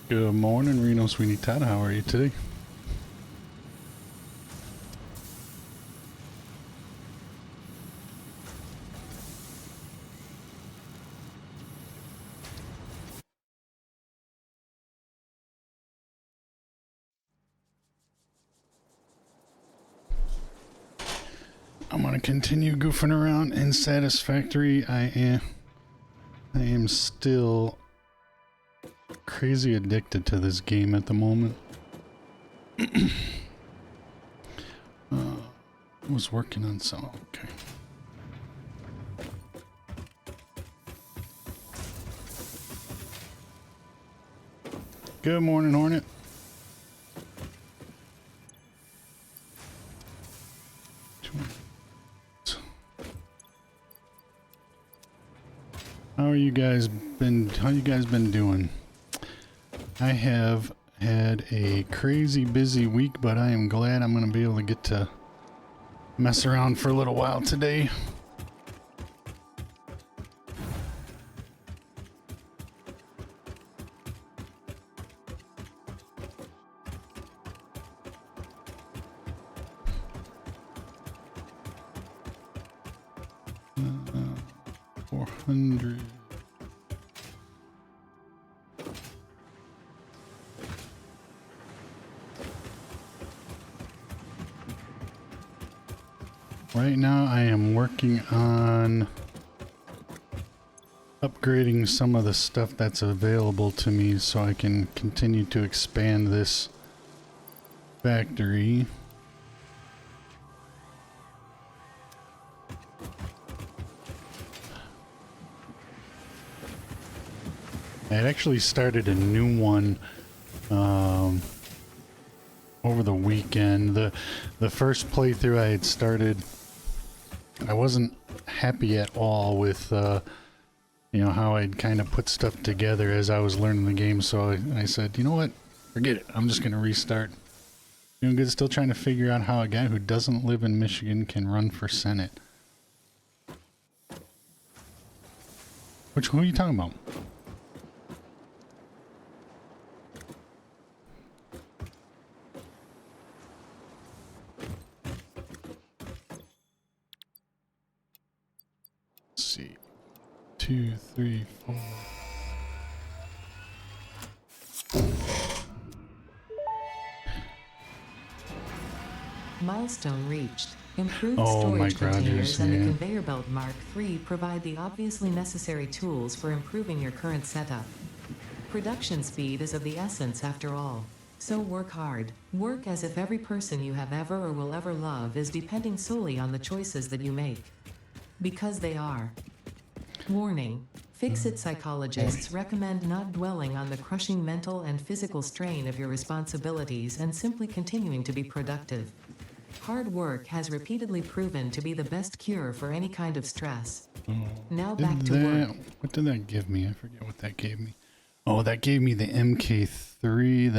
Good morning, Reno Sweeney Todd. How are you today? I'm gonna continue goofing around in Satisfactory. I am still crazy addicted to this game at the moment. I was working on some. Okay. Good morning, Hornet. How you guys been doing? I have had a crazy busy week, but I am glad I'm going to be able to get to mess around for a little while today. Uh, 400. Right now I am working on upgrading some of the stuff that's available to me so I can continue to expand this factory. I had actually started a new one over the weekend. The first playthrough I had started, I wasn't happy at all with you know, how I'd kind of put stuff together as I was learning the game, so I said, you know what, forget it, I'm just gonna restart. You know, good, still trying to figure out how a guy who doesn't live in Michigan can run for Senate. Who are you talking about? Let's see. 2, 3, 4. Milestone reached. Improved storage containers and the conveyor belt Mark III provide the obviously necessary tools for improving your current setup. Production speed is of the essence after all. So work hard. Work as if every person you have ever or will ever love is depending solely on the choices that you make. Because they are. Warning. Fix-it psychologists recommend not dwelling on the crushing mental and physical strain of your responsibilities and simply continuing to be productive. Hard work has repeatedly proven to be the best cure for any kind of stress. Now back to work. What did that give me? I forget what that gave me. Oh, that gave me the MK3,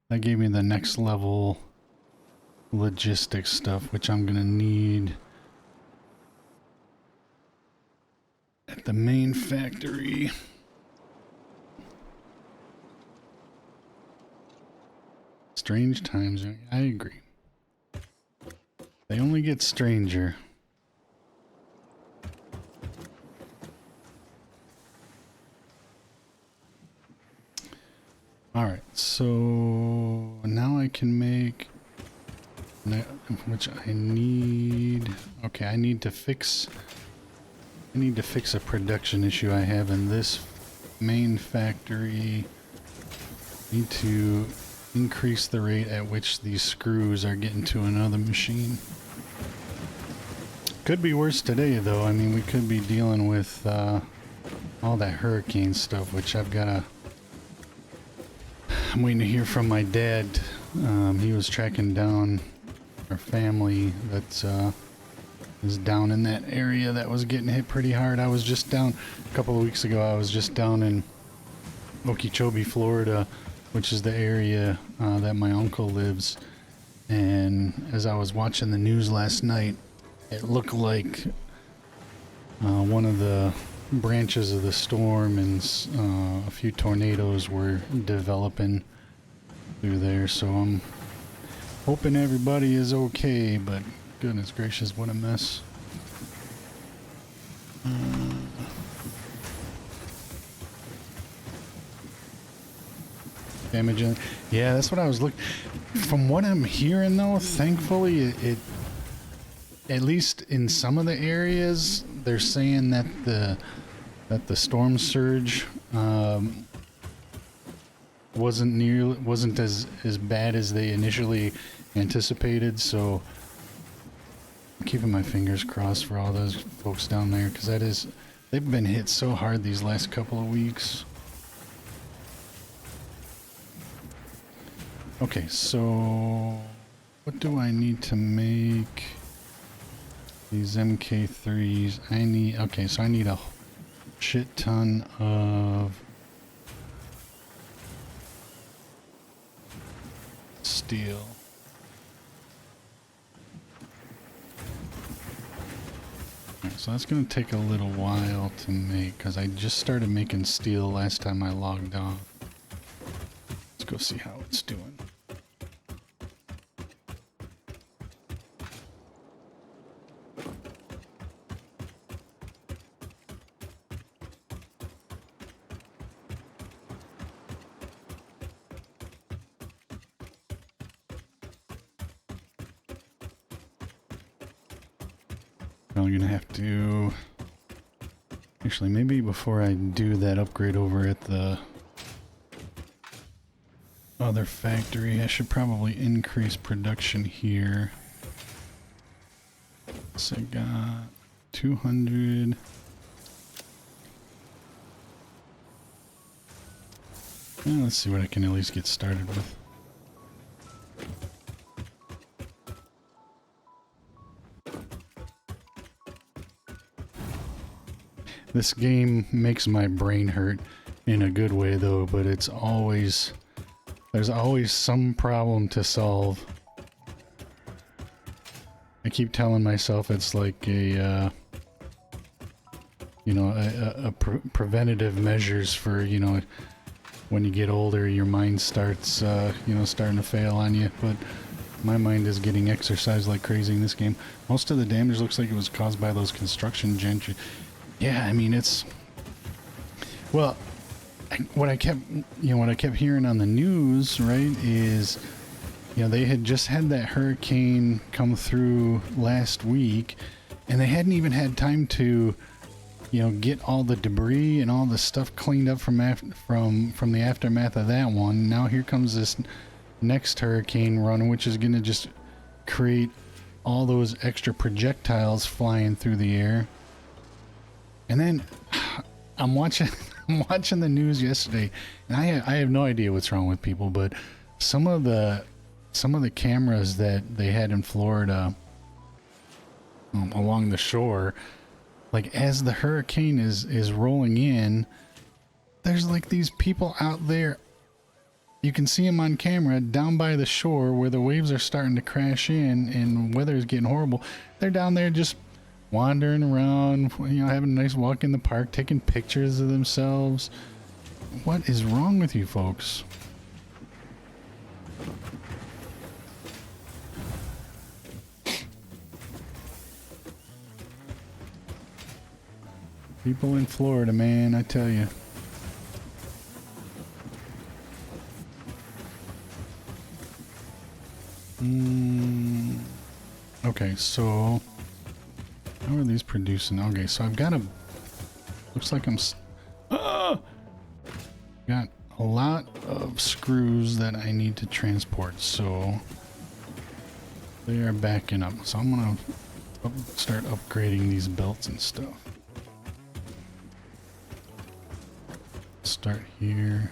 that gave me the next level logistics stuff, which I'm gonna need at the main factory. Strange times, I agree. They only get stranger. Alright, so now I can make, which I need, okay, I need to fix a production issue I have in this main factory. Need to increase the rate at which these screws are getting to another machine. Could be worse today though. I mean, we could be dealing with all that hurricane stuff, which I'm waiting to hear from my dad. He was tracking down our family that is down in that area that was getting hit pretty hard. I was just down a couple of weeks ago. I was just down in Okeechobee, Florida, which is the area that my uncle lives. And as I was watching the news last night, it looked like one of the branches of the storm and a few tornadoes were developing through there, so I'm hoping everybody is okay, but goodness gracious, what a mess. Damage in. Yeah, that's what I was looking. From what I'm hearing, though, thankfully, it at least in some of the areas, they're saying that the storm surge wasn't as bad as they initially anticipated. So I'm keeping my fingers crossed for all those folks down there, because they've been hit so hard these last couple of weeks. Okay, so what do I need to make these MK3s? Okay, so I need a shit ton of steel. Alright, so that's gonna take a little while to make, because I just started making steel last time I logged off. Let's go see how it's doing. I'm gonna have to actually, maybe before I do that upgrade over at the other factory, I should probably increase production here. So I got 200. Let's see what I can at least get started with. This game makes my brain hurt in a good way, though, but there's always some problem to solve. I keep telling myself it's like a preventative measures for, when you get older, your mind starts, starting to fail on you, but my mind is getting exercised like crazy in this game. Most of the damage looks like it was caused by those construction gentry. Yeah, I mean, it's, well, what I kept hearing on the news, right, is, they had just had that hurricane come through last week, and they hadn't even had time to, get all the debris and all the stuff cleaned up from the aftermath of that one. Now here comes this next hurricane run, which is going to just create all those extra projectiles flying through the air. And then I'm watching the news yesterday, and I have no idea what's wrong with people, but some of the cameras that they had in Florida along the shore, like as the hurricane is rolling in, there's like these people out there. You can see them on camera down by the shore where the waves are starting to crash in and weather is getting horrible. They're down there just wandering around, having a nice walk in the park, taking pictures of themselves. What is wrong with you folks? People in Florida, man, I tell you. Okay, so how are these producing? Okay, so I've got looks like got a lot of screws that I need to transport, so they are backing up. So I'm gonna start upgrading these belts and stuff. Start here.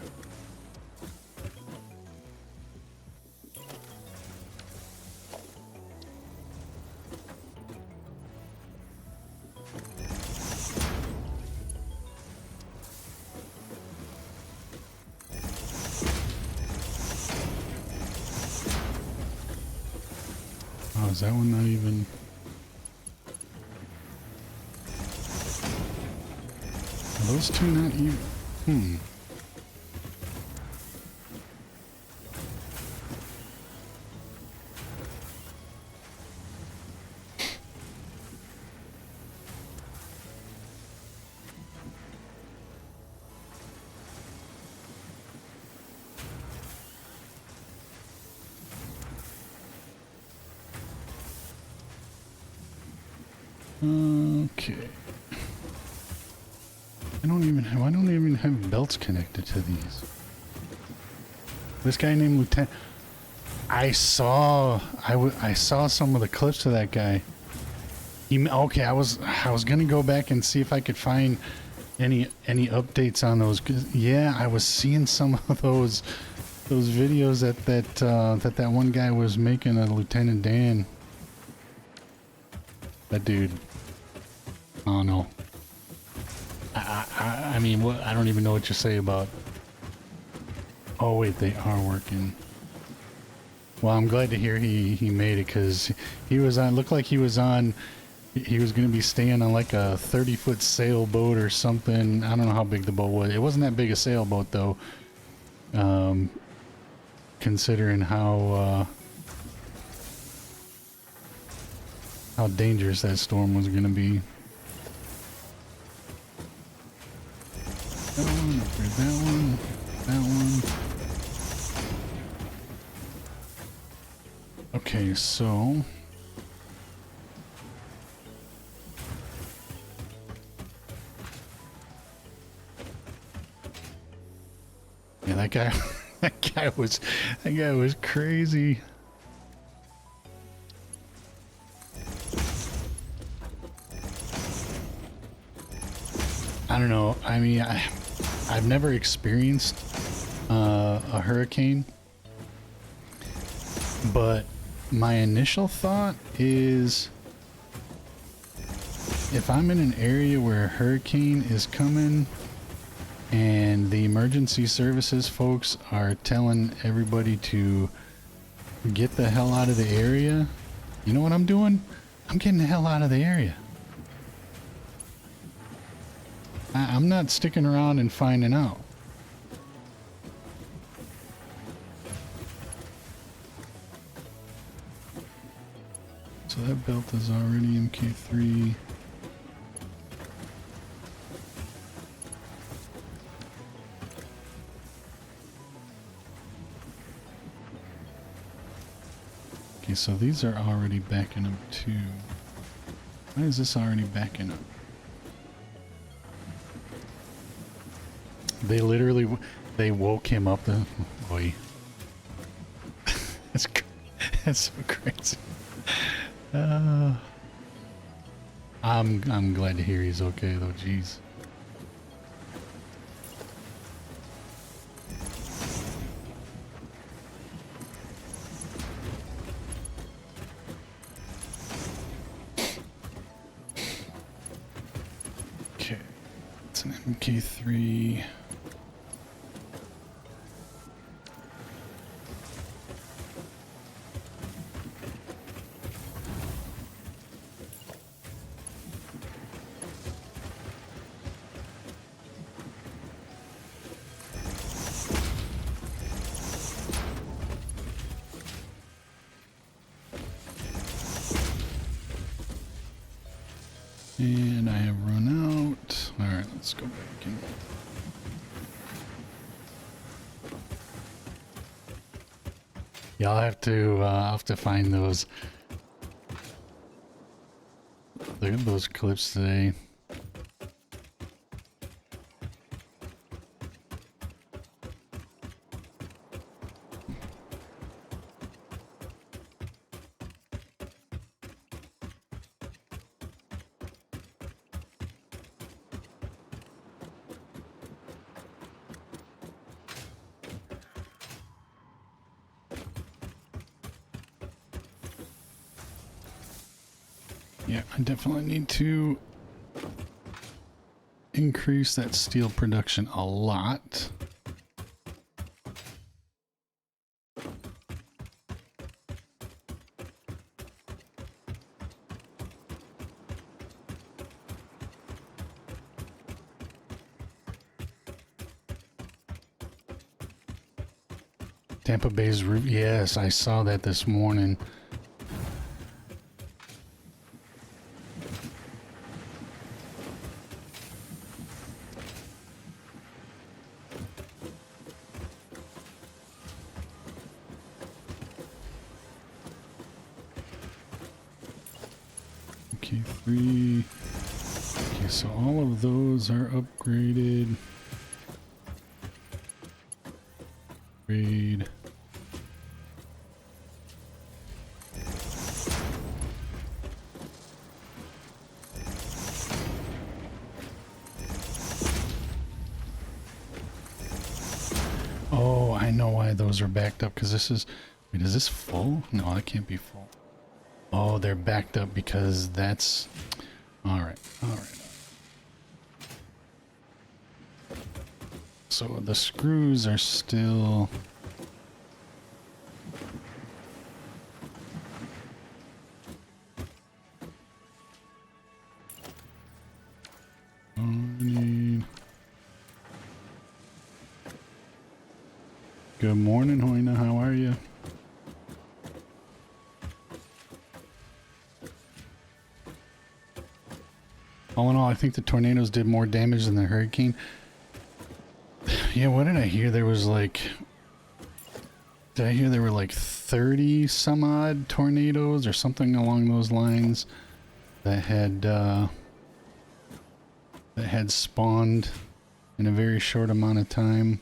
Oh, is that one not even? those two not even? Okay. I don't even have belts connected to these. This guy named Lieutenant. I saw some of the clips of that guy. Okay, I was gonna go back and see if I could find any updates on those. 'Cause, yeah, I was seeing some of those videos that one guy was making of Lieutenant Dan. That dude. I don't know. I mean, what? I don't even know what you say about. Oh wait, they are working. Well, I'm glad to hear he made it, because he was on. Looked like he was on. He was going to be staying on like a 30-foot sailboat or something. I don't know how big the boat was. It wasn't that big a sailboat though. Considering how dangerous that storm was going to be. That one, upgrade that one, that one. Okay, so yeah, that guy that guy was crazy. I don't know. I mean, I've never experienced a hurricane, but my initial thought is if I'm in an area where a hurricane is coming and the emergency services folks are telling everybody to get the hell out of the area, you know what I'm doing? I'm getting the hell out of the area. I'm not sticking around and finding out. So that belt is already MK3. Okay, so these are already backing up too. Why is this already backing up? They literally, they woke him up. Boy, that's so crazy. I'm glad to hear he's okay though. Jeez. Okay, it's an MK3. And I have run out. All right, let's go back in. Yeah, I'll have to find those. Look at those clips today. Yeah, I definitely need to increase that steel production a lot. Tampa Bay's roof. Yes, I saw that this morning. Okay, 3. Okay, so all of those are upgraded. Upgrade. Oh, I know why those are backed up, because this is... Wait, is this full? No, that can't be full. Oh, they're backed up because that's... Alright, alright. So the screws are still... Good morning, Hoina. How are you? All in all, I think the tornadoes did more damage than the hurricane. Yeah, what did I hear? There was like... Did I hear there were like 30 some odd tornadoes or something along those lines that had spawned in a very short amount of time?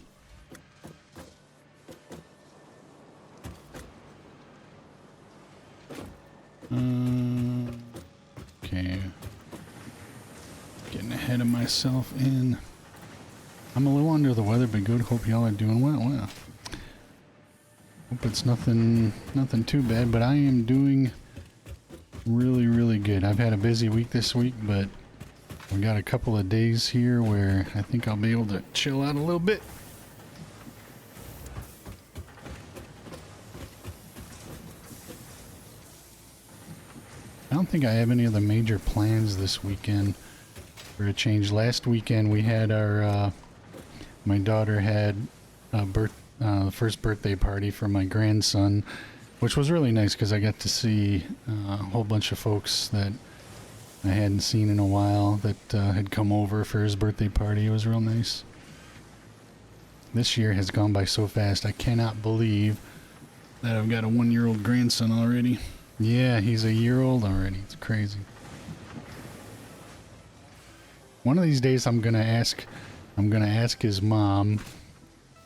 Okay. Getting ahead of myself in. I'm a little under the weather, but good. Hope y'all are doing well. Well, hope it's nothing too bad, but I am doing really, really good. I've had a busy week this week, but we got a couple of days here where I think I'll be able to chill out a little bit. I don't think I have any other major plans this weekend for a change. Last weekend we had our, my daughter had the first birthday party for my grandson, which was really nice because I got to see a whole bunch of folks that I hadn't seen in a while that had come over for his birthday party. It was real nice. This year has gone by so fast. I cannot believe that I've got a 1-year-old grandson already. Yeah, he's a year old already. It's crazy. One of these days I'm gonna ask his mom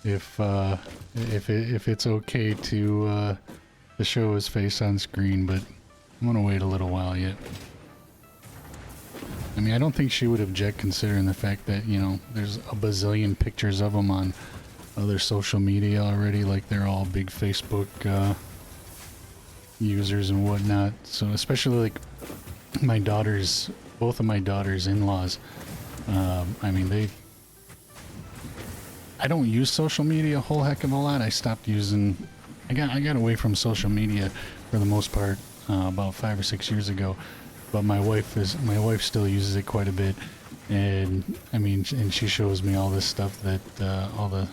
if it's okay to show his face on screen, but I'm gonna wait a little while yet. I mean, I don't think she would object considering the fact that, you know, there's a bazillion pictures of him on other social media already, like they're all big Facebook users and whatnot. So especially like both of my daughter's in-laws, I mean, I don't use social media a whole heck of a lot. I stopped using, I got away from social media for the most part about 5 or 6 years ago, but my wife still uses it quite a bit, and I mean, and she shows me all this stuff that all the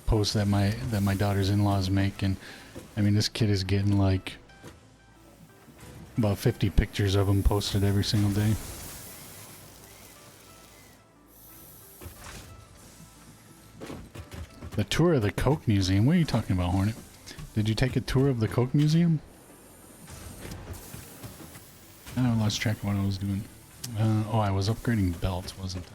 posts that my daughter's in-laws make, and I mean, this kid is getting like about 50 pictures of him posted every single day. The tour of the Coke Museum. What are you talking about, Hornet? Did you take a tour of the Coke Museum? I lost track of what I was doing. Oh, I was upgrading belts, wasn't I?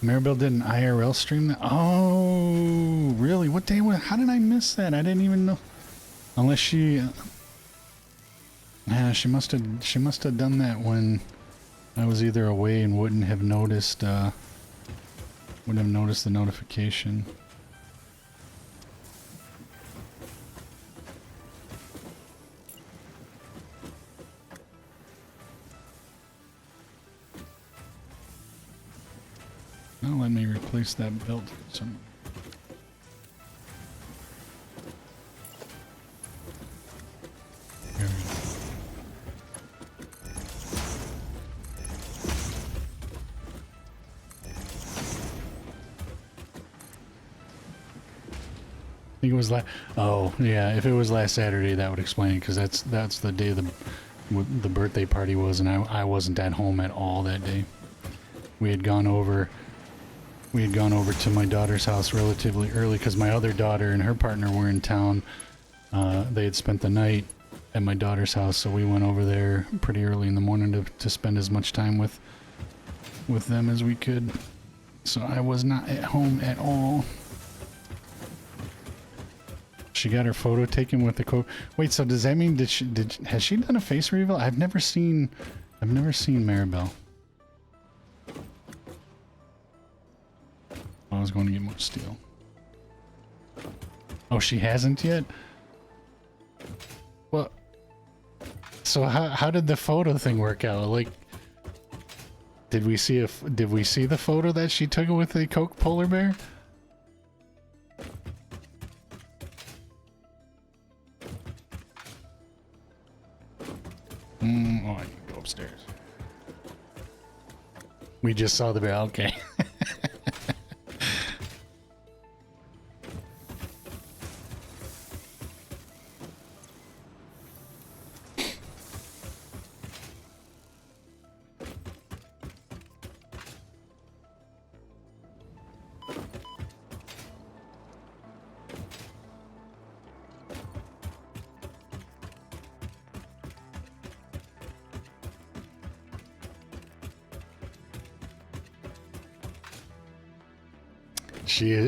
Maribel did an IRL stream that? Oh, really? What day was? How did I miss that? I didn't even know. Unless she, she must have done that when I was either away and wouldn't have noticed the notification. Now let me replace that belt with some. There we go. think it was last. Oh yeah, if it was last Saturday, that would explain it, because that's the day the birthday party was, and I wasn't at home at all that day. We had gone over to my daughter's house relatively early because my other daughter and her partner were in town. They had spent the night at my daughter's house, so we went over there pretty early in the morning to spend as much time with them as we could. So I was not at home at all. She got her photo taken with the coat. Wait, so does that mean has she done a face reveal? I've never seen Maribel. I was going to get more steel. Oh, she hasn't yet? Well, so how did the photo thing work out? Like, did we see the photo that she took with the Coke polar bear? Oh, I need to go upstairs. We just saw the bear. Okay.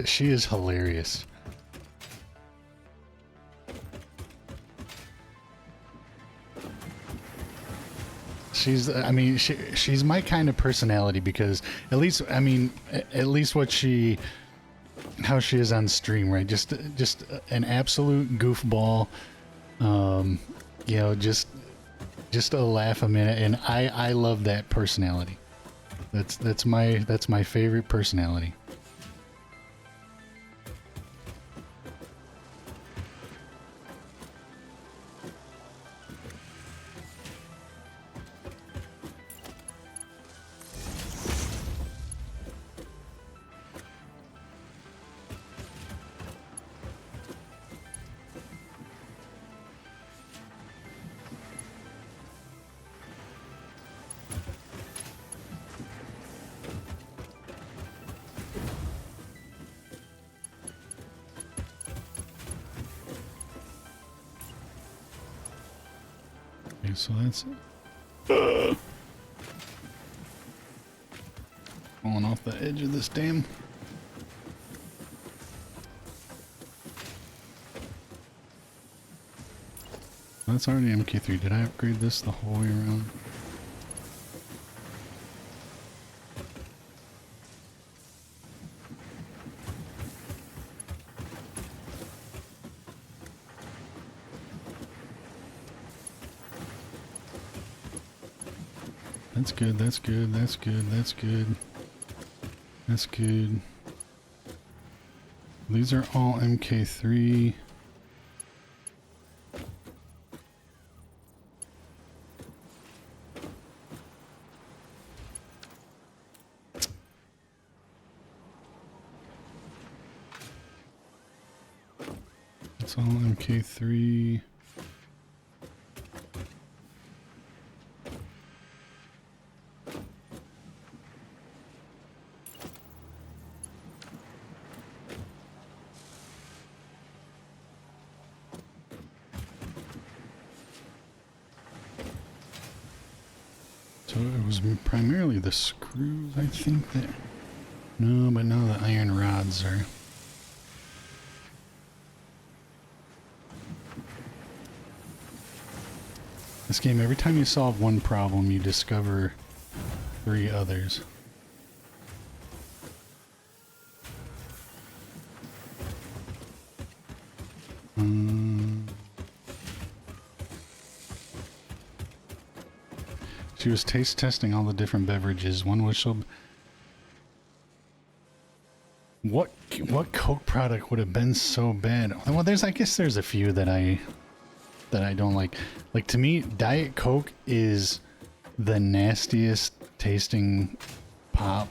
She is hilarious. I mean, she's my kind of personality, because at least how she is on stream, right? Just an absolute goofball. You know, just a laugh a minute, and I love that personality. That's my favorite personality. So that's falling off the edge of this dam. That's already MK3. Did I upgrade this the whole way around? That's good, that's good, that's good, that's good. That's good. These are all MK3. That's all MK3. So it was primarily the screws, I think, that... No, but now the iron rods are... This game, every time you solve one problem, you discover 3 others. She was taste testing all the different beverages. One was so... What Coke product would have been so bad? Well, I guess there's a few that I don't like. Like, to me, Diet Coke is the nastiest tasting pop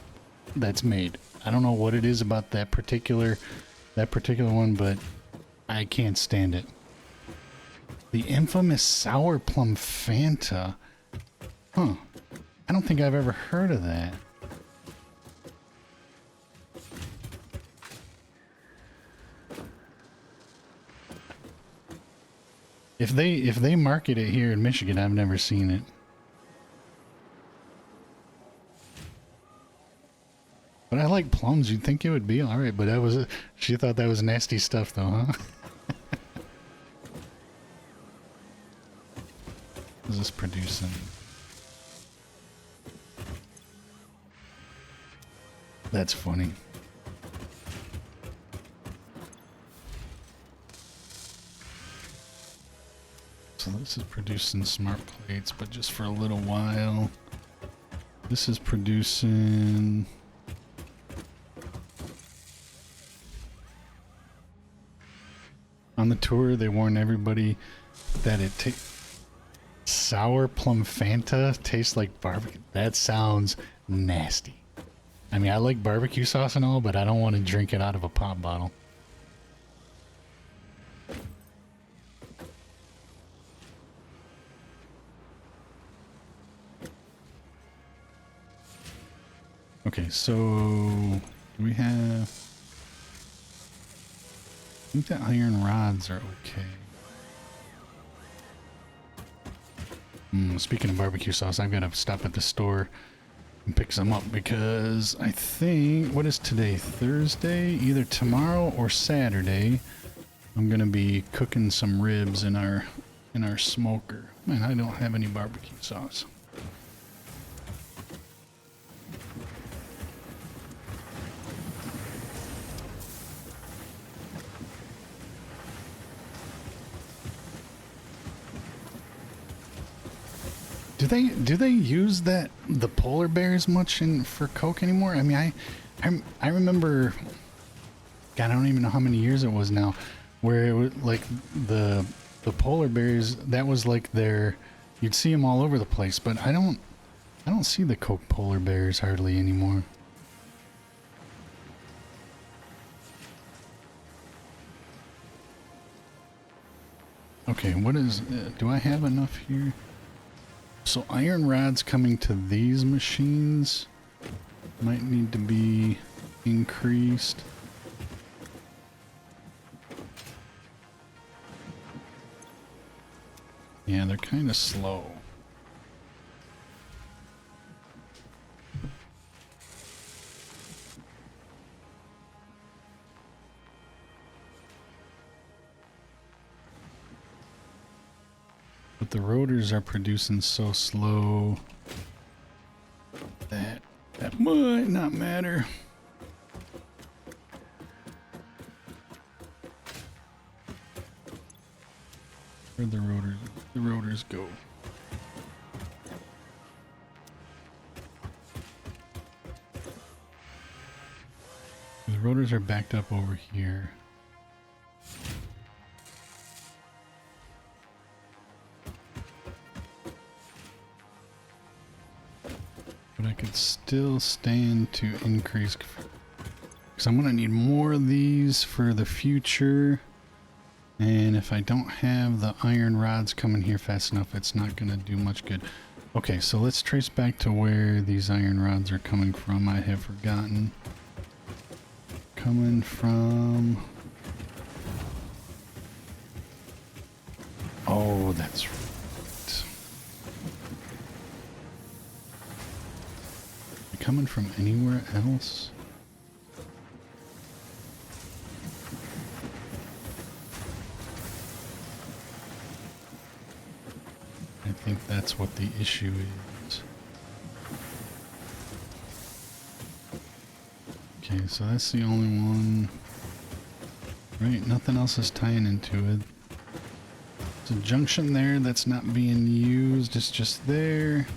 that's made. I don't know what it is about that particular one, but I can't stand it. The infamous sour plum Fanta. Huh. I don't think I've ever heard of that. If they market it here in Michigan, I've never seen it. But I like plums. You'd think it would be all right, but that was she thought that was nasty stuff, though, huh? What is this producing? That's funny. So this is producing smart plates, but just for a little while. This is producing... On the tour, they warn everybody that it tastes... Sour plum Fanta tastes like barbecue. That sounds nasty. I mean, I like barbecue sauce and all, but I don't want to drink it out of a pop bottle. Okay, so we have... I think the iron rods are okay. Speaking of barbecue sauce, I've got to stop at the store and pick some up because I think, what is today? Thursday? Either tomorrow or Saturday, I'm gonna be cooking some ribs in our smoker. Man, I don't have any barbecue sauce. Do they use the polar bears much for Coke anymore? I mean, I remember, God, I don't even know how many years it was now, where it was like the polar bears, that was like you'd see them all over the place, but I don't see the Coke polar bears hardly anymore. Okay, what is, do I have enough here? So iron rods coming to these machines might need to be increased. Yeah, they're kind of slow. But the rotors are producing so slow that might not matter. Where'd the rotors go? The rotors are backed up over here. But I could still stand to increase, because I'm going to need more of these for the future. And if I don't have the iron rods coming here fast enough, it's not going to do much good. Okay, so let's trace back to where these iron rods are coming from. I have forgotten. Coming from... Oh, that's right. Coming from anywhere else? I think that's what the issue is. Okay, so that's the only one. Right, nothing else is tying into it. There's a junction there that's not being used, it's just there.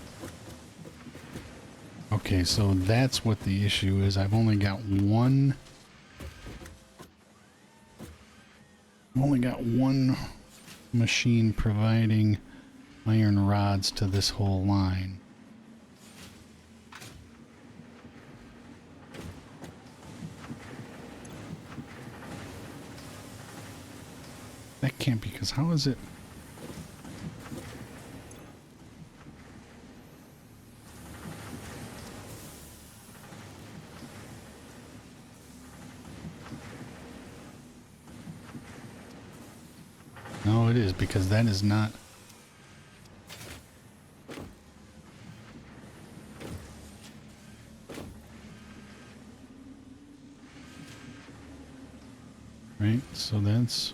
Okay, so that's what the issue is. I've only got one machine providing iron rods to this whole line. can't be, because how is it? No, it is, because that is not. Right, so that's.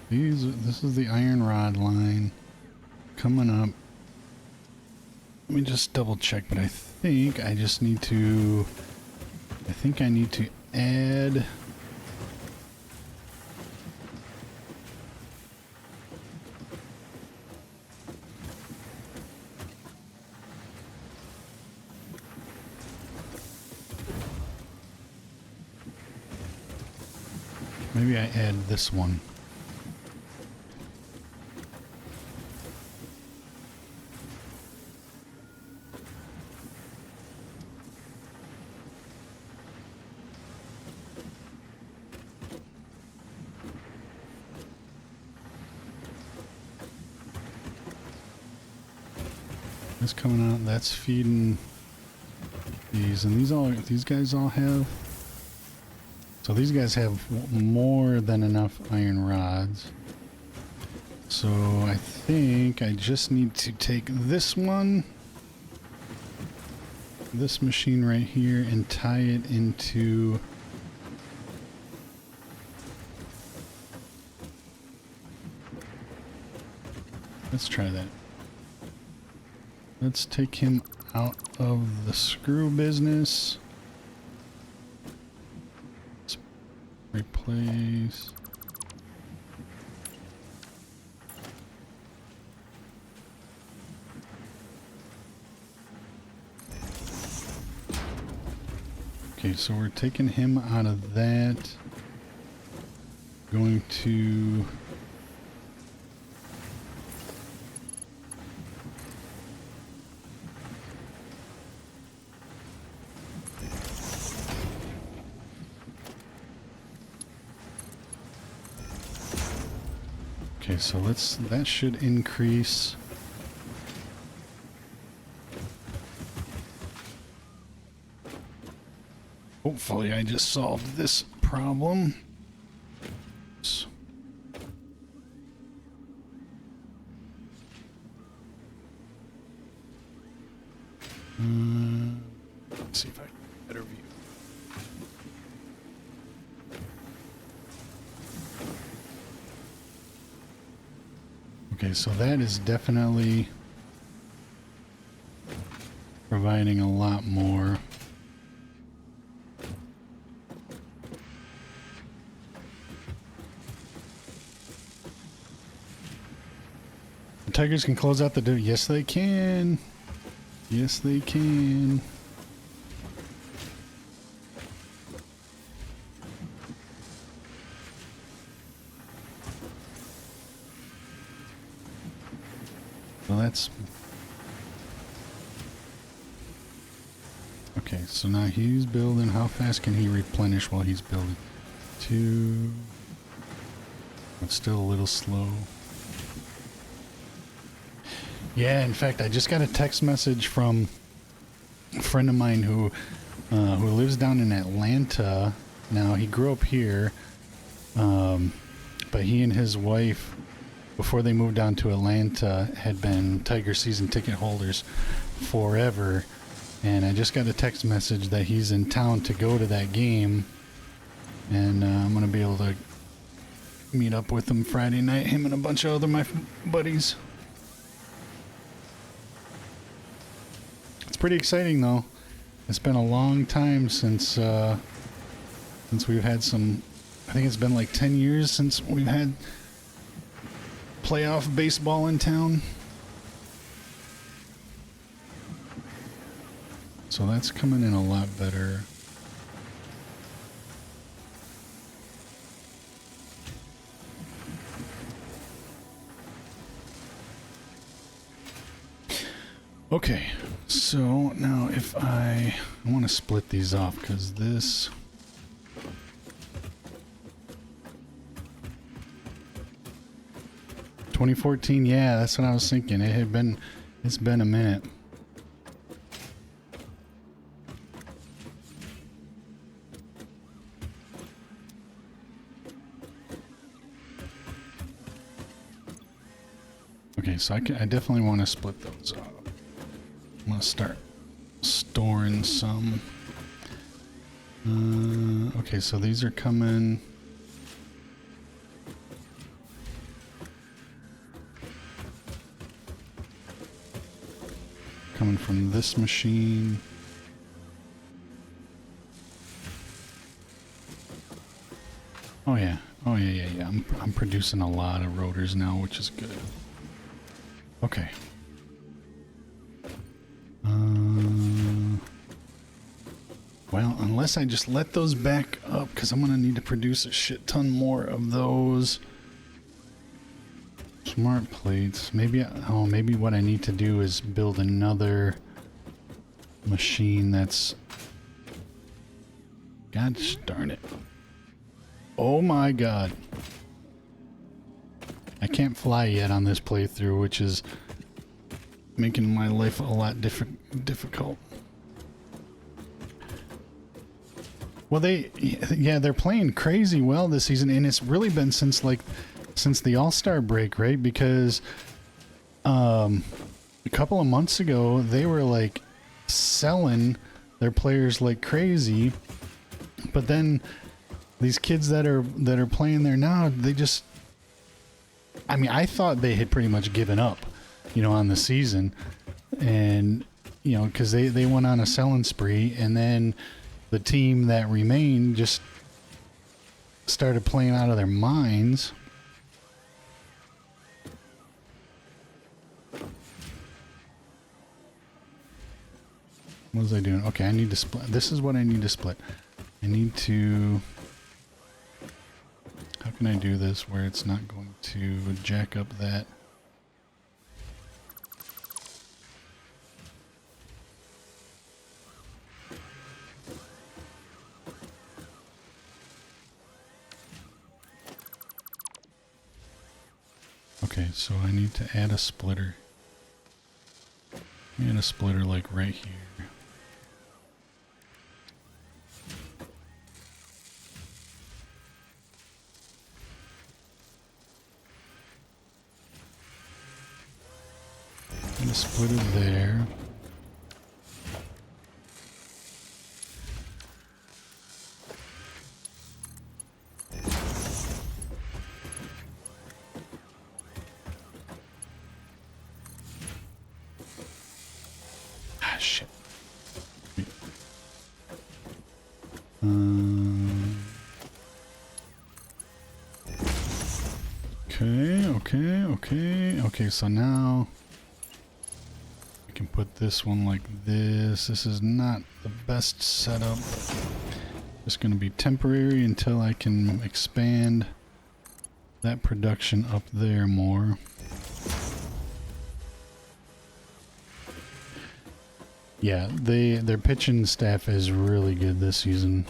This is the iron rod line coming up. Let me just double check, but I think I just need to. I think I need to add. Maybe I add this one. That's coming out. That's feeding these, and these guys all have. So these guys have more than enough iron rods. So I think I just need to take this one, this machine right here, and tie it into. Let's try that. Let's take him out of the screw business. Let's replace. Okay, so we're taking him out of that. Going to. Okay, so that should increase. Hopefully I just solved this problem. Let's see if I can get a better view. Okay, so that is definitely providing a lot more. The tigers can close out the door. Yes, they can. Yes, they can. Well, that's... Okay, so now he's building. How fast can he replenish while he's building? 2... It's still a little slow. Yeah, in fact, I just got a text message from a friend of mine who lives down in Atlanta. Now, he grew up here, but he and his wife, before they moved down to Atlanta, had been Tiger season ticket holders forever. And I just got a text message that he's in town to go to that game. And I'm going to be able to meet up with him Friday night, him and a bunch of other my buddies. It's pretty exciting, though. It's been a long time since we've had some... I think it's been like 10 years since we've had playoff baseball in town. So that's coming in a lot better. Okay. So now if I want to split these off because this... ...2014, yeah, that's what I was thinking. It's been a minute. Okay, so I definitely want to split those up. I'm gonna start storing some. Okay, so these are coming. Coming from this machine. Oh yeah. Oh yeah. I'm producing a lot of rotors now, which is good. Okay. Well, unless I just let those back up, because I'm gonna need to produce a shit ton more of those smart plates. Maybe, oh, maybe what I need to do is build another machine that's... God darn it. Oh my god. I can't fly yet on this playthrough, which is making my life a lot difficult. Well, they're playing crazy well this season, and it's really been since the All-Star break, right? Because a couple of months ago, they were like selling their players like crazy, but then these kids that are playing there now, they just... I mean, I thought they had pretty much given up, you know, on the season, and you know, because they went on a selling spree, and then the team that remained just started playing out of their minds. What was I doing? Okay, I need to split. This is what I need to split. I need to... How can I do this where it's not going to jack up that? Okay, so I need to add a splitter. Add a splitter like right here. And a splitter there. Ah, shit. Okay, so now I can put this one like this. This is not the best setup. It's going to be temporary until I can expand that production up there more. Yeah, their pitching staff is really good this season.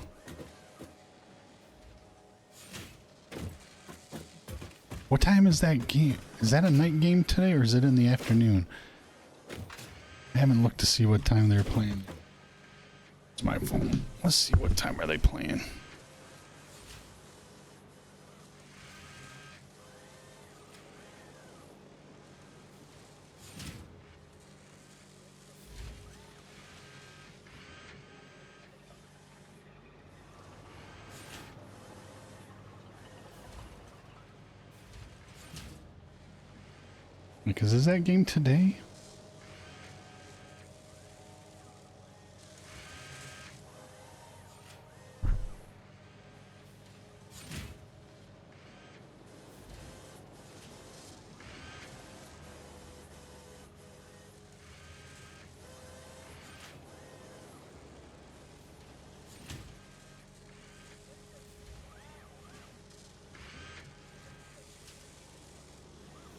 What time is that game? Is that a night game today, or is it in the afternoon? I haven't looked to see what time they're playing. It's my phone. Let's see, what time are they playing? Because is that game today?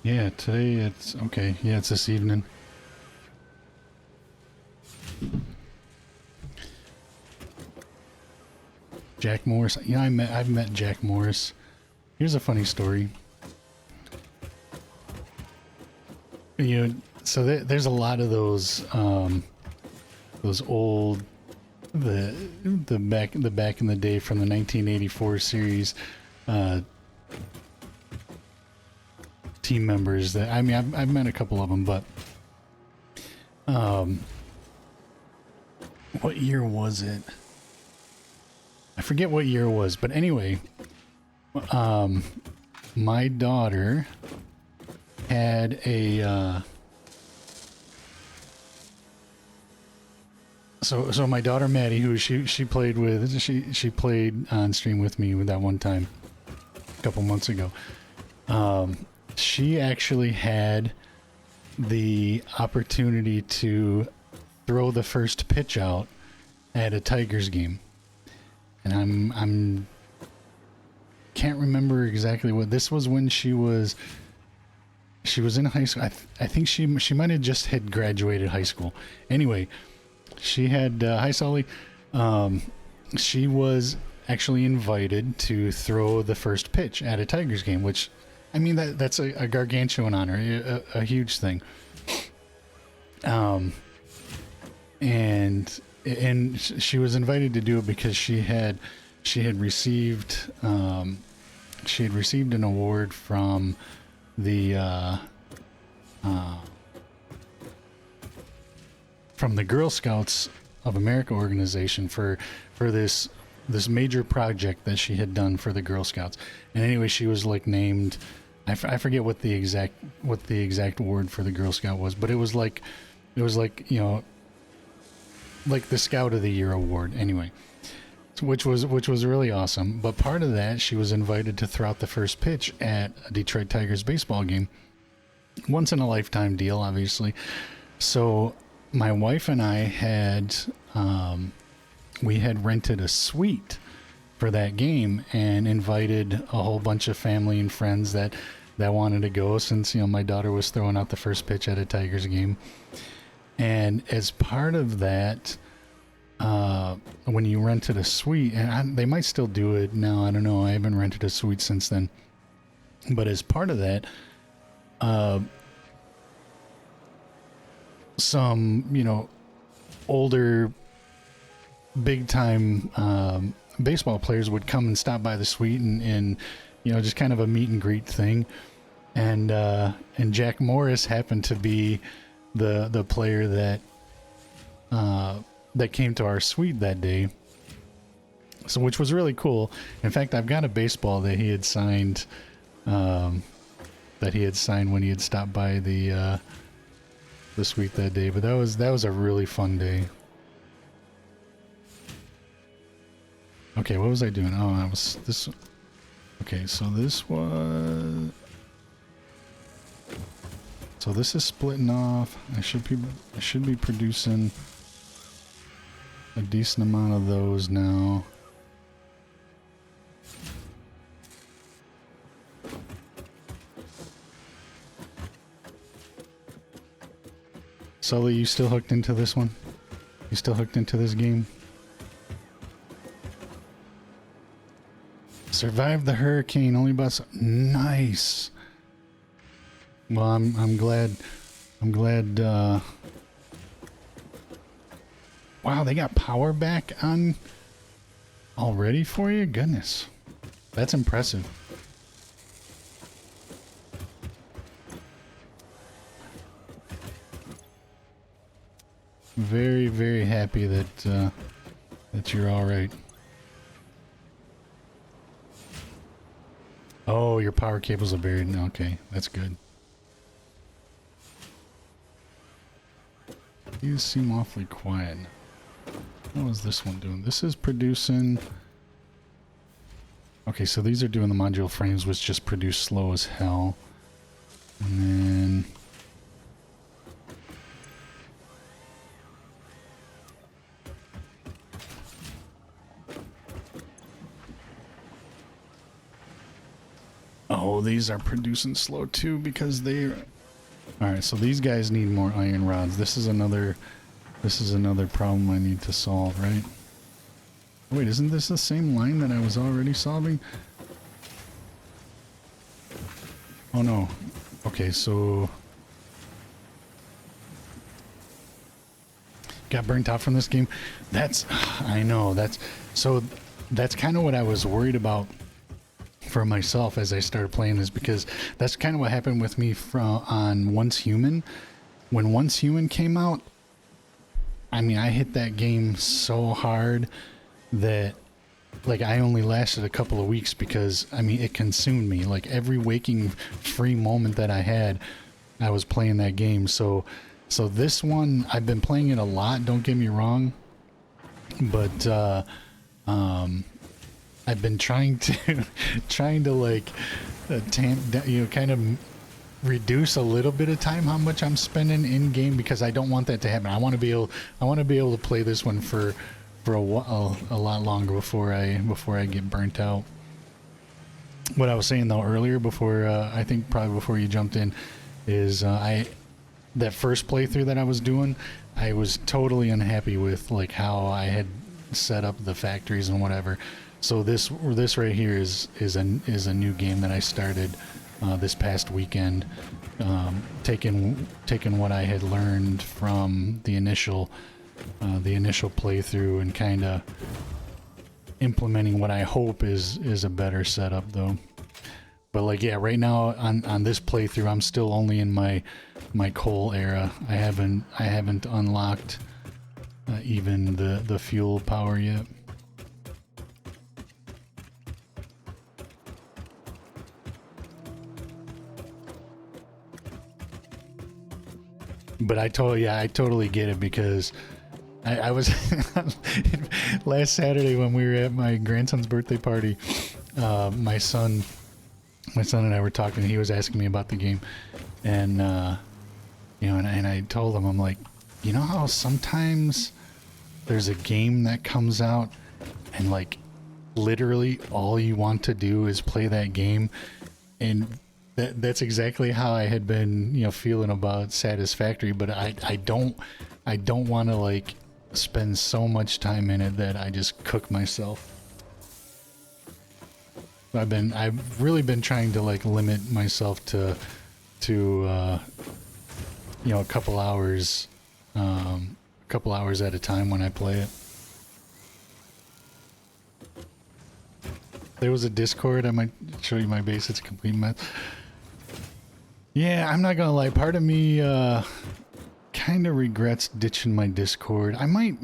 Yeah, today it's okay. Yeah, it's this evening. Jack Morris. You know, I've met Jack Morris. Here's a funny story. You know, so there's a lot of those old the back in the day from the 1984 series team members that I mean I've met a couple of them, but what year was it? I forget what year it was, but anyway, my daughter had a so my daughter Maddie, who she played with, she played on stream with me with that one time a couple months ago. She actually had the opportunity to throw the first pitch out at a Tigers game, and I'm can't remember exactly what this was when she was in high school. I think she might have just had graduated high school. Anyway, she had hi Sully. She was actually invited to throw the first pitch at a Tigers game, which I mean that's a gargantuan honor, a huge thing. And she was invited to do it because she had received an award from the Girl Scouts of America organization for this major project that she had done for the Girl Scouts. And anyway, she was like named, I forget what the exact award for the Girl Scout was, but it was like you know, like the Scout of the Year award anyway, which was really awesome. But part of that, she was invited to throw out the first pitch at a Detroit Tigers baseball game, once in a lifetime deal, obviously. So my wife and I had we had rented a suite for that game and invited a whole bunch of family and friends that wanted to go, since, you know, my daughter was throwing out the first pitch at a Tigers game. And as part of that, when you rented a suite, and they might still do it now, I don't know, I haven't rented a suite since then, but as part of that, some, you know, older big time baseball players would come and stop by the suite and you know, just kind of a meet and greet thing. And Jack Morris happened to be the player that came to our suite that day, so which was really cool. In fact, I've got a baseball that he had signed when he had stopped by the suite that day. But that was a really fun day. Okay, what was I doing? Oh, I was this. Okay, so this is splitting off. I should be producing a decent amount of those now. Sully, you still hooked into this one? You still hooked into this game? Survived the hurricane, only bus. Nice. Well, I'm glad. Wow, they got power back on already for you? Goodness, that's impressive. Very, very happy that you're all right. Oh, your power cables are buried. Okay, that's good. These seem awfully quiet. What was this one doing? This is producing... Okay, so these are doing the module frames, which just produce slow as hell. And then... Oh, these are producing slow too because they're... Alright, so these guys need more iron rods. This is another problem I need to solve, right? Wait, isn't this the same line that I was already solving? Oh no. Okay, so... Got burnt out from this game. I know, that's kind of what I was worried about for myself as I started playing this, because that's kind of what happened with me on Once Human. When Once Human came out, I mean, I hit that game so hard that, like, I only lasted a couple of weeks because, I mean, it consumed me. Like, every waking free moment that I had, I was playing that game. So this one, I've been playing it a lot, don't get me wrong, but I've been trying to like tamp down, you know, kind of reduce a little bit of time how much I'm spending in game, because I don't want that to happen. I want to be able to play this one for a lot longer before I get burnt out. What I was saying though earlier, before I think probably before you jumped in, is that first playthrough that I was doing, I was totally unhappy with like how I had set up the factories and whatever. So this right here is a new game that I started this past weekend, taking what I had learned from the initial playthrough and kind of implementing what I hope is a better setup though. But like, yeah, right now on this playthrough, I'm still only in my coal era. I haven't unlocked even the fuel power yet. But I totally get it, because I was last Saturday when we were at my grandson's birthday party. My son and I were talking. He was asking me about the game, and you know, and I told him, I'm like, you know how sometimes there's a game that comes out and like literally all you want to do is play that game, and that's exactly how I had been, you know, feeling about Satisfactory. But I don't want to like spend so much time in it that I just cook myself. I've really been trying to like limit myself to you know, a couple hours at a time when I play it. There was a Discord. I might show you my base. It's a complete mess. Yeah, I'm not gonna lie. Part of me kind of regrets ditching my Discord. I might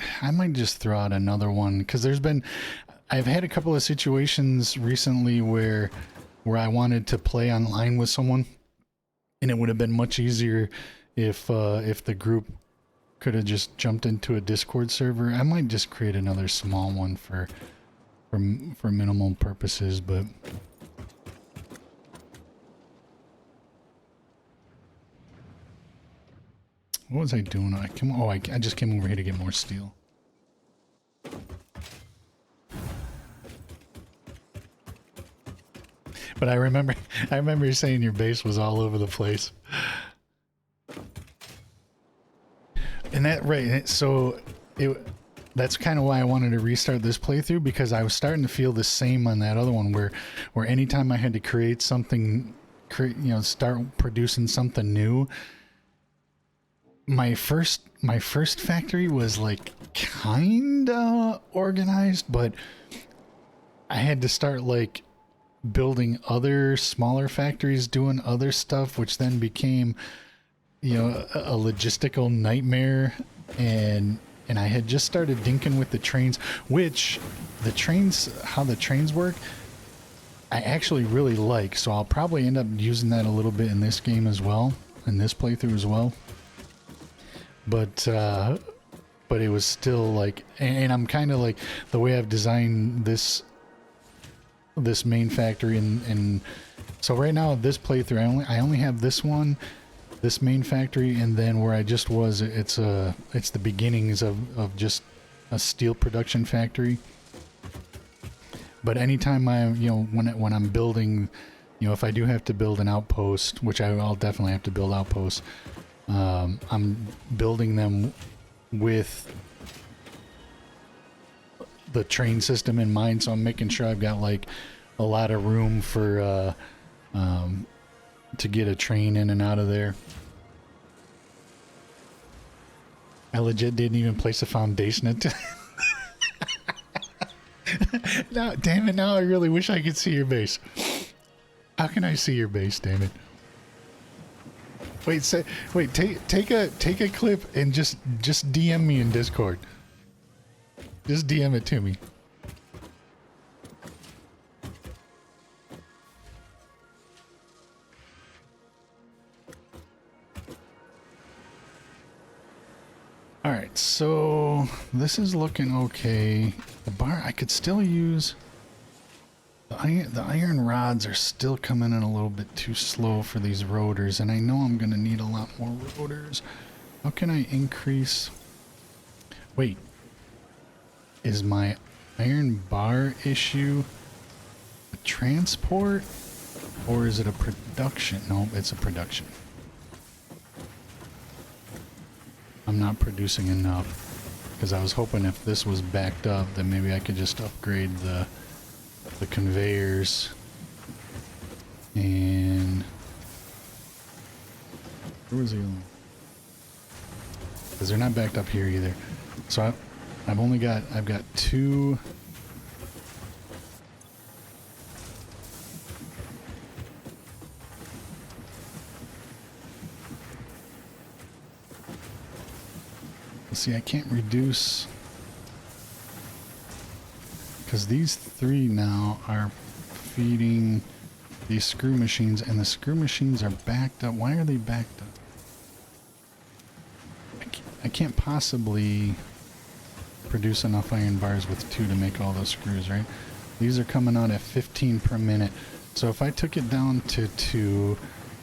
just throw out another one, because I've had a couple of situations recently where I wanted to play online with someone, and it would have been much easier if the group could have just jumped into a Discord server. I might just create another small one for minimal purposes, but what was I doing? I just came over here to get more steel. But I remember you saying your base was all over the place. And that's kind of why I wanted to restart this playthrough, because I was starting to feel the same on that other one, where anytime I had to create something, start producing something new, my first factory was like kinda organized, but I had to start like building other smaller factories, doing other stuff, which then became, you know, a logistical nightmare. And I had just started dinking with the trains, which how the trains work, I actually really like. So I'll probably end up using that a little bit in this game as well, in this playthrough as well. But it was still like, and I'm kind of like, the way I've designed this main factory, and so right now this playthrough, I only have this main factory, and then where I just was, it's the beginnings of just a steel production factory. But anytime when I'm building, you know, if I do have to build an outpost, which I'll definitely have to build outposts, I'm building them with the train system in mind, so I'm making sure I've got like a lot of room for to get a train in and out of there. I legit didn't even place a foundation until now, damn it, now I really wish I could see your base. How can I see your base, damn it? Wait, take a clip and just DM me in Discord. Just DM it to me. Alright, so this is looking okay. The bar, I could still use... The iron rods are still coming in a little bit too slow for these rotors, and I know I'm going to need a lot more rotors. How can I increase... Wait. Is my iron bar issue a transport? Or is it a production? No, it's a production. I'm not producing enough. Because I was hoping if this was backed up, then maybe I could just upgrade the conveyors. And... where was he going? Because they're not backed up here either. So I've got two... See, I can't reduce because these three now are feeding these screw machines, and the screw machines are backed up. Why are they backed up? I can't possibly produce enough iron bars with two to make all those screws, right? These are coming out at 15 per minute. So if I took it down to 2,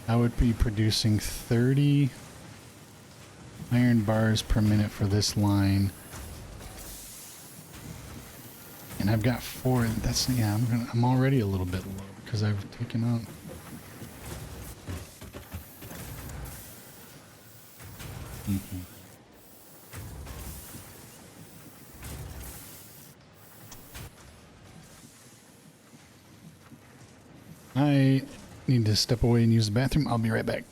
I would be producing 30 iron bars per minute for this line, and I've got 4. That's, yeah, I'm already a little bit low because I've taken out. I need to step away and use the bathroom. I'll be right back.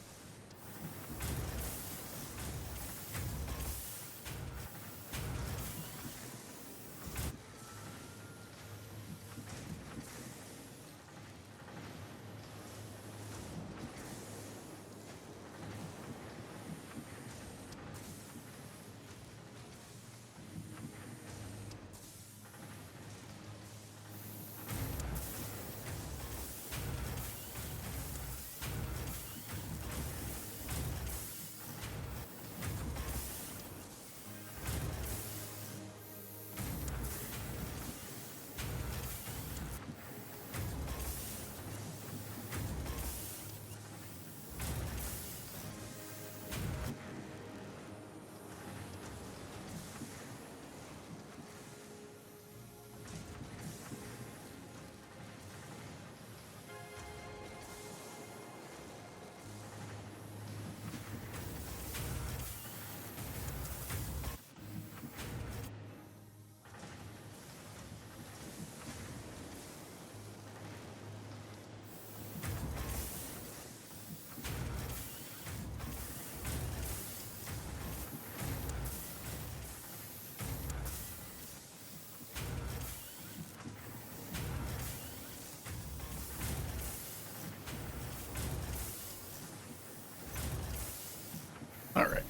All right.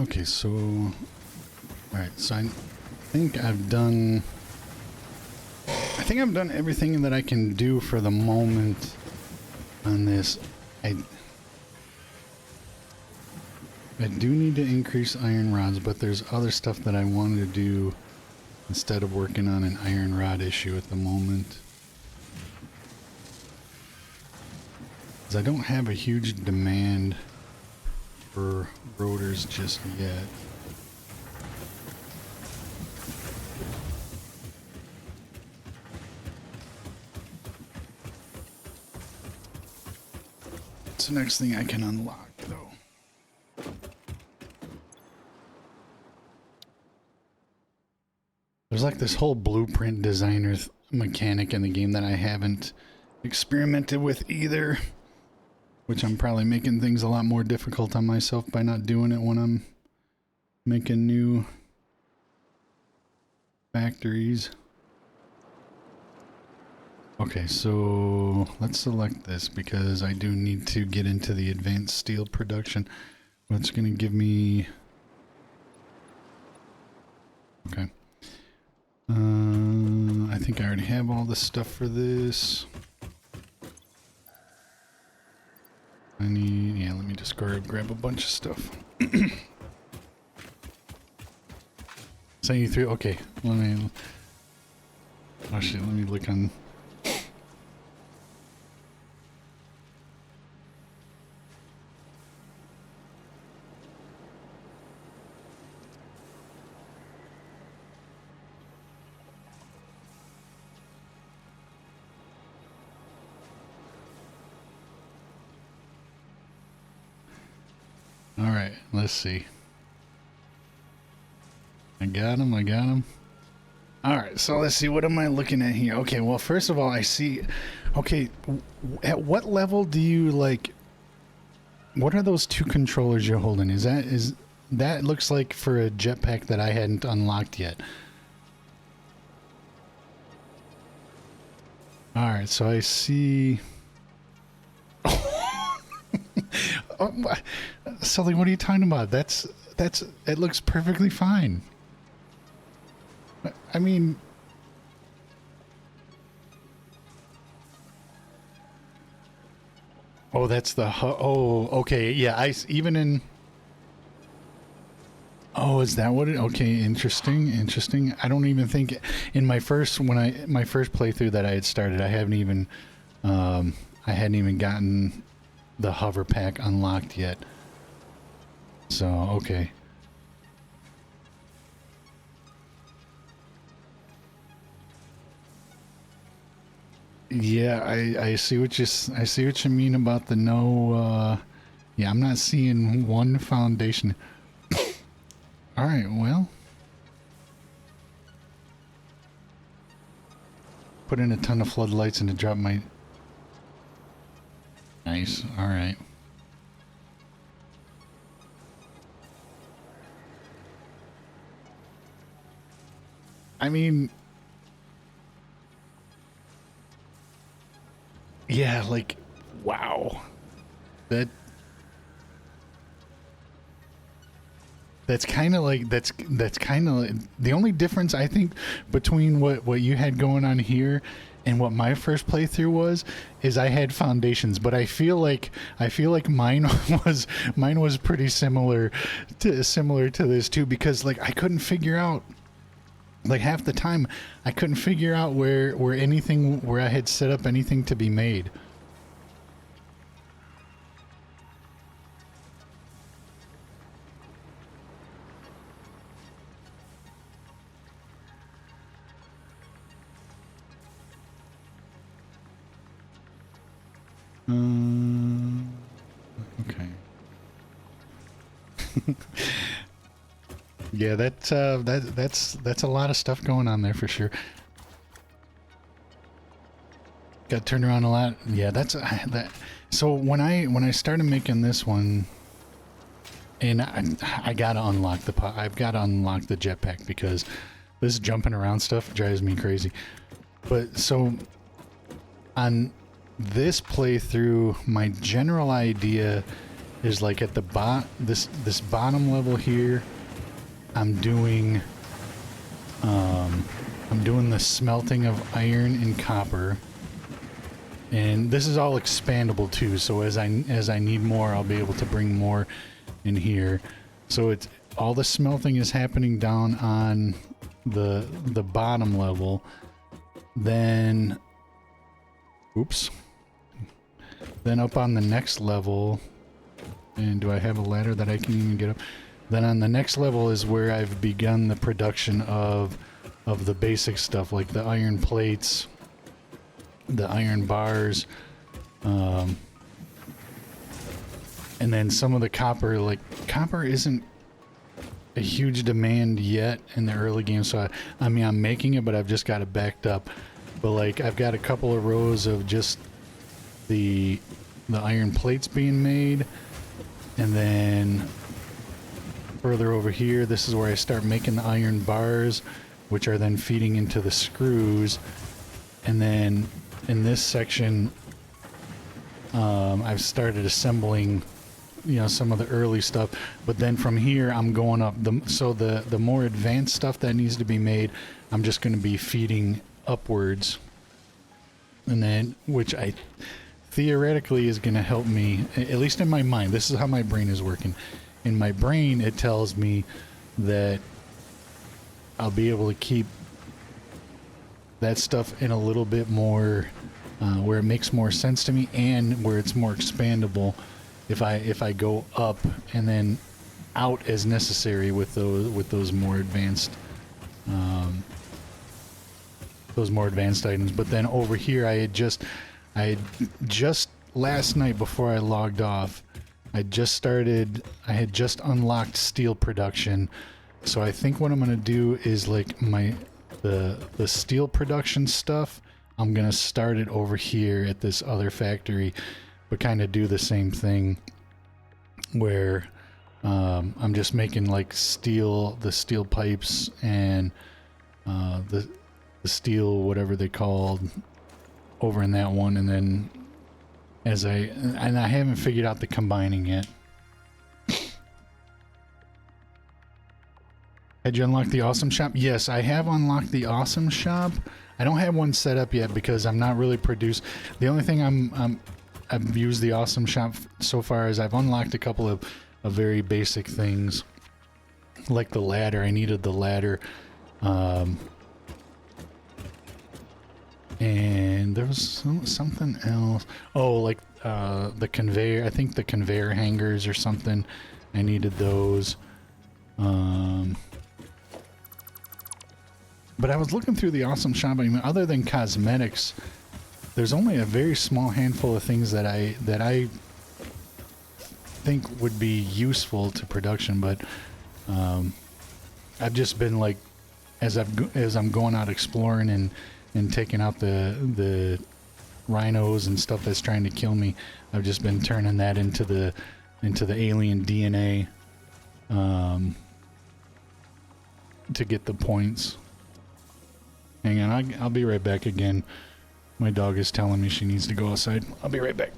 Okay, so, all right, so I think I've done everything that I can do for the moment on this. I do need to increase iron rods, but there's other stuff that I wanted to do instead of working on an iron rod issue at the moment. I don't have a huge demand for rotors just yet. It's the next thing I can unlock, though. There's like this whole blueprint designer mechanic in the game that I haven't experimented with either, which I'm probably making things a lot more difficult on myself by not doing it when I'm making new factories. Okay, so let's select this because I do need to get into the advanced steel production. What's going to give me... Okay. I think I already have all the stuff for this. I need... Yeah, let me just grab a bunch of stuff. 73, okay. Let me... Oh shit, let me look on... Alright, let's see. I got him. Alright, so let's see, what am I looking at here? Okay, well, first of all, I see... Okay, at what level do you, like... What are those two controllers you're holding? That looks like for a jetpack that I hadn't unlocked yet. Alright, so I see... Oh, Sully, what are you talking about? It looks perfectly fine. I mean... Oh, that's the... Oh, okay, yeah, even in... Oh, is that what it... Okay, interesting. I don't even think... In my first playthrough that I had started, I hadn't even gotten the hover pack unlocked yet. So, okay. Yeah, I see what you mean about the no. Yeah, I'm not seeing one foundation. All right, well, put in a ton of floodlights and to drop my. Nice. All right. I mean. Yeah, like, wow. That's kind of like that's kind of like, the only difference I think between what you had going on here and what my first playthrough was is I had foundations, but I feel like mine was pretty similar to this too, because like I couldn't figure out. Like half the time, I couldn't figure out where I had set up anything to be made. Okay. Yeah, that's a lot of stuff going on there for sure. Got turned around a lot. Yeah, that's that. So when I started making this one, and I gotta unlock I've gotta unlock the jetpack because this jumping around stuff drives me crazy. But so on this playthrough, my general idea is like at the this bottom level here. I'm doing the smelting of iron and copper, and this is all expandable too, so as I need more, I'll be able to bring more in here. So it's all the smelting is happening down on the bottom level. Then up on the next level, and do I have a ladder that I can even get up? Then on the next level is where I've begun the production of the basic stuff, like the iron plates, the iron bars, and then some of the copper. Like copper isn't a huge demand yet in the early game, so I mean I'm making it, but I've just got it backed up. But like I've got a couple of rows of just the iron plates being made, and then further over here, this is where I start making the iron bars, which are then feeding into the screws. And then in this section, I've started assembling, you know, some of the early stuff. But then from here, I'm going up. So the more advanced stuff that needs to be made, I'm just going to be feeding upwards. And then, which I theoretically is going to help me, at least in my mind. This is how my brain is working. In my brain, it tells me that I'll be able to keep that stuff in a little bit more, where it makes more sense to me, and where it's more expandable if I go up and then out as necessary with those more advanced items. But then over here, I had just last night before I logged off, I had just unlocked steel production. So I think what I'm gonna do is like the steel production stuff, I'm gonna start it over here at this other factory, but kind of do the same thing where I'm just making like the steel pipes and the steel, whatever they called, over in that one, and then I haven't figured out the combining yet. Had you unlocked the awesome shop? Yes, I have unlocked the awesome shop. I don't have one set up yet because I'm not really produced. The only thing I've used the awesome shop so far is I've unlocked a couple of very basic things, like the ladder. I needed the ladder, and there was something else. Oh, like the conveyor. I think the conveyor hangers or something. I needed those. But I was looking through the awesome shop. I mean, other than cosmetics, there's only a very small handful of things that I think would be useful to production. But I've just been like, as I'm going out exploring and taking out the rhinos and stuff that's trying to kill me, I've just been turning that into the alien DNA to get the points. Hang on, I'll be right back again. My dog is telling me she needs to go outside. I'll be right back.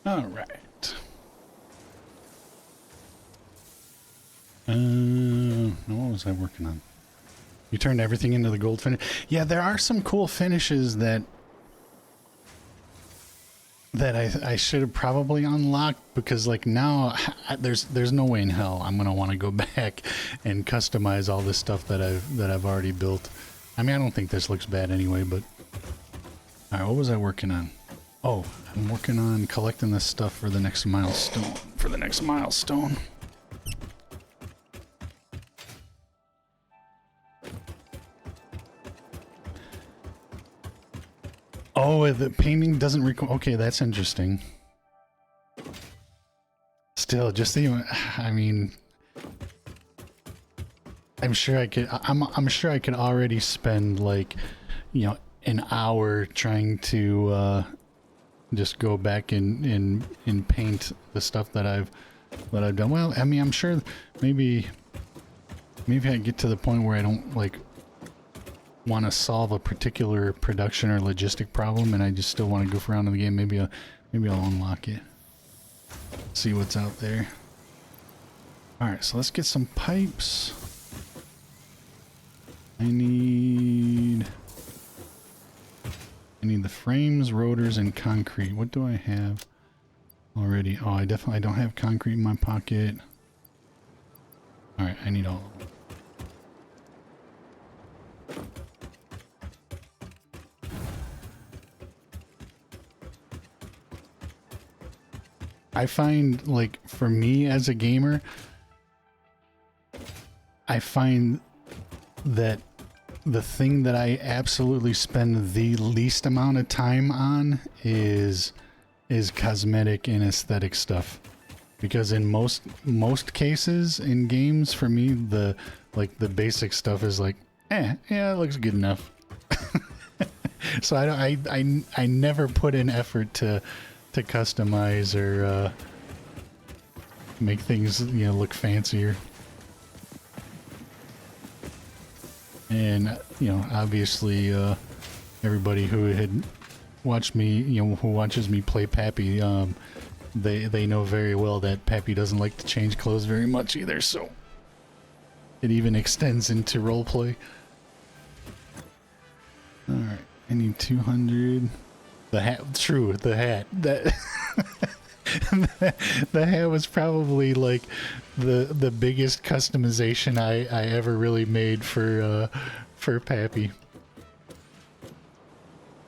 All right. What was I working on? You turned everything into the gold finish. Yeah, there are some cool finishes that I should have probably unlocked, because like now there's no way in hell I'm gonna want to go back and customize all this stuff that I've already built. I mean, I don't think this looks bad anyway, but All right, what was I working on? Oh, I'm working on collecting this stuff for the next milestone. Oh, the painting doesn't require... Okay, that's interesting. Still, just the... I mean... I'm sure I could... I'm sure I could already spend, like, you know, an hour trying to just go back and paint the stuff that I've done. Well, I mean, I'm sure maybe I get to the point where I don't like want to solve a particular production or logistic problem, and I just still want to goof around in the game. Maybe I'll unlock it. See what's out there. All right, so let's get some pipes. I need the frames, rotors, and concrete. What do I have already? Oh, I don't have concrete in my pocket. All right, I need all of them. I find, like, for me as a gamer, I find that the thing that I absolutely spend the least amount of time on is cosmetic and aesthetic stuff. Because in most cases in games, for me, the basic stuff is like, yeah, it looks good enough. So I never put in effort to customize or make things, you know, look fancier. And, you know, obviously, everybody who had watched me, you know, who watches me play Pappy, they know very well that Pappy doesn't like to change clothes very much either, so it even extends into roleplay. Alright, I need 200. The hat, true, the hat. That the hat was probably like the biggest customization I ever really made for Pappy.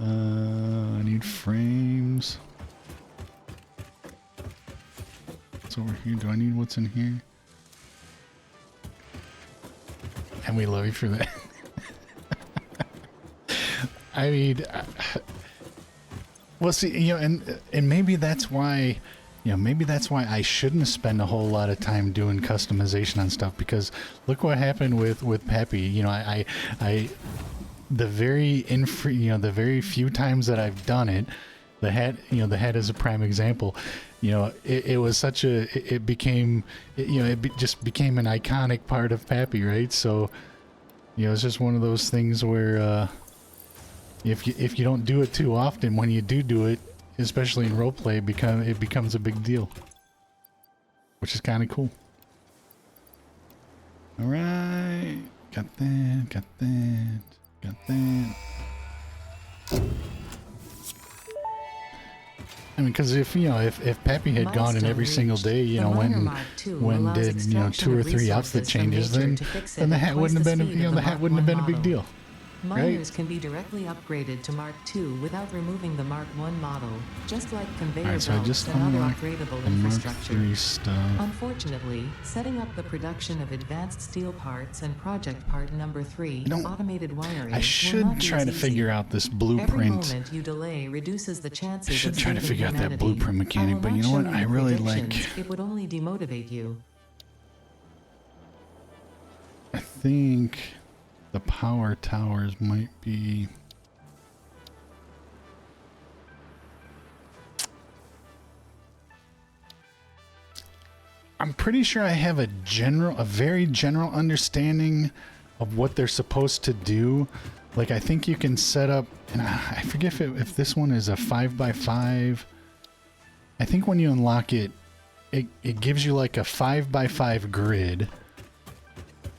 I need frames. What's over here? Do I need what's in here? And we love you for that. I mean, well, see, you know, and maybe that's why, you know, maybe that's why I shouldn't spend a whole lot of time doing customization on stuff, because look what happened with Pappy. You know, I the very few times that I've done it, the hat is a prime example. You know, it was such a, it became, just became an iconic part of Pappy, right? So, you know, it's just one of those things where, if you don't do it too often, when you do it, especially in roleplay, it becomes a big deal, which is kind of cool. All right, got that. I mean, because if Pappy had gone in every single day, you know, went and did, you know, 2 or 3 outfit changes, then the hat wouldn't have been, the hat wouldn't have been a big deal. Miners can be directly upgraded to Mark II without removing the Mark I model, just like conveyor belts and other upgradable infrastructure. Unfortunately, setting up the production of advanced steel parts and project part number 3, automated wiring, I should try to figure out this blueprint. Every moment you delay reduces the chances I should try to figure out that blueprint mechanic, but you know what? I really like... It would only demotivate you. I think the power towers might be... I'm pretty sure I have a very general understanding of what they're supposed to do. Like, I think you can set up, and I forget if this one is a 5x5. I think when you unlock it, it gives you like a 5x5 grid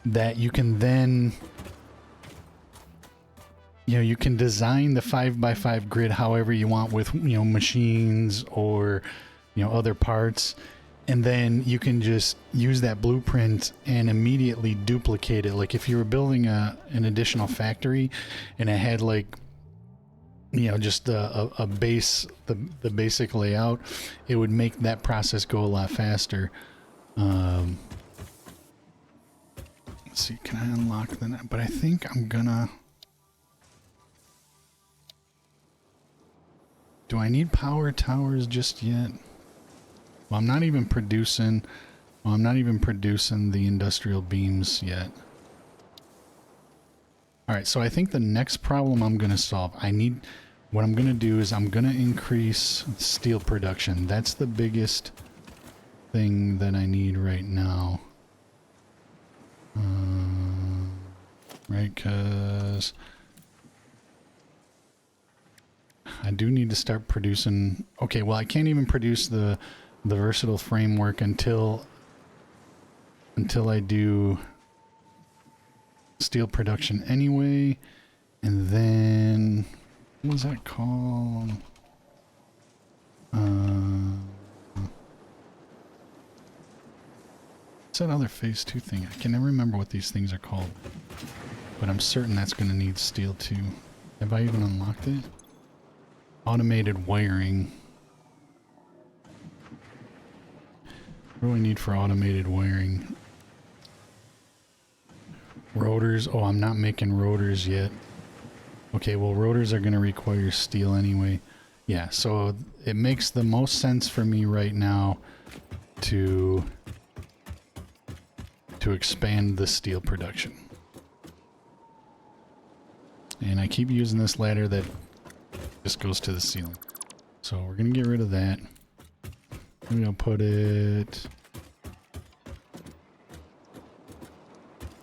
that you can then, you know, you can design the 5x5 grid however you want with, you know, machines or, you know, other parts. And then you can just use that blueprint and immediately duplicate it. Like if you were building an additional factory and it had like, you know, just a base, the basic layout, it would make that process go a lot faster. Let's see, can I unlock the, but I think I'm gonna, do I need power towers just yet? Well, I'm not even producing, well, I'm not even producing the industrial beams yet. All right, so I think the next problem I'm going to solve, what I'm going to do is I'm going to increase steel production. That's the biggest thing that I need right now. Right, because I do need to start producing. Okay, well, I can't even produce the versatile framework until I do steel production anyway. And then what was that called? What's that other phase 2 thing? I can never remember what these things are called, but I'm certain that's going to need steel too. Have I even unlocked it? Automated wiring. What do I need for automated wiring? Rotors. Oh, I'm not making rotors yet. Okay, well, rotors are going to require steel anyway. Yeah, so it makes the most sense for me right now to expand the steel production. And I keep using this ladder that just goes to the ceiling. So we're going to get rid of that. Maybe I'll put it...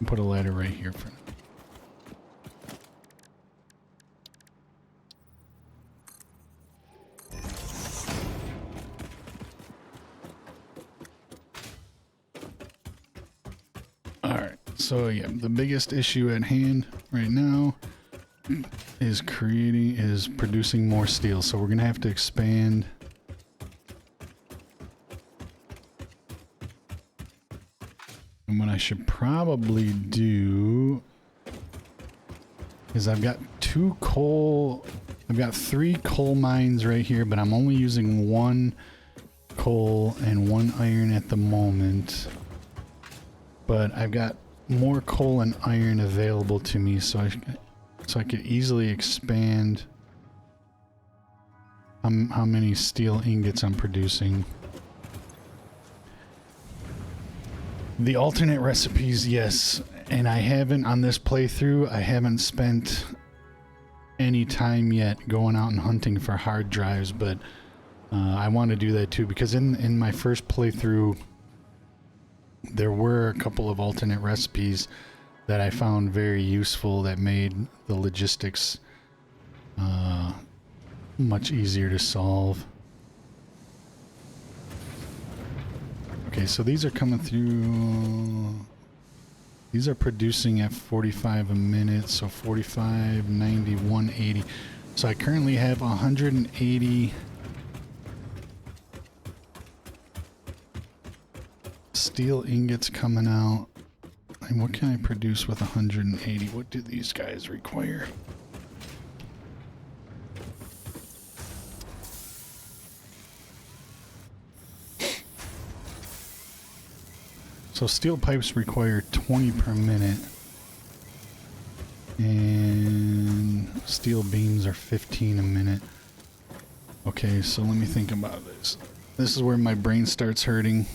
put a ladder right here for now. Alright, so yeah, the biggest issue at hand right now is producing more steel. So we're gonna have to expand. And what I should probably do is I've got 3 coal mines right here, but I'm only using 1 coal and 1 iron at the moment. But I've got more coal and iron available to me, so I could easily expand how many steel ingots I'm producing. The alternate recipes, yes, and I haven't, on this playthrough, I haven't spent any time yet going out and hunting for hard drives, but I want to do that too, because in my first playthrough, there were a couple of alternate recipes that I found very useful that made the logistics much easier to solve. Okay, so these are coming through. These are producing at 45 a minute, so 45, 90, 180. So I currently have 180 steel ingots coming out. And what can I produce with 180? What do these guys require? So steel pipes require 20 per minute. And steel beams are 15 a minute. Okay, so let me think about this. This is where my brain starts hurting.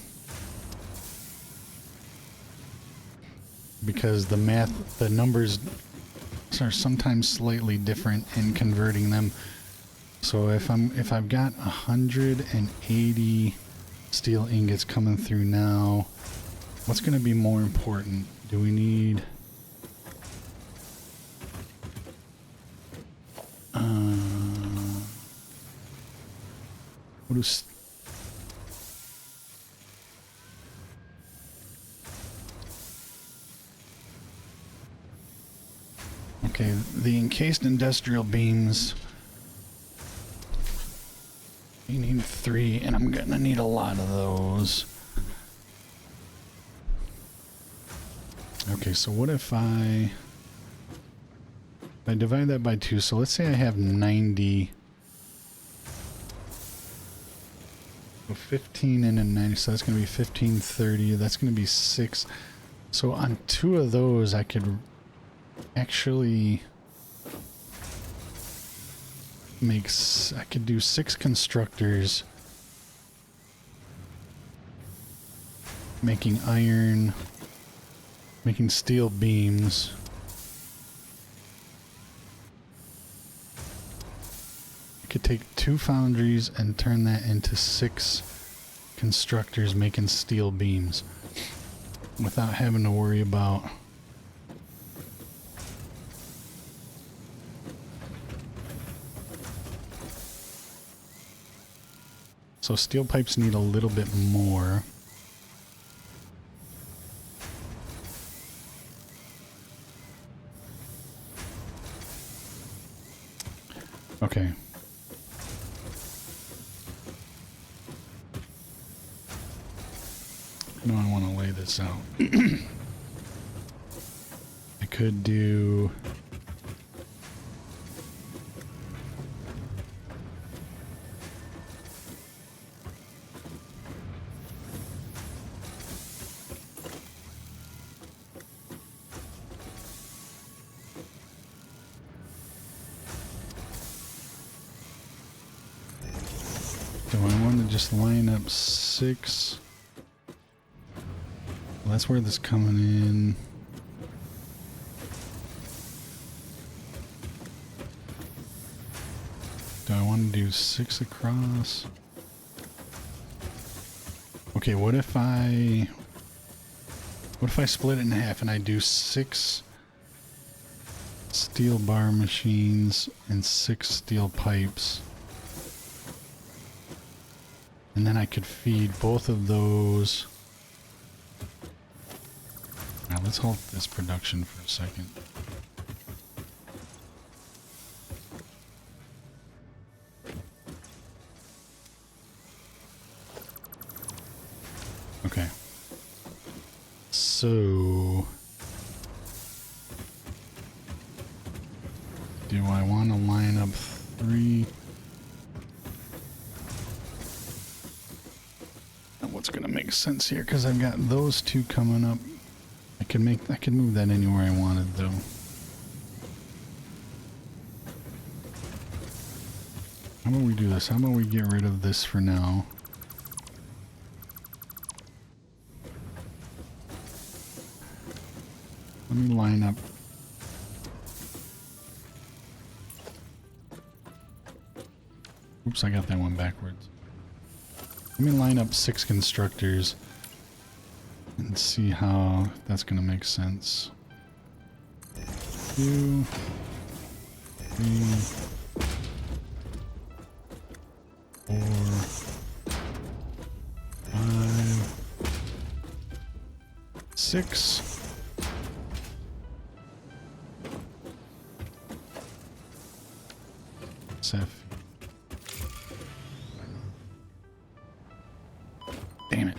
Because the math, the numbers are sometimes slightly different in converting them. So if I've got 180 steel ingots coming through now, what's going to be more important? Do we need what is okay, the encased industrial beams, you need 3, and I'm gonna need a lot of those. Okay, so what if I I divide that by 2, so let's say I have 90. So 15 and a 90, so that's going to be 1530. That's going to be 6. So on 2 of those, I could actually I could do 6 constructors, making iron, making steel beams. I could take 2 foundries and turn that into 6 constructors making steel beams without having to worry about so steel pipes need a little bit more. Okay. How do I want to lay this out? I could do... Do I want to just line up 6? Well, that's where this coming in. Do I want to do 6 across? Okay, what if I split it in half and I do 6 steel bar machines and 6 steel pipes? And then I could feed both of those. Now let's halt this production for a second. Okay. So do I want to line up 3? What's going to make sense here, because I've got those 2 coming up. I could move that anywhere I wanted though. How about we do this? How about we get rid of this for now? Let me line up. Oops, I got that one backwards. Let me line up 6 constructors and see how that's going to make sense. 2, 3, 4, 5, 6. Damn it.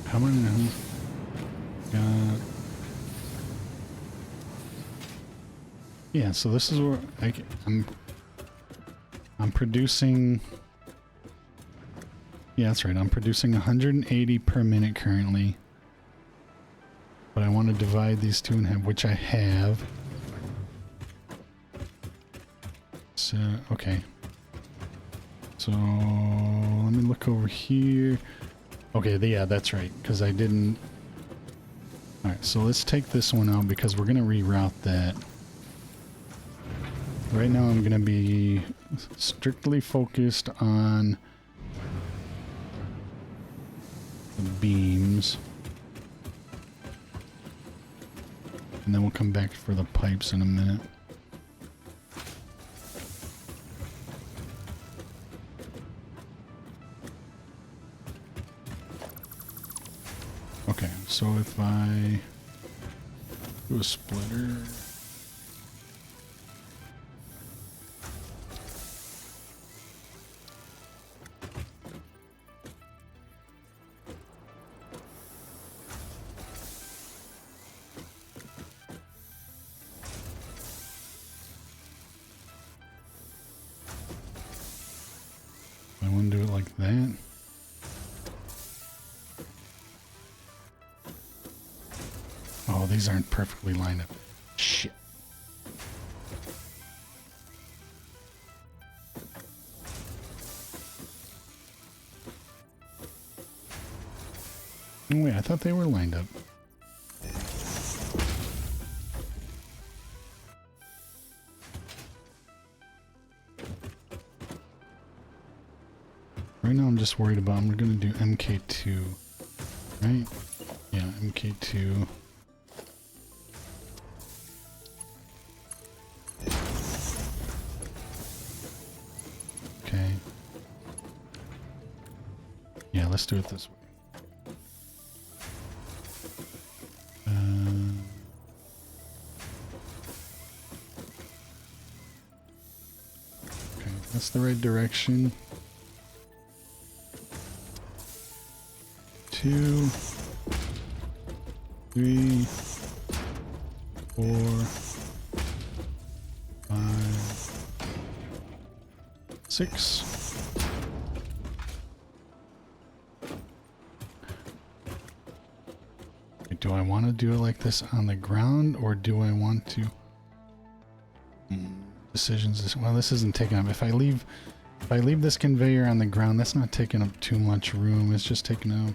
How many now? Got... Yeah, so this is where I'm producing... Yeah, that's right. I'm producing 180 per minute currently. But I want to divide these 2 in half, which I have. So, okay. So, let me look over here. Okay, yeah, that's right, because I didn't... Alright, so let's take this one out because we're going to reroute that. Right now I'm going to be strictly focused on the beams. And then we'll come back for the pipes in a minute. Okay, so if I Do a splitter. I want to do it like that. Oh, these aren't perfectly lined up. Shit. Oh, wait, I thought they were lined up. Right now I'm just worried about, we're going to do MK2, right? Yeah, MK2. Okay. Yeah, let's do it this way. Okay, that's the right direction. 2, 3, 4, 5, 6. Do I want to do it like this on the ground, or do I want to decisions? Well, this isn't taking up. If I leave this conveyor on the ground, that's not taking up too much room. It's just taking up.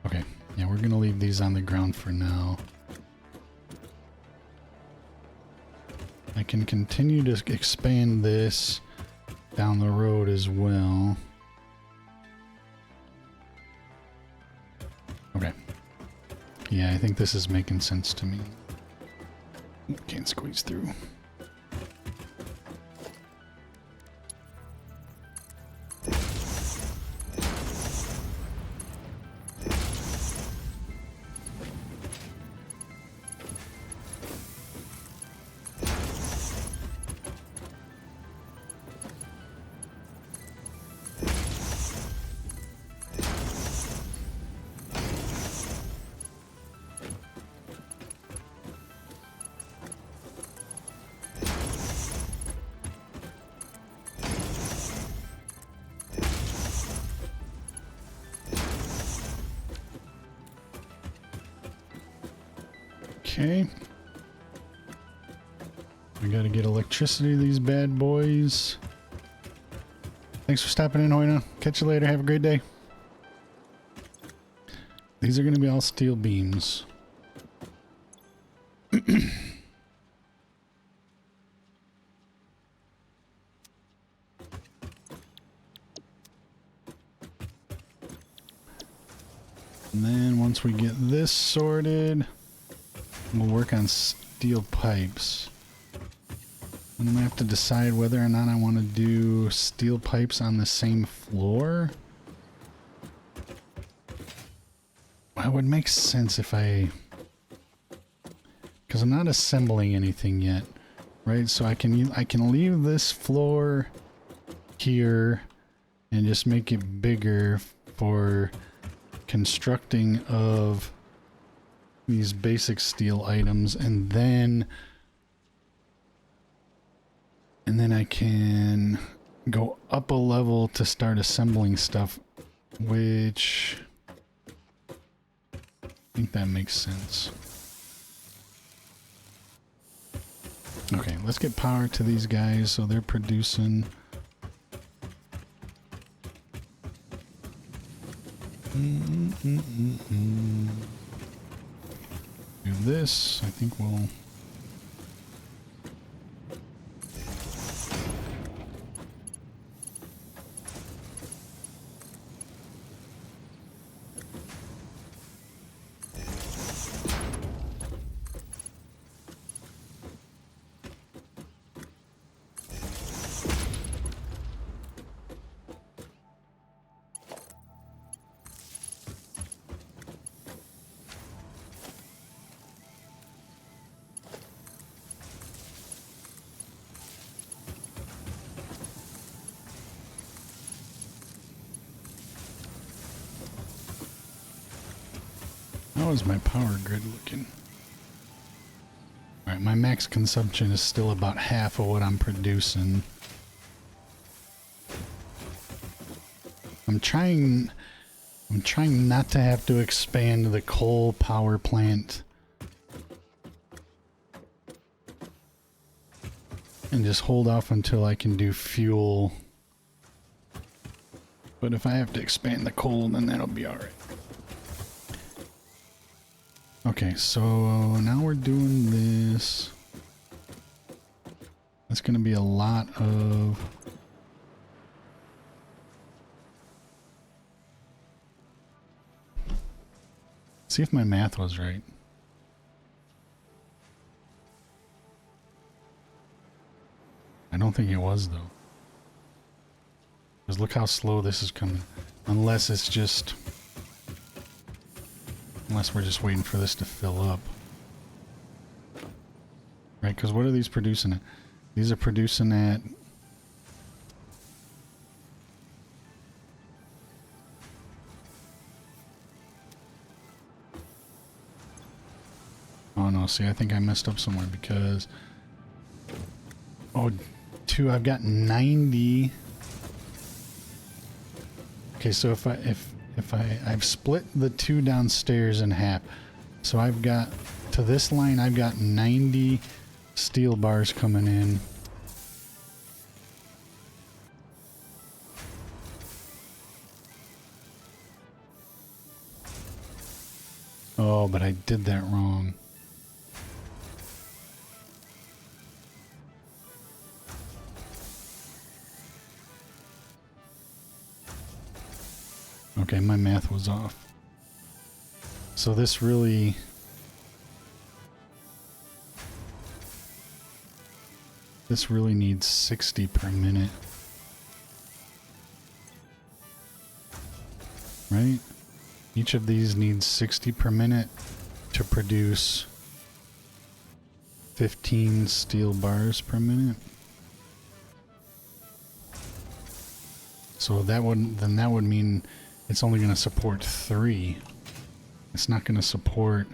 Okay, yeah, we're gonna leave these on the ground for now. I can continue to expand this down the road as well. Okay. Yeah, I think this is making sense to me. Can't squeeze through. Okay. We gotta get electricity to these bad boys. Thanks for stopping in, Hoyna. Catch you later. Have a great day. These are gonna be all steel beams. And then once we get this sorted, we'll work on steel pipes. I'm gonna have to decide whether or not I want to do steel pipes on the same floor. Well, it would make sense if because I'm not assembling anything yet, right? So I can leave this floor here and just make it bigger for constructing of these basic steel items, and then I can go up a level to start assembling stuff, which I think that makes sense. Okay, let's get power to these guys so they're producing. Do this. I think we'll. How is my power grid looking? Alright, my max consumption is still about half of what I'm producing. I'm trying not to have to expand the coal power plant. And just hold off until I can do fuel. But if I have to expand the coal, then that'll be alright. Okay, so now we're doing this. That's going to be a lot of... See if my math was right. I don't think it was, though. Because look how slow this is coming. Unless it's just... Unless we're just waiting for this to fill up. Right, because what are these producing at? These are producing at... Oh no, see, I think I messed up somewhere because... Oh, I've got 90... Okay, so if I've split the 2 downstairs in half. So I've got, to this line, I've got 90 steel bars coming in. Oh, but I did that wrong. Okay, my math was off. So this really... This really needs 60 per minute. Right? Each of these needs 60 per minute to produce 15 steel bars per minute. So that would mean it's only going to support 3. It's not going to support...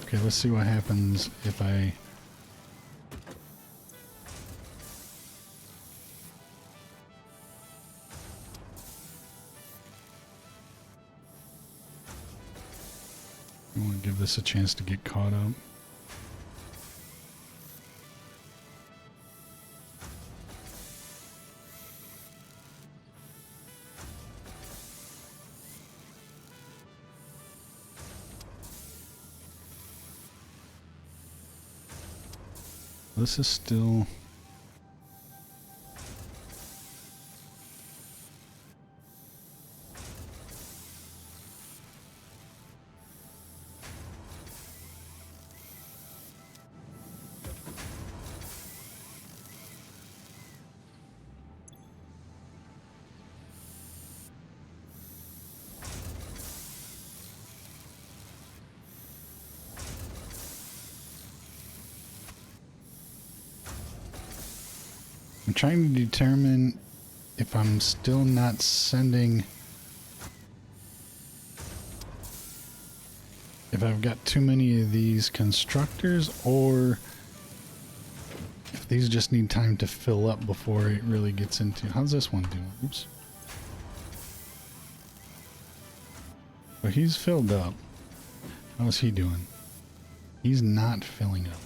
Okay, let's see what happens if I... I want to give this a chance to get caught up. This is still... I'm trying to determine if I'm still not sending... If I've got too many of these constructors, or if these just need time to fill up before it really gets into... How's this one doing? Oops. Well, he's filled up. How's he doing? He's not filling up.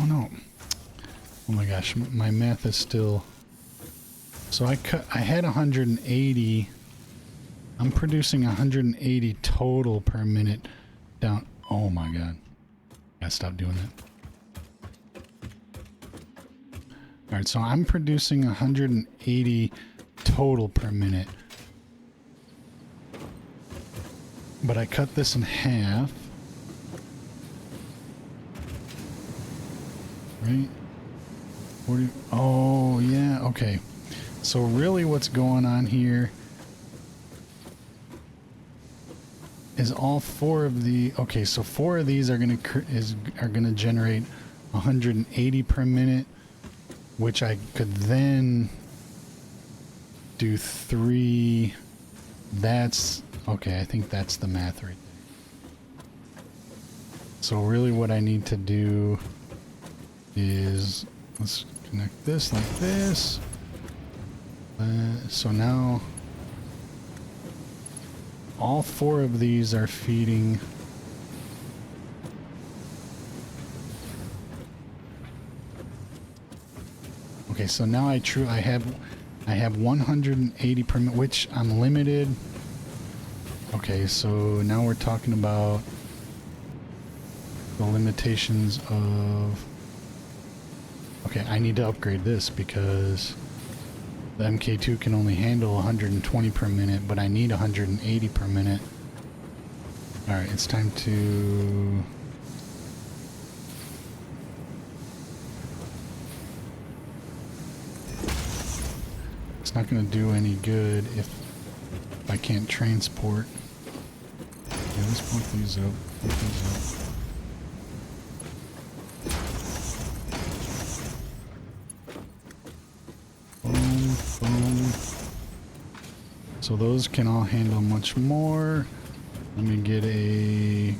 Oh no. Oh my gosh, my math is still... So I had 180. I'm producing 180 total per minute down. Oh my god. Gotta stop doing that. Alright, so I'm producing 180 total per minute. But I cut this in half. Right? 40, oh, yeah, okay. So really what's going on here is all 4 of the, okay, so 4 of these are gonna generate 180 per minute, which I could then do 3. That's okay. I think that's the math right there. So really what I need to do is, let's connect this like this. So now all 4 of these are feeding. Okay, so now I have 180 per minute, which I'm limited. Okay, so now we're talking about the limitations of. Okay, I need to upgrade this because the MK2 can only handle 120 per minute, but I need 180 per minute. Alright, it's time to... It's not going to do any good if I can't transport. Yeah, let's pump these up. Pump these up. Boom, boom. So those can all handle much more. Let me get a...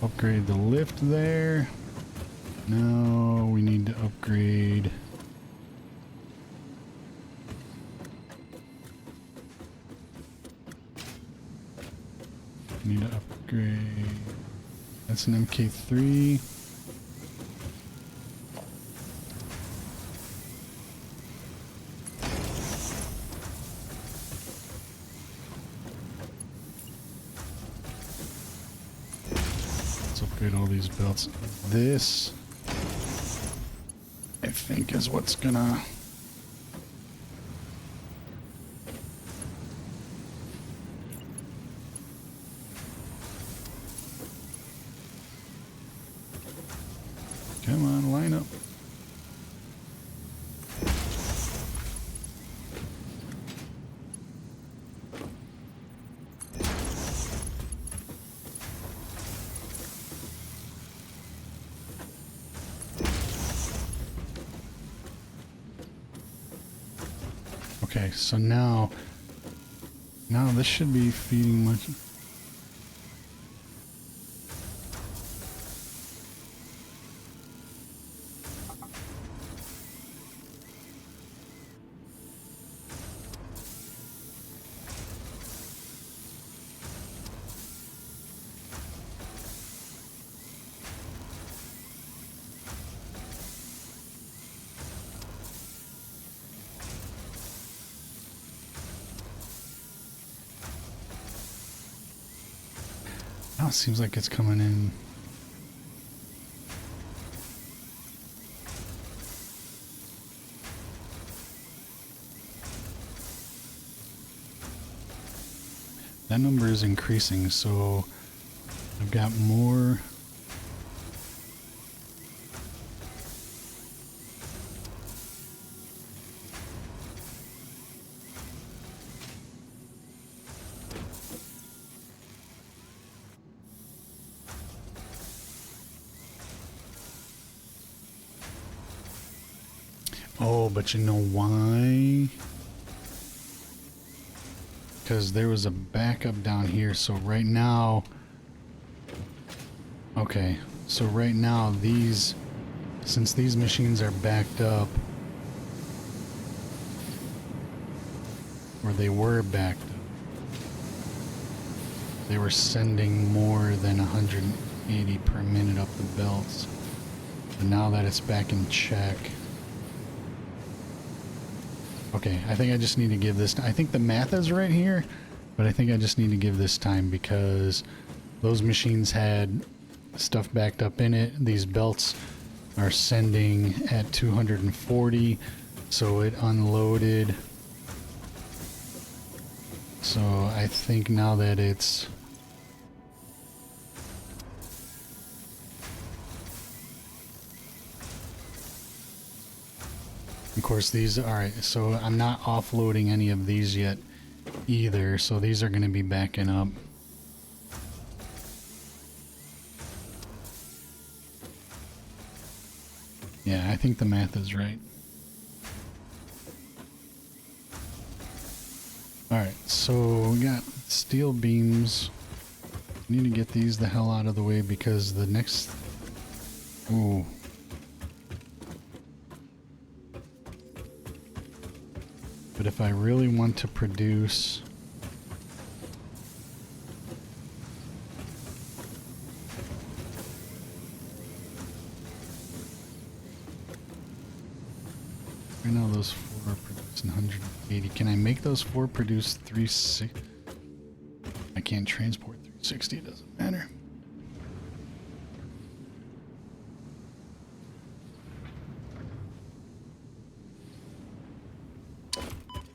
Upgrade the lift there. Now we need to upgrade... Need to upgrade. That's an MK3. Let's upgrade all these belts. This, I think, is what's gonna... Come on, line up. Okay, so now this should be feeding much. Now it seems like it's coming in. That number is increasing, so I've got more. Oh, but you know why? Because there was a backup down here, so right now... Okay, so right now these... Since these machines are backed up... Or they were backed up. They were sending more than 180 per minute up the belts. But now that it's back in check... Okay, I think I just need to give this... I think the math is right here, but I think I just need to give this time because those machines had stuff backed up in it. These belts are sending at 240, so it unloaded. So I think now that it's... Of course, these... Alright, so I'm not offloading any of these yet either, so these are going to be backing up. Yeah, I think the math is right. Alright, so we got steel beams. Need to get these the hell out of the way because the next... Ooh. But if I really want to produce... Right now those 4 are producing 180. Can I make those 4 produce 360? I can't transport 360, it doesn't matter.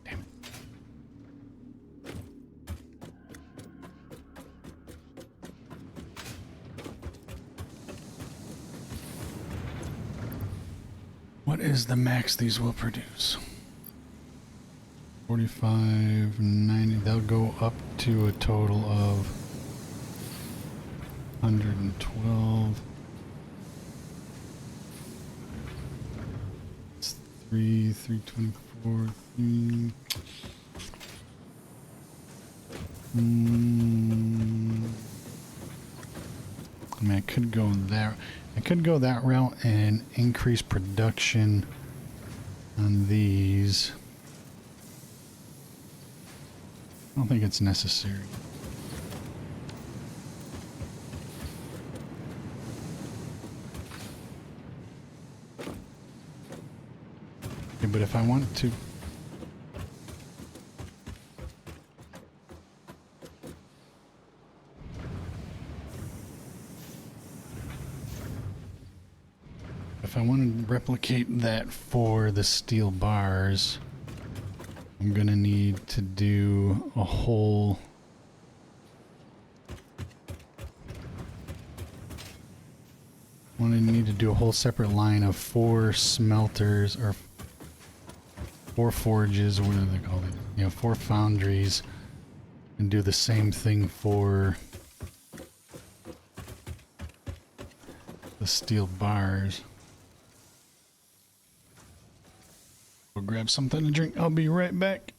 Damn it. What is the max these will produce? 45, 90, they'll go up to a total of 112. It's 324, 3. I mean, I could go that route and increase production on these. I don't think it's necessary. Okay, but if I want to... If I want to replicate that for the steel bars, I'm gonna need to do a whole... I'm gonna need to do a whole separate line of 4 smelters, or 4 forges, what do they call it? You know, 4 foundries, and do the same thing for the steel bars. We'll grab something to drink. I'll be right back.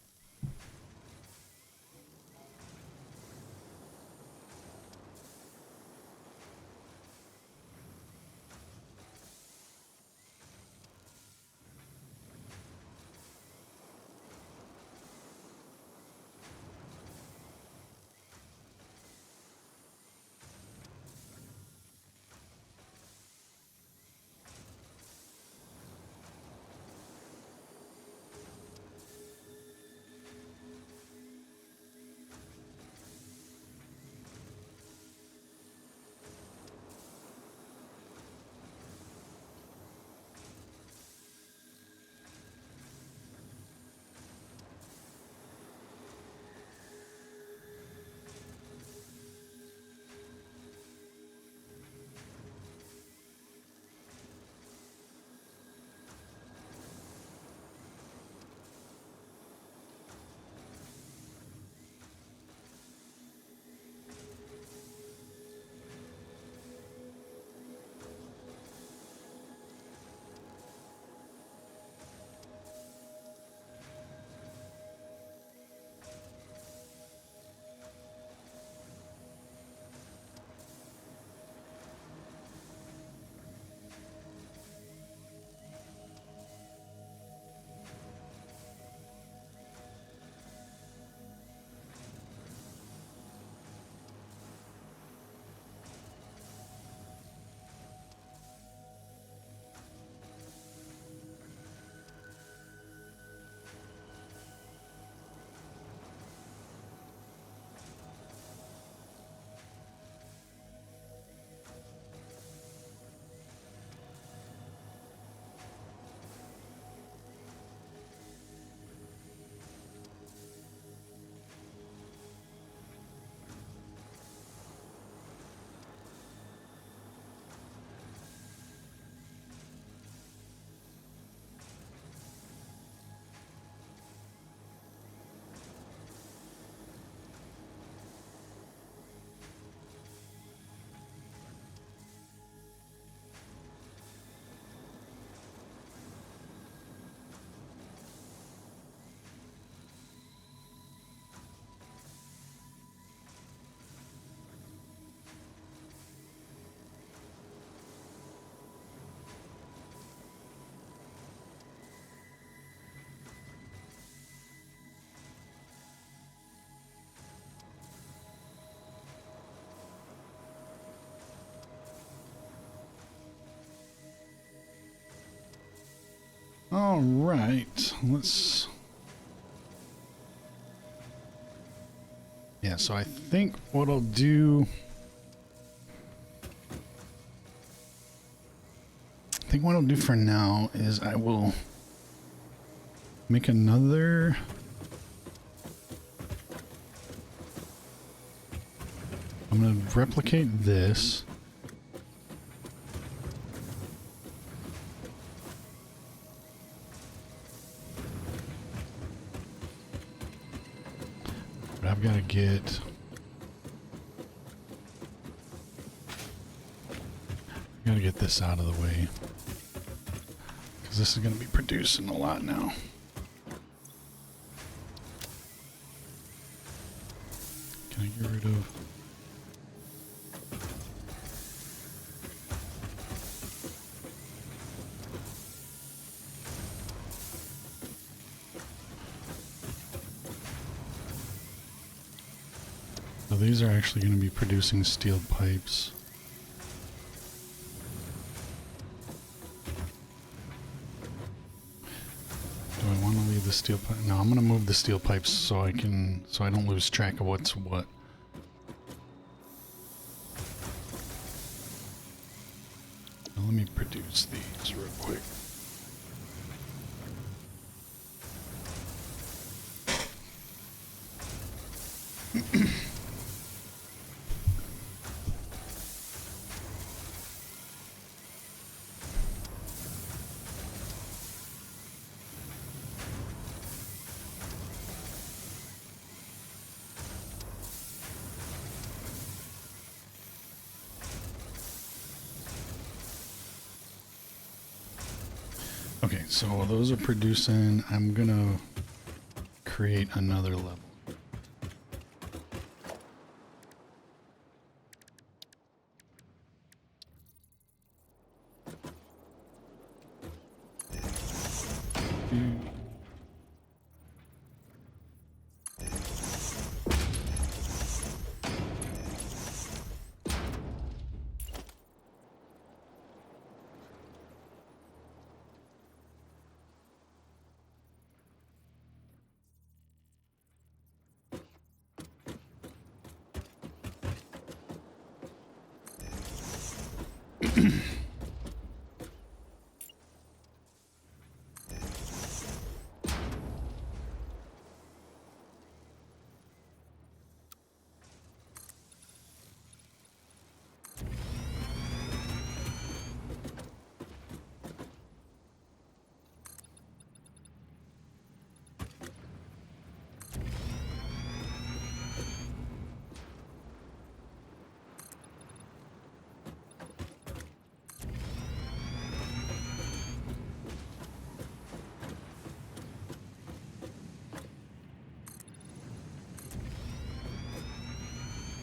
All right, let's... Yeah, so I think what I'll do... I think what I'll do for now is I will make another... I'm going to replicate this. But I've got to get... I've got to get this out of the way. Because this is going to be producing a lot now. Can I get rid of... So these are actually going to be producing steel pipes. Do I want to leave the steel pipe? No, I'm going to move the steel pipes so I don't lose track of what's what. Now let me produce these real quick. Okay, so while those are producing, I'm gonna create another level.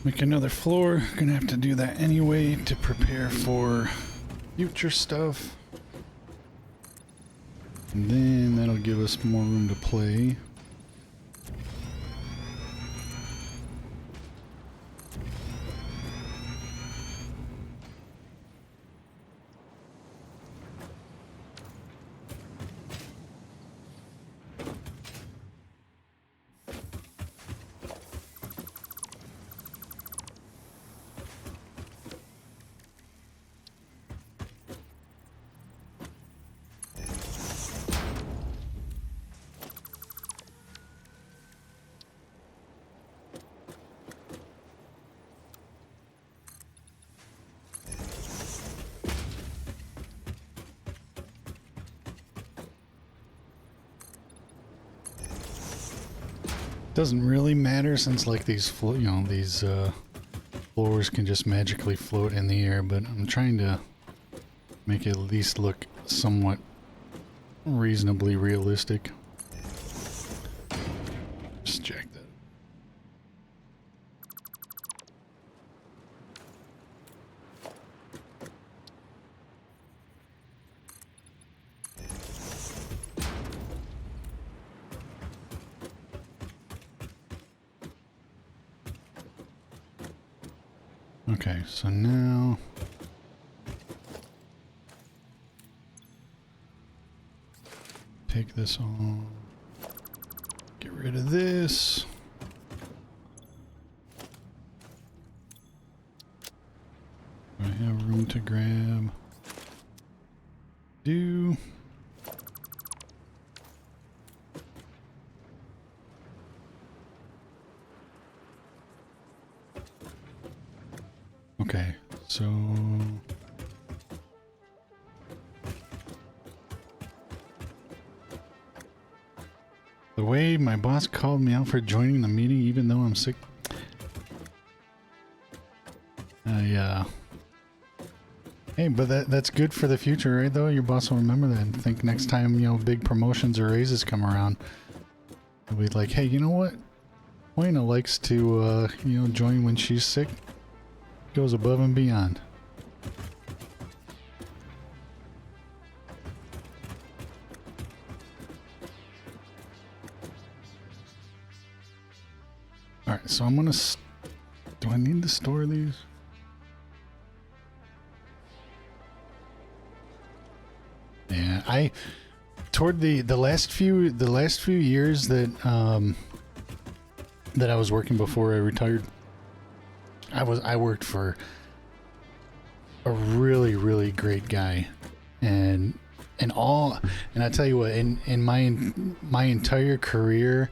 Make another floor. Gonna have to do that anyway to prepare for future stuff. And then that'll give us more room to play. Doesn't really matter since like these floors can just magically float in the air, but I'm trying to make it at least look somewhat reasonably realistic. Just check that. Okay, so now take this all. Get rid of this. I have room to grab. Do. Okay, so the way my boss called me out for joining the meeting even though I'm sick. Yeah. Hey, but that's good for the future, right though? Your boss will remember that and think next time, you know, big promotions or raises come around. They'll be like, hey, you know what? Moina likes to, you know, join when she's sick. Goes above and beyond. Alright, so I'm gonna... do I need to store these? Yeah, toward the last few years that that I was working before I retired, I worked for a really great guy, and I tell you what, in my entire career,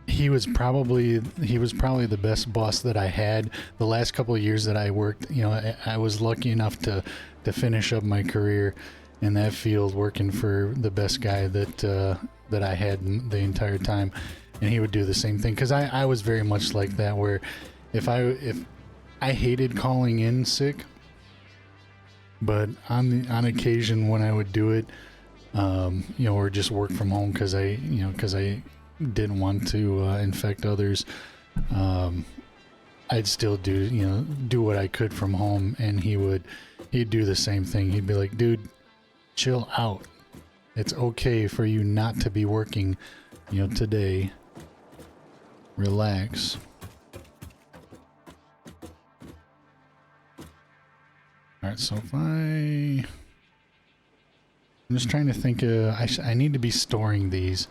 he was probably the best boss that I had. The last couple of years that I worked, you know, I was lucky enough to finish up my career in that field, working for the best guy that I had the entire time. And he would do the same thing, because I was very much like that, where if I hated calling in sick, but on occasion when I would do it, you know, or just work from home because I didn't want to infect others, I'd still do what I could from home, and he'd do the same thing. He'd be like, dude, chill out. It's okay for you not to be working, you know, today. Relax. Alright, so if I'm just trying to think, I need to be storing these.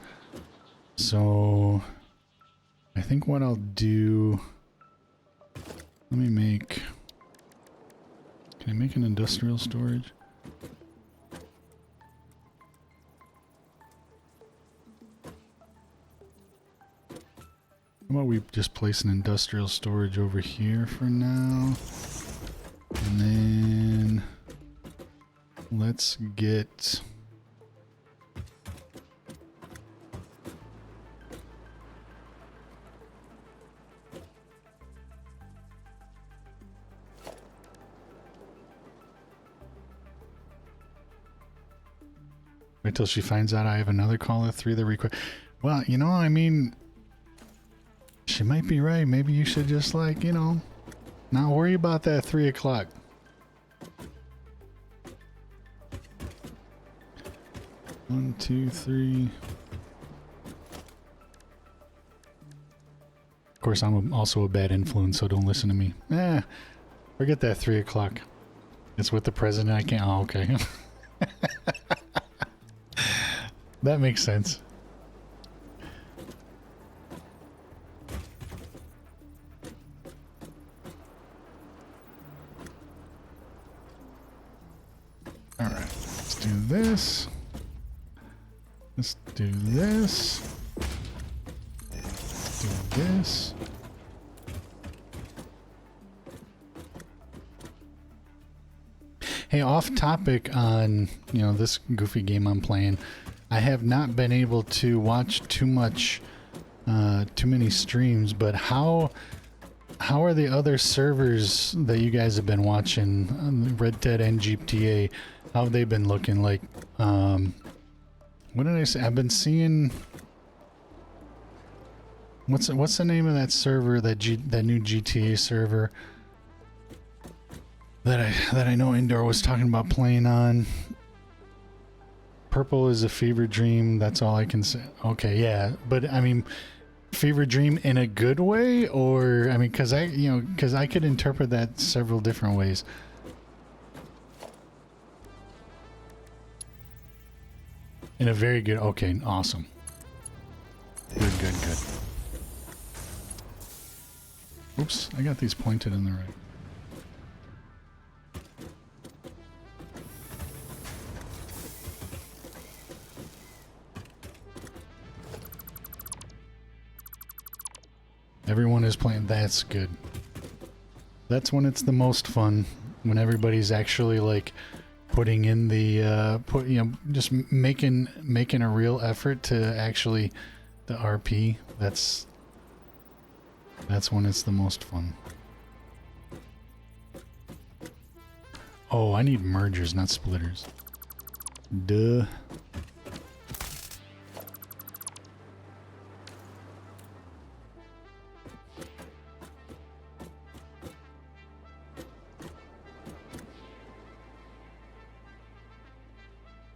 So I think what I'll do, let me make, can I make an industrial storage? How about we just place an industrial storage over here for now? And then let's get... wait till she finds out I have another call at 3 that request. Well, you know, I mean, she might be right. Maybe you should just, like, you know, not worry about that 3 o'clock. One, two, three. Of course, I'm also a bad influence, so don't listen to me. Forget that 3 o'clock. It's with the president. I can't. Oh, okay. That makes sense. All right, let's do this. Let's do this. Let's do this. Hey, off topic on, you know, this goofy game I'm playing. I have not been able to watch too many streams, but how are the other servers that you guys have been watching, Red Dead and GTA, how have they been looking? Like, what did I say? I've been seeing, what's the name of that server, that new GTA server that I know Indoor was talking about playing on? Purple is a fever dream. That's all I can say. Okay, yeah, but I mean, fever dream in a good way, or I mean, because I could interpret that several different ways. In a very good... Okay, awesome. Good, good, good. Oops, I got these pointed in the right. Everyone is playing. That's good. That's when it's the most fun. When everybody's actually like putting in the just making a real effort to actually the RP. That's when it's the most fun. Oh, I need mergers, not splitters. Duh.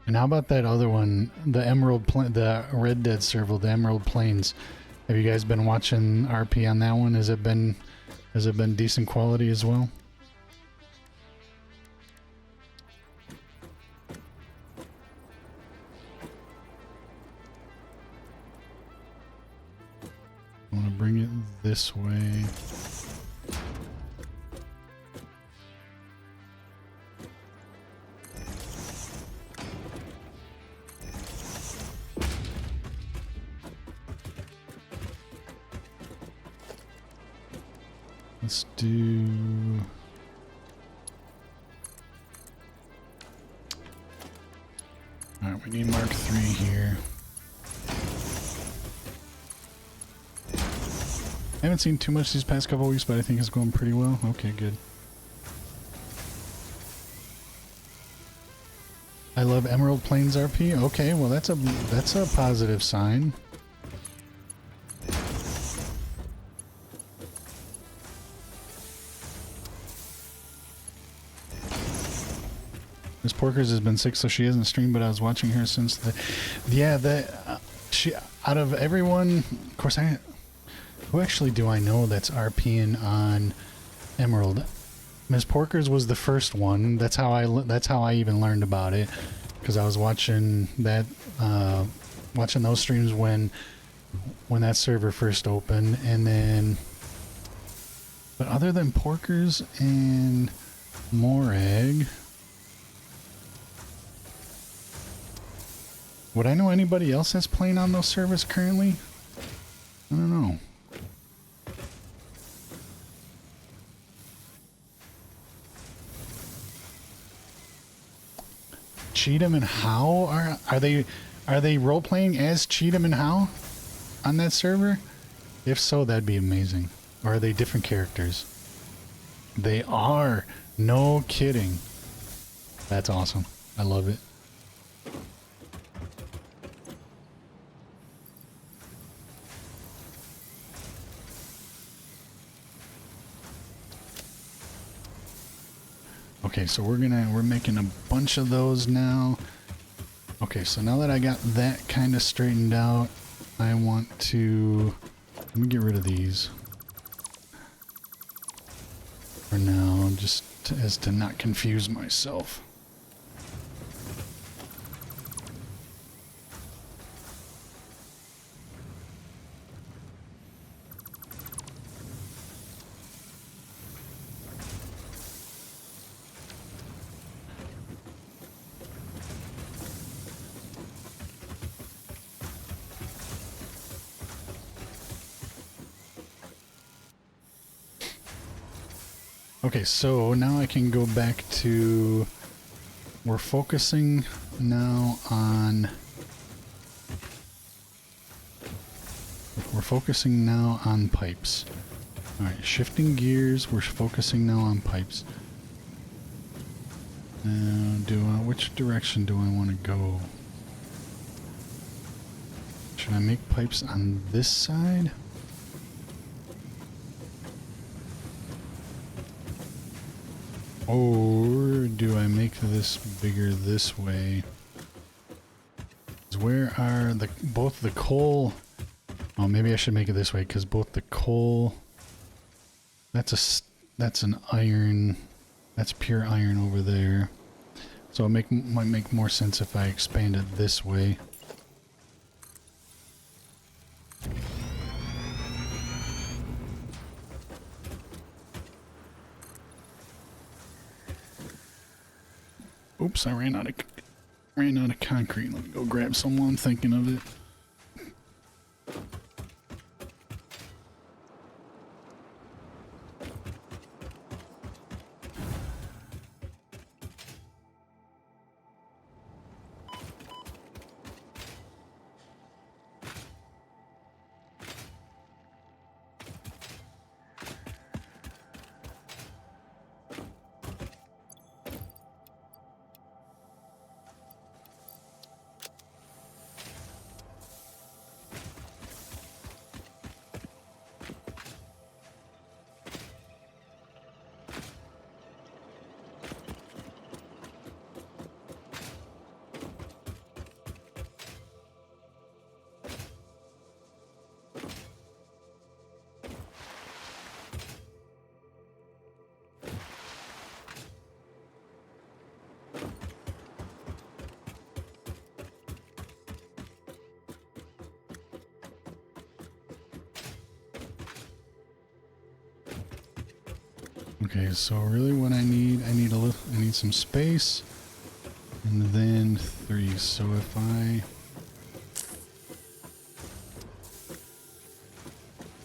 And how about that other one, the the Red Dead server, the Emerald Plains? Have you guys been watching RP on that one? Has it been decent quality as well? I want to bring it this way. Let's do... Alright, we need Mark 3 here. I haven't seen too much these past couple weeks, but I think it's going pretty well. Okay, good. I love Emerald Plains RP. Okay, well that's a positive sign. Miss Porkers has been sick, so she hasn't streamed, but I was watching her since the... Yeah, she... Out of everyone... Of course, who actually do I know that's RPing on Emerald? Miss Porkers was the first one. That's how I even learned about it, because I was watching that... watching those streams when that server first opened, and then... But other than Porkers and Morag... Would I know anybody else that's playing on those servers currently? I don't know. Cheatham and Howe are they role playing as Cheatham and Howe on that server? If so, that'd be amazing. Or are they different characters? They are. No kidding. That's awesome. I love it. Okay, so we're making a bunch of those now. Okay, so now that I got that kind of straightened out, I want to... Let me get rid of these. For now, just as to not confuse myself. Okay, so now I can go back to... We're focusing now on... We're focusing now on pipes. Alright, shifting gears, we're focusing now on pipes. Now, which direction do I want to go? Should I make pipes on this side? Or do I make this bigger this way? Where are both the coal... Oh, maybe I should make it this way, because both the coal... That's an iron... That's pure iron over there. So it might make more sense if I expand it this way. Oops, I ran out of concrete. Let me go grab some while I'm thinking of it. Okay, so really what I need some space, and then 3. So if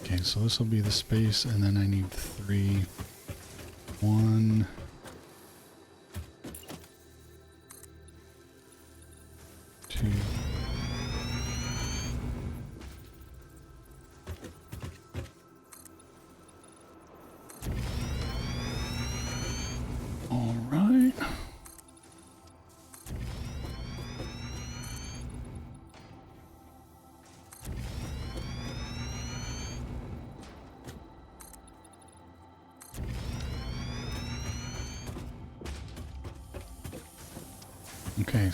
okay, so this will be the space, and then I need 3. 1, 2. All right. Okay.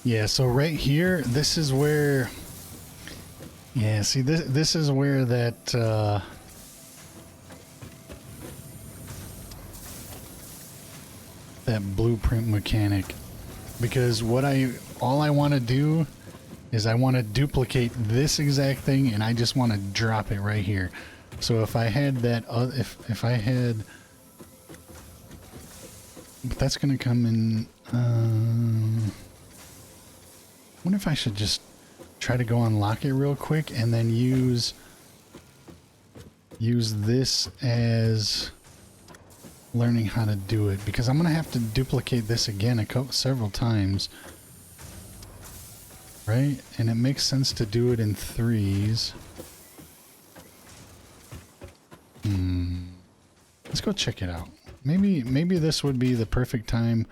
Yeah, so right here, this is where, yeah, see, this is where that that blueprint mechanic, because all I want to do is I want to duplicate this exact thing, and I just want to drop it right here. So if I had that, if I had, but that's gonna come in. I wonder if I should just try to go unlock it real quick and then use this as learning how to do it, because I'm gonna have to duplicate this again several times, right? And it makes sense to do it in 3s. Let's go check it out. Maybe this would be the perfect time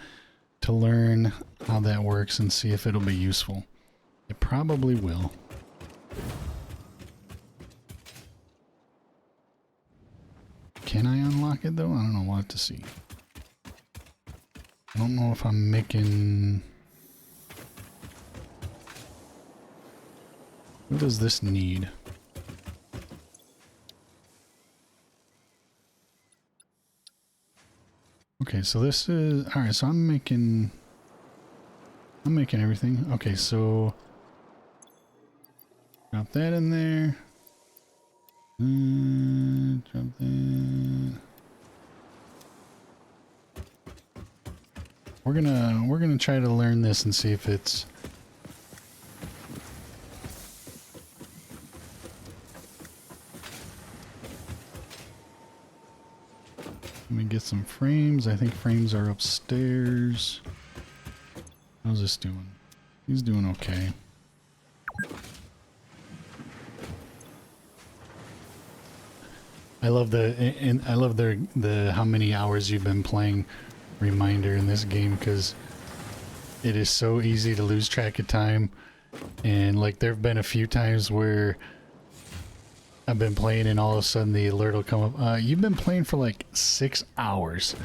to learn how that works and see if it'll be useful. It probably will. Can I unlock it though? I don't know. We'll have to see. I don't know if I'm making... What does this need? Okay, so this is... Alright, so I'm making everything. Okay, so... Drop that in there. Drop that. We're gonna try to learn this and see if it's... Let me get some frames. I think frames are upstairs. How's this doing? He's doing okay. I love the how many hours you've been playing reminder in this game, because it is so easy to lose track of time. And like, there have been a few times where I've been playing and all of a sudden the alert will come up. You've been playing for like 6 hours.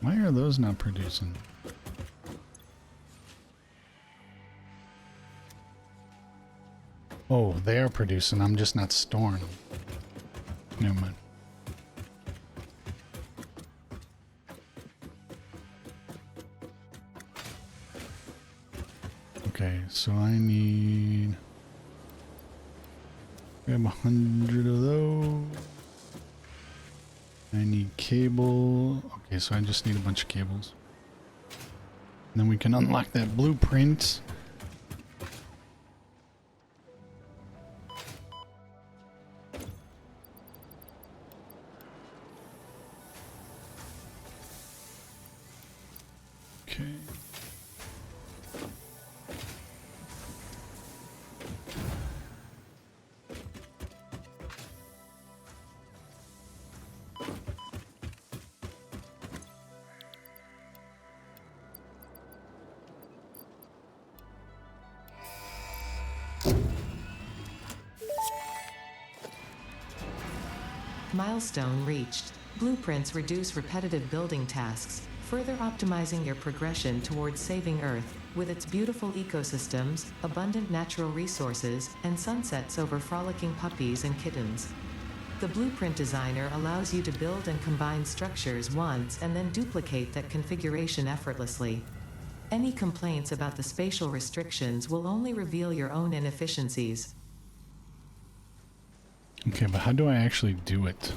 Why are those not producing? Oh, they are producing. I'm just not storing them. Never mind. Okay, so I need Grab 100 of those. I need cable. Okay, so I just need a bunch of cables. And then we can unlock that blueprint. Okay. Milestone reached. Blueprints reduce repetitive building tasks, further optimizing your progression towards saving Earth, with its beautiful ecosystems, abundant natural resources, and sunsets over frolicking puppies and kittens. The blueprint designer allows you to build and combine structures once and then duplicate that configuration effortlessly. Any complaints about the spatial restrictions will only reveal your own inefficiencies. Okay, but how do I actually do it?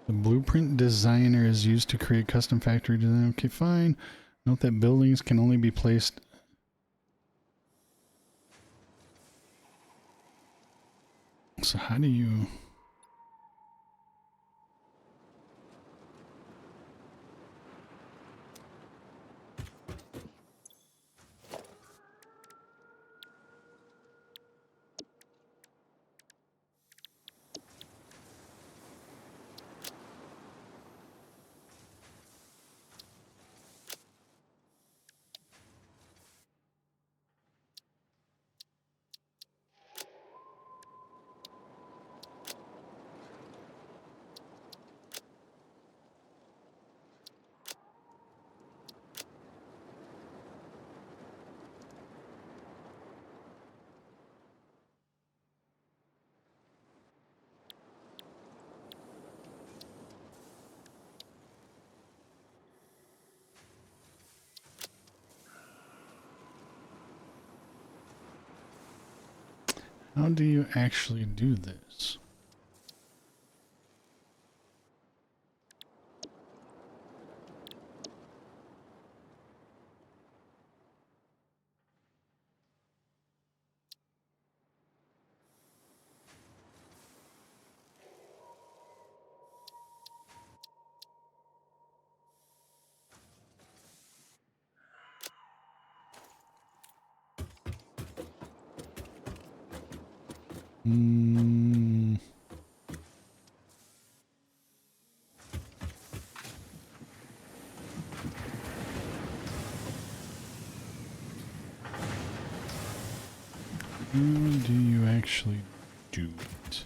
The blueprint designer is used to create custom factory design. Okay, fine. Note that buildings can only be placed. So how do you... How do you actually do this? How do you actually do it?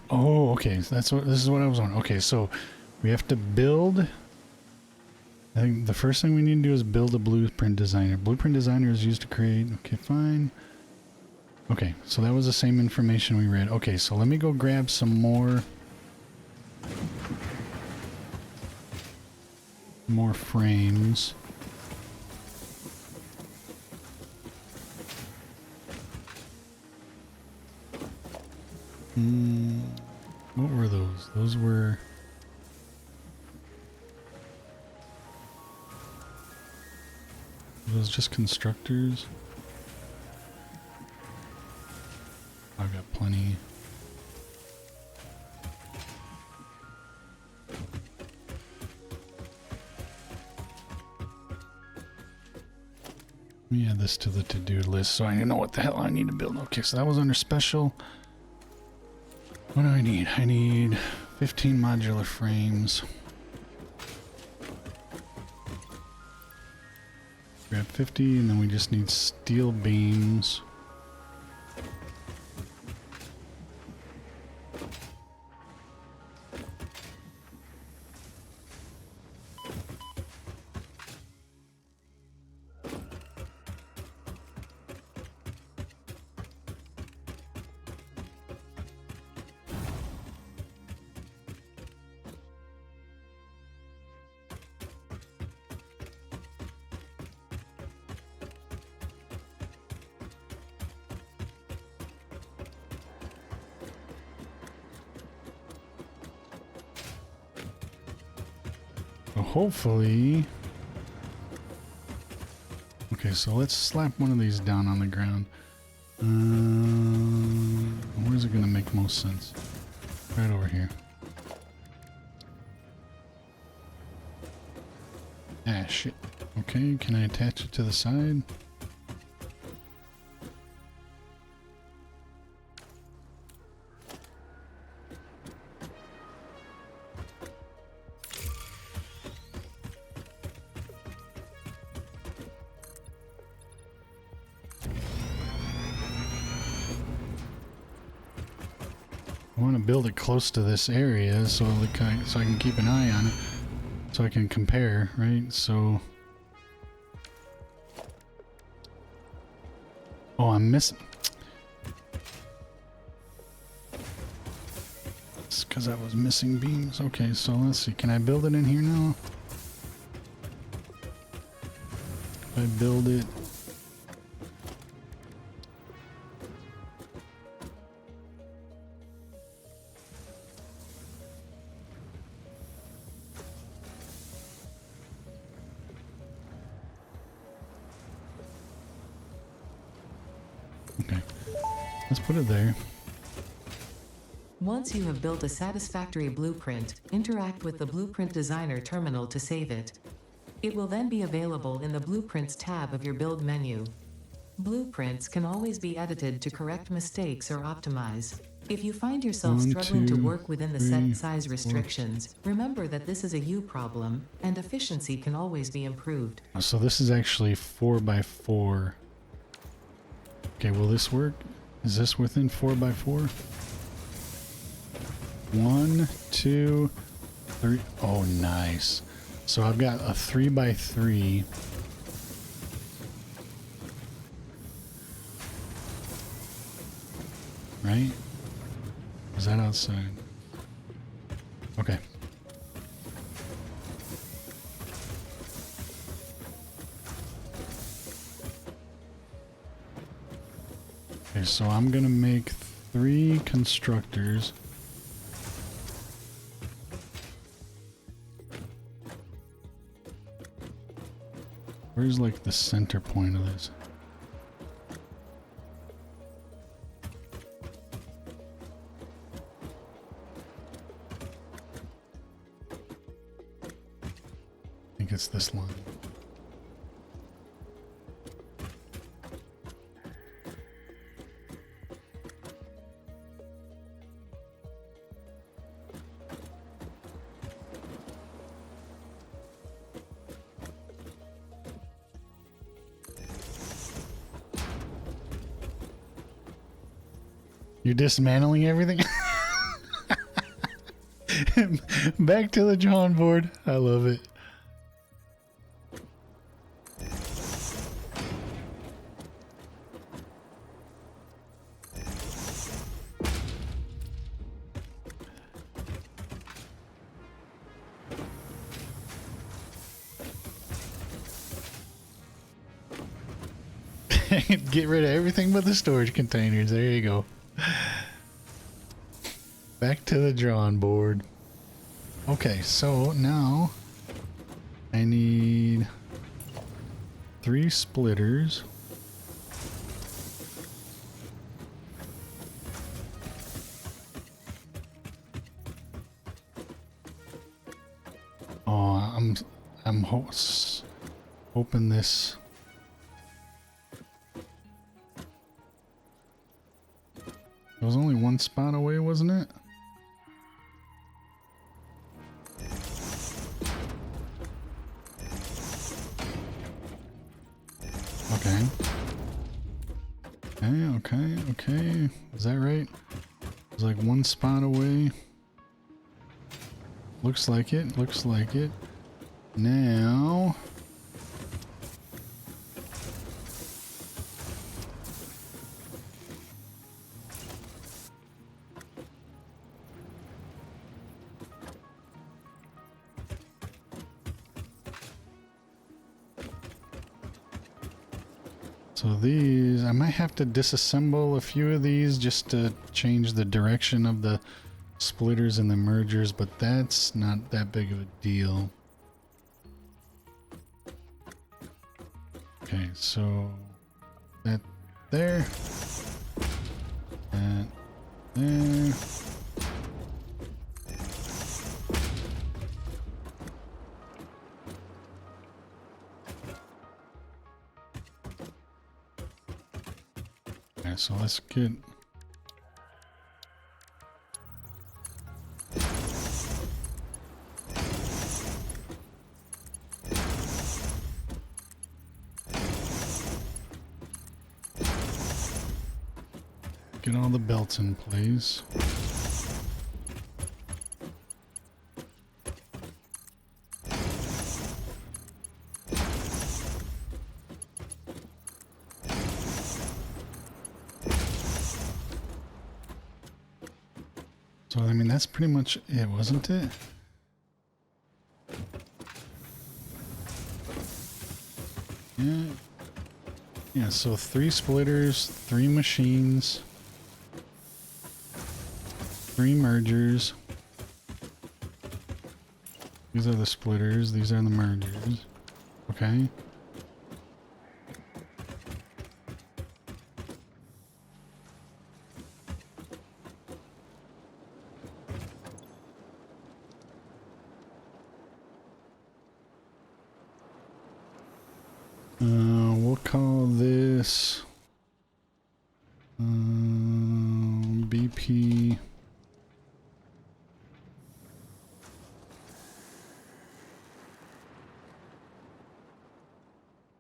Oh, okay. So this is what I was on. Okay, so we have to build. I think the first thing we need to do is build a blueprint designer. Blueprint designer is used to create. Okay, fine. Okay, so that was the same information we read. Okay, so let me go grab some more frames. What were those? Those were... those just constructors? I've got plenty. Let me add this to the to-do list so I know what the hell I need to build. Okay, so that was under special. What do I need? I need 15 modular frames. Grab 50, and then we just need steel beams. So hopefully... Okay, so let's slap one of these down on the ground. Where's it gonna make most sense? Right over here. Ah, shit. Okay, can I attach it to the side? I want to build it close to this area so I can keep an eye on it, so I can compare, right? So, oh, I'm missing. It's because I was missing beams. Okay, so let's see. Can I build it in here now? If I build it. Okay, let's put it there. Once you have built a satisfactory blueprint, interact with the Blueprint Designer terminal to save it. It will then be available in the Blueprints tab of your build menu. Blueprints can always be edited to correct mistakes or optimize. If you find yourself struggling to work within the set size restrictions, remember that this is a you problem, and efficiency can always be improved. So this is actually 4x4. Okay, will this work? Is this within 4x4? 1, 2, 3. Oh, nice. So I've got a 3x3. Right? Is that outside? Okay. Okay, so I'm gonna make 3 constructors. Where's like the center point of this? I think it's this line. You're dismantling everything? Back to the drawing board. I love it. Get rid of everything but the storage containers. There you go. Back to the drawing board. Okay, so now I need 3 splitters. Oh, I'm hoping this. It was only 1 spot away, wasn't it? Okay. Okay. Is that right? It's like 1 spot away. Looks like it. Now... So these, I might have to disassemble a few of these just to change the direction of the splitters and the mergers, but that's not that big of a deal. Okay, so that there. That there. Okay, so let's get all the belts in place. So, I mean, that's pretty much it, wasn't it? Yeah. Yeah, so 3 splitters, 3 machines, 3 mergers. These are the splitters, these are the mergers. Okay. We'll call this BP.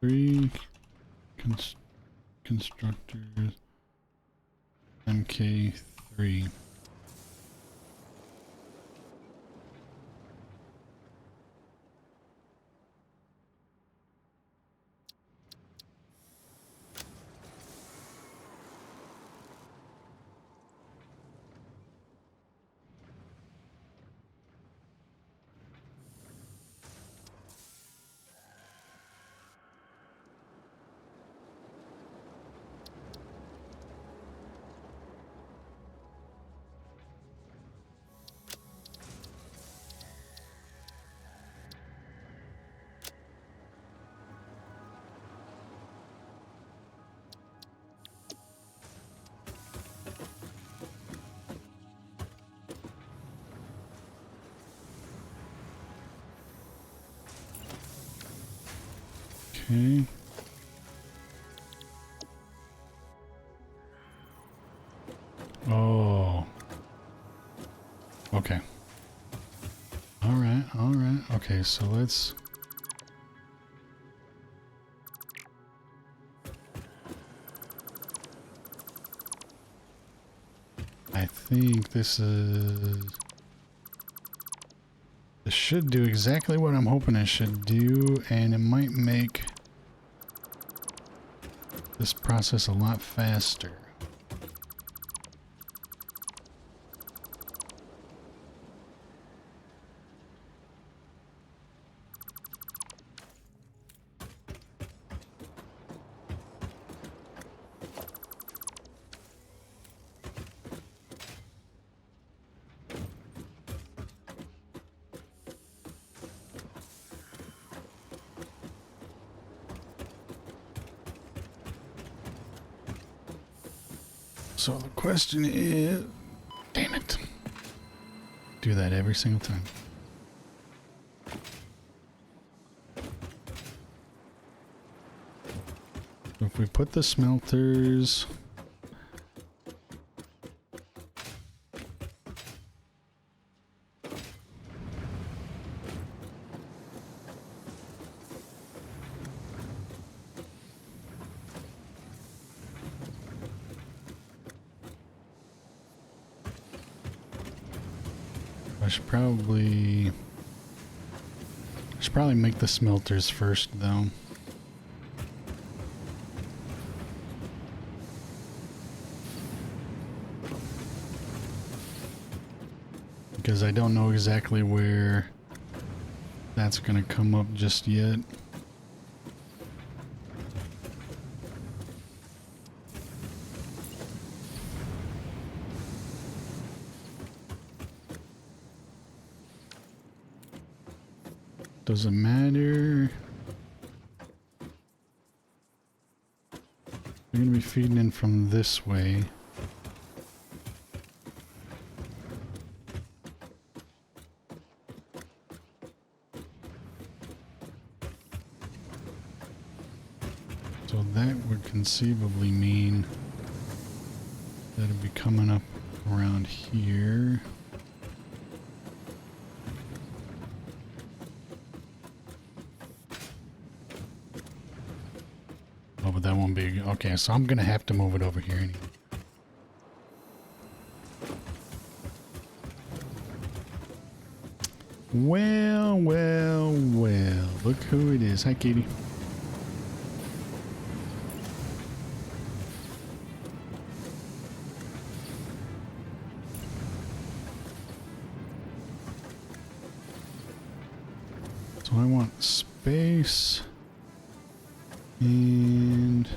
Three constructors. MK3. Okay. Oh. Okay. All right. All right. Okay. So let's. I think this should do exactly what I'm hoping it should do, and it might make this process a lot faster. So the question is, damn it, do that every single time. So if we put the smelters, I should probably make the smelters first, though. Because I don't know exactly where that's gonna come up just yet. Doesn't matter. They're going to be feeding in from this way. So that would conceivably mean that it'd be coming up around here. Oh, but that won't be... Okay, so I'm going to have to move it over here anyway. Well, well, well. Look who it is. Hi, Katie. So I want space and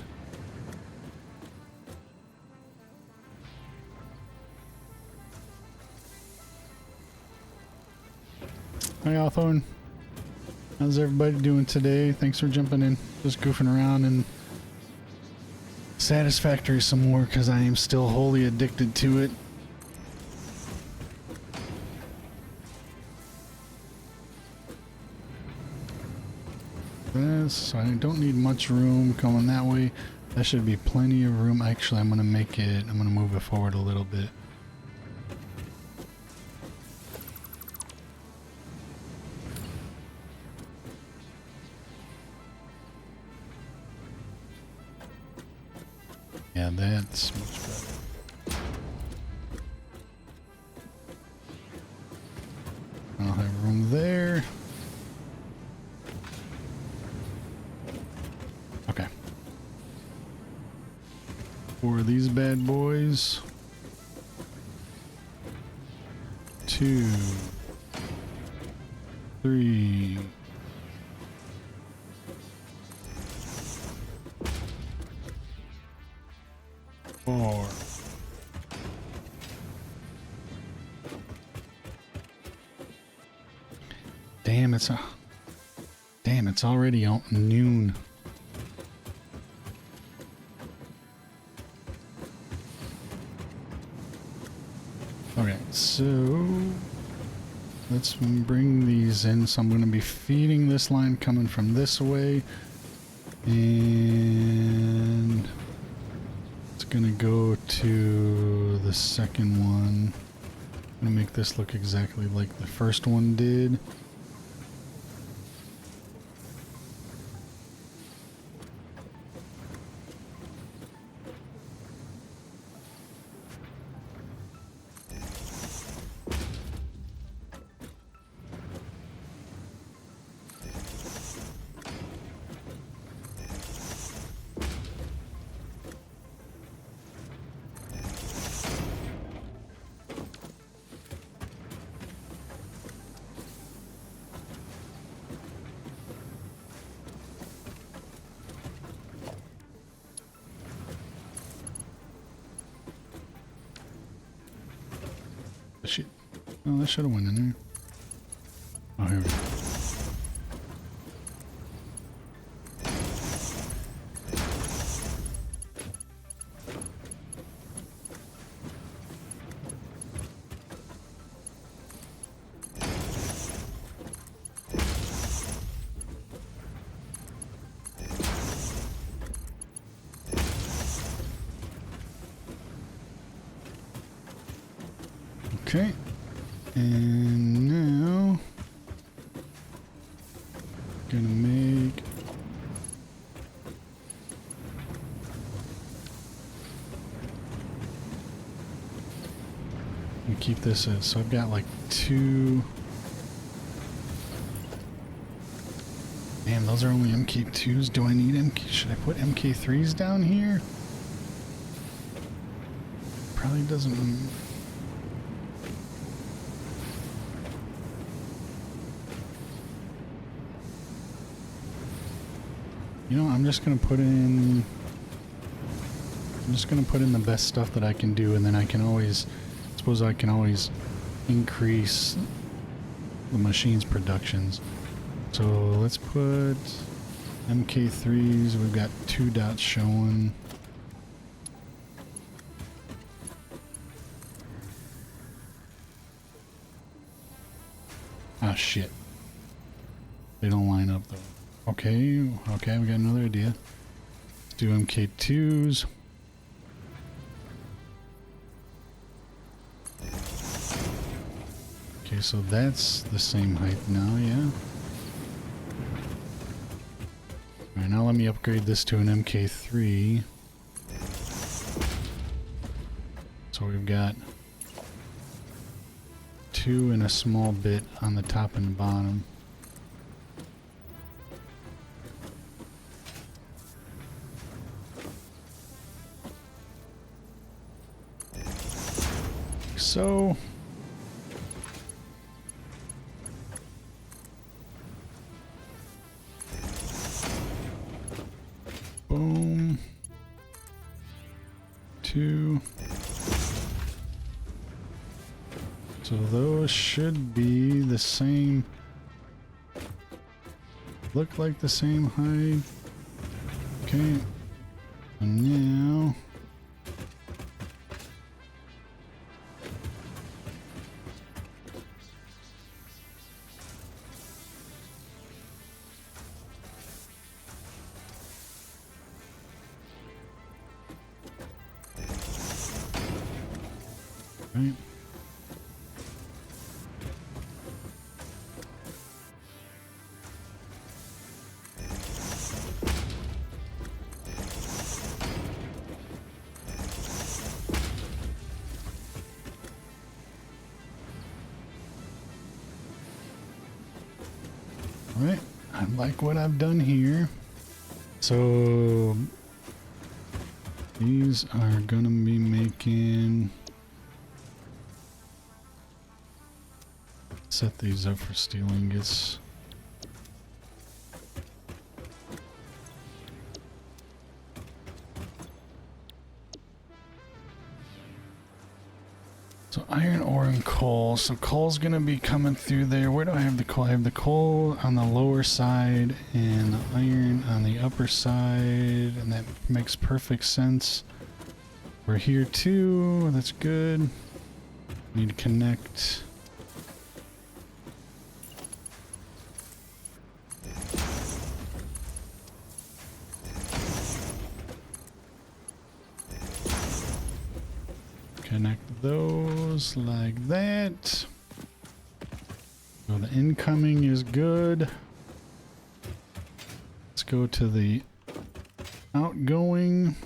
hi Hawthorne. How's everybody doing today? Thanks for jumping in. Just goofing around and Satisfactory some more because I am still wholly addicted to it. So I don't need much room coming that way. That should be plenty of room. Actually, I'm going to move it forward a little bit. Yeah, that's much better. I'll have room there. Okay. For these bad boys. 2, 3. 4. Damn, it's already noon. Okay, so let's bring these in. So I'm going to be feeding this line coming from this way, and it's going to go to the second one. I'm going to make this look exactly like the first one did. Shit. Oh, that should have went in there. Oh, here we go. Okay, and now gonna make and keep this as so I've got like 2. Damn, those are only MK2s. Do I need MK? Should I put MK3s down here? Probably doesn't. You know, I'm just gonna put in the best stuff that I can do, and then I can always increase the machine's productions. So let's put MK3s. We've got 2 dots showing. Ah, shit. They don't line up, though. Okay, okay, we got another idea. Let's do MK2s. Okay, so that's the same height now, yeah. Alright, now let me upgrade this to an MK3. So we've got 2 and a small bit on the top and bottom. So boom. 2. So those should be the same. Look like the same height. Okay. And now right. Alright, I like what I've done here. So these are gonna be making, set these up for steel ingots. So iron ore and coal. So coal's gonna be coming through there. Where do I have the coal? I have the coal on the lower side and the iron on the upper side, and that makes perfect sense. We're here too. That's good. Need to connect. Connect those like that. So the incoming is good. Let's go to the outgoing.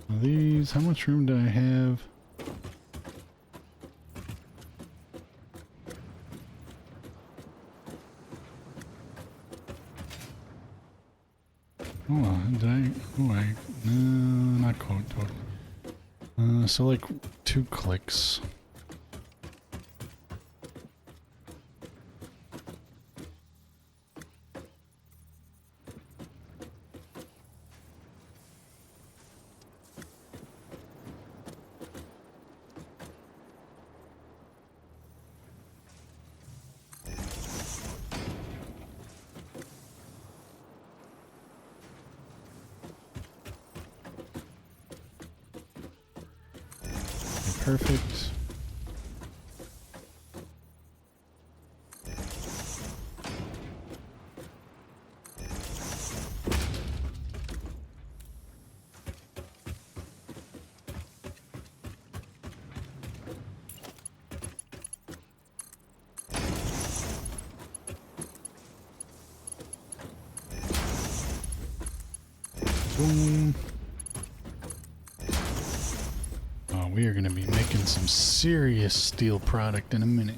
These, how much room do I have? Oh, did I? Oh, no, not quite totally. So like 2 clicks. Perfect. Boom. We are going to be making some serious steel product in a minute.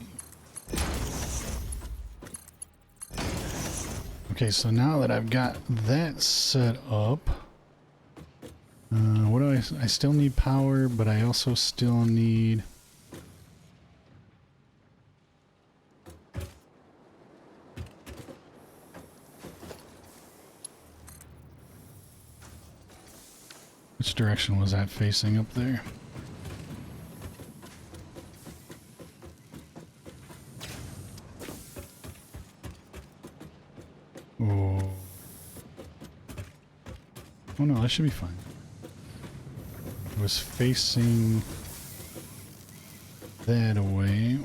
Okay, so now that I've got that set up, what do I still need power, but I also still need which direction was that facing up there? Oh no, that should be fine. was facing that away.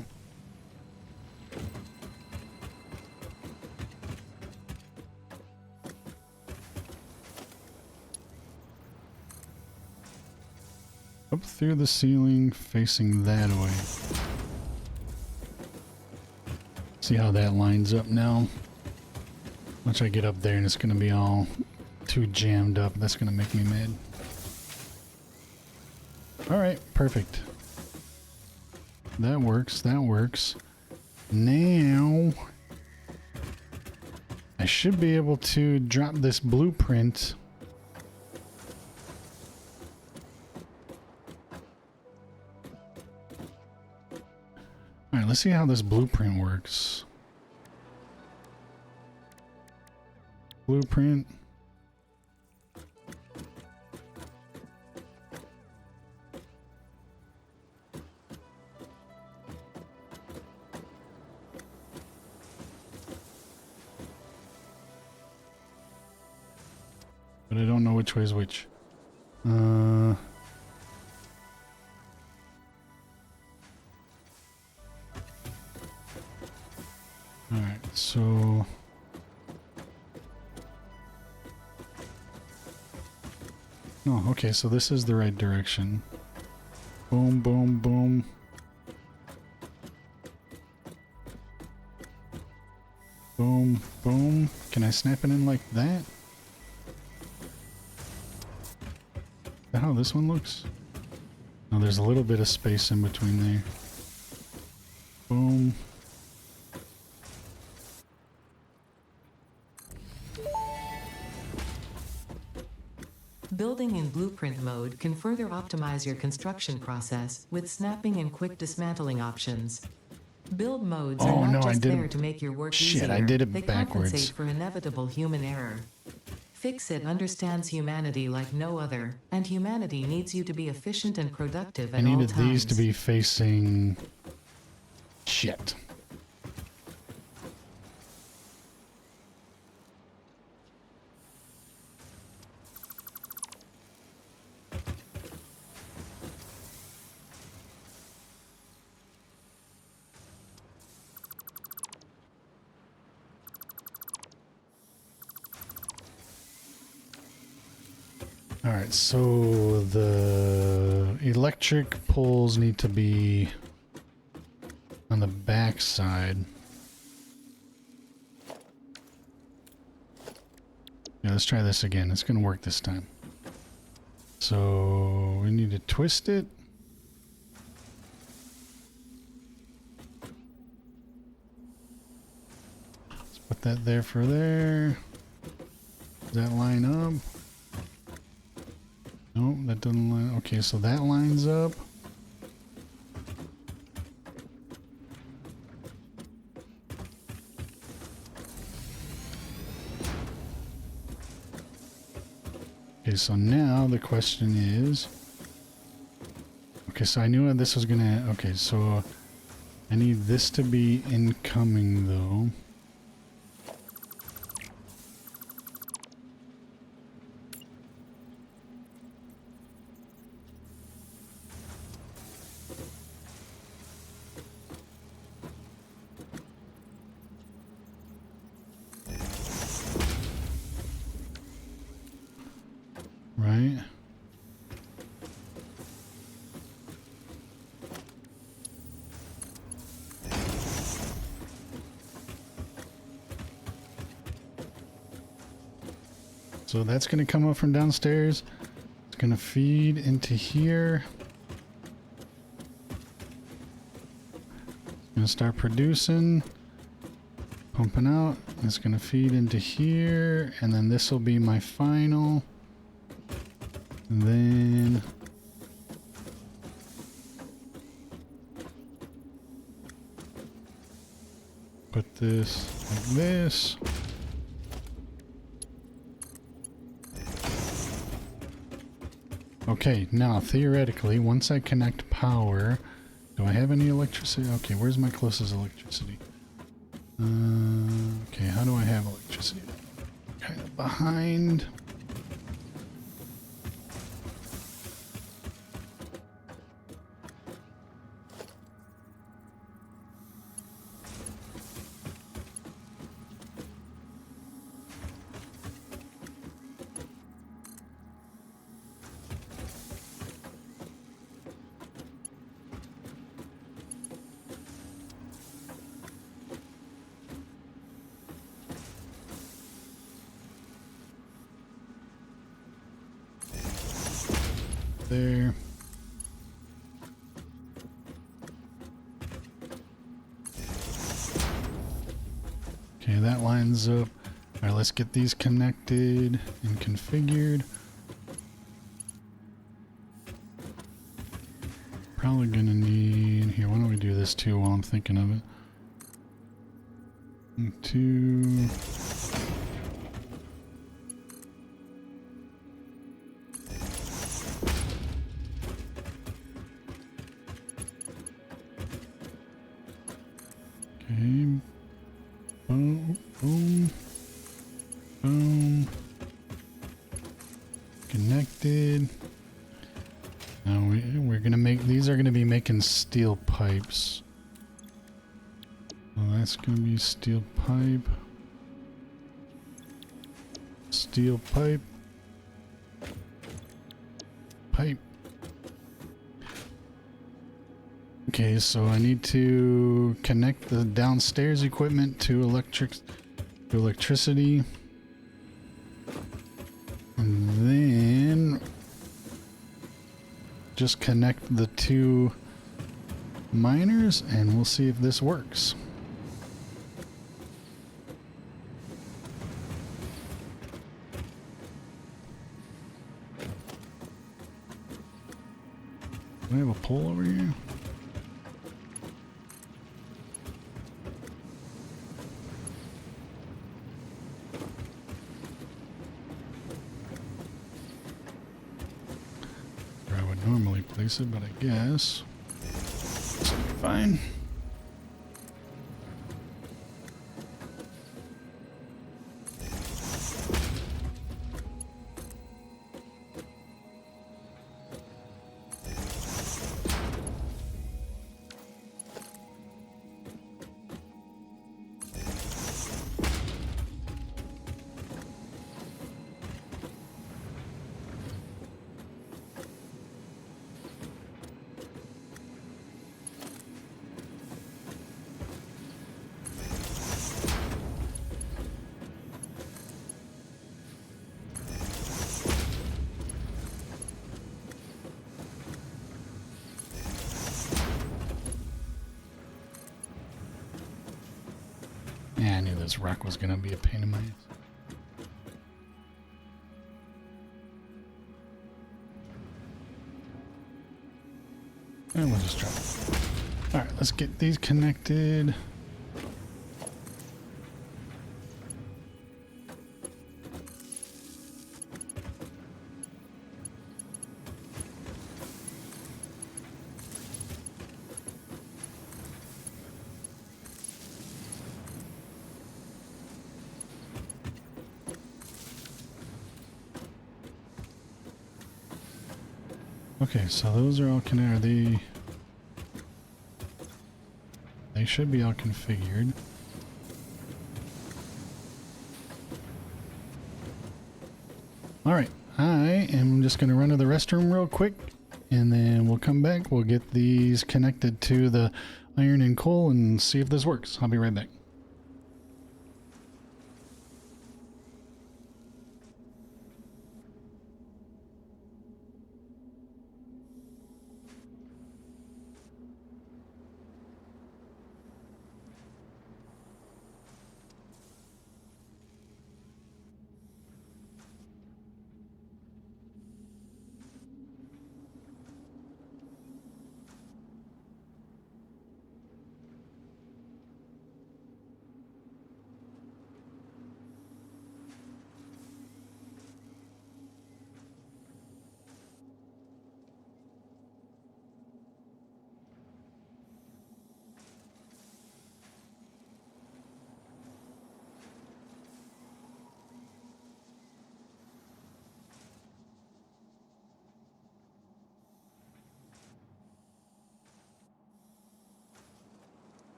Up through the ceiling, facing that way. See how that lines up now? Once I get up there and it's gonna be all too jammed up, that's gonna make me mad. Alright, perfect. That works, that works. Now, I should be able to drop this blueprint. Alright, let's see how this blueprint works. Blueprint. But I don't know which way is which. Alright, so... Oh, okay, so this is the right direction. Boom, boom, boom. Boom, boom. Can I snap it in like that? Is that how this one looks? No, there's a little bit of space in between there. Boom. Building in blueprint mode can further optimize your construction process with snapping and quick dismantling options. Build modes are not just there to make your work easier. Shit, I did it they backwards. compensate for inevitable human error. Fix-It understands humanity like no other, and humanity needs you to be efficient and productive at all times. I needed these to be facing... Shit. Alright, so the electric poles need to be on the back side. Yeah, let's try this again. It's gonna work this time. So we need to twist it. Let's put that there for there. Does that line up? Nope, that doesn't line. Okay, so that lines up. Okay, so now the question is... Okay, so I knew this was gonna... Okay, so I need this to be incoming, though. Right. So that's going to come up from downstairs. It's going to feed into here. It's going to start producing, pumping out. It's going to feed into here, and then this will be my final. And then put this like this. Okay, now theoretically, once I connect power, do I have any electricity? Okay, where's my closest electricity? Okay, how do I have electricity? Kind of behind. there. Okay, that lines up. All right, let's get these connected and configured. Probably gonna need, here, why don't we do this too while I'm thinking of it. 2. Okay. Boom, boom, boom. Connected. Now we're gonna make, these are gonna be making steel pipes. So that's gonna be steel pipe. Steel pipe. Pipe. Okay, so I need to connect the downstairs equipment to electricity. And then just connect the 2 miners and we'll see if this works. Do I have a pole over here? Where I would normally place it, but I guess it's gonna be fine. Yeah, I knew this rock was gonna be a pain in my ass. And we'll just drop it. Alright, let's get these connected. Okay, so those are all connected. They should be all configured. Alright, I am just going to run to the restroom real quick, and then we'll come back. We'll get these connected to the iron and coal and see if this works. I'll be right back.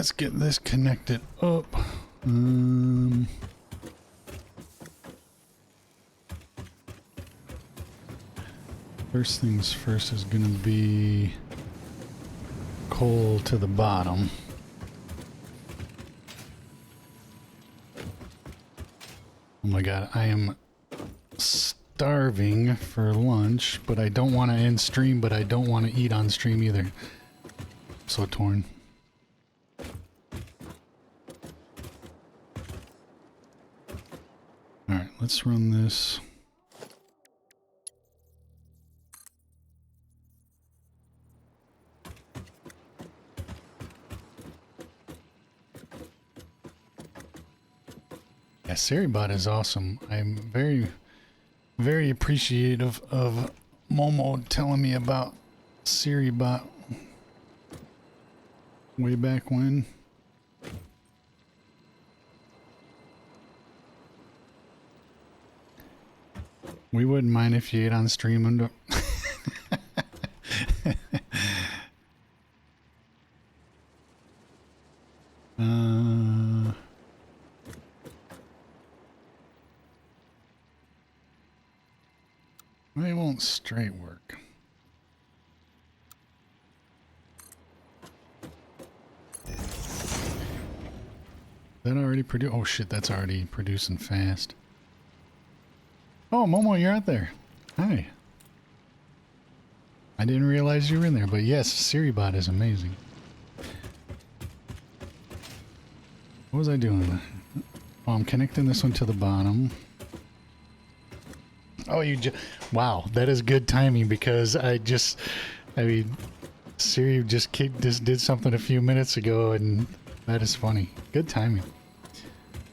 let's get this connected up. First things first is gonna be coal to the bottom. Oh my god, I am starving for lunch, but I don't want to end stream, but I don't want to eat on stream either. I'm so torn. Alright, let's run this. Yeah, Seribot is awesome. I'm very, very appreciative of Momo telling me about Seribot way back when. We wouldn't mind if you ate on stream under. It won't straight work. That already produced? Oh shit, that's already producing fast. Oh, Momo, you're out there. Hi. I didn't realize you were in there, but yes, Seribot is amazing. What was I doing? Oh, I'm connecting this one to the bottom. Oh, wow, that is good timing because Siri just did something a few minutes ago, and that is funny. Good timing.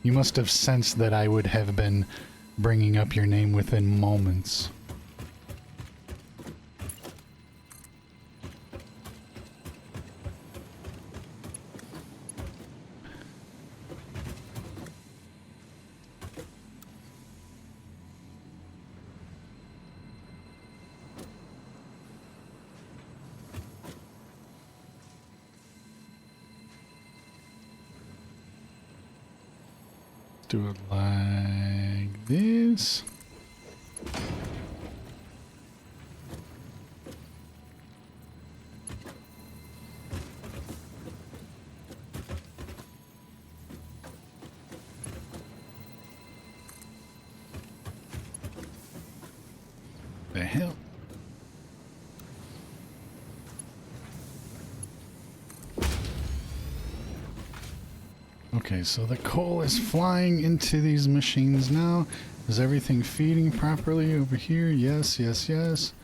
You must have sensed that I would have been bringing up your name within moments. Do it like this. The hell? Okay, so the coal is flying into these machines now. Is everything feeding properly over here? Yes, yes, yes.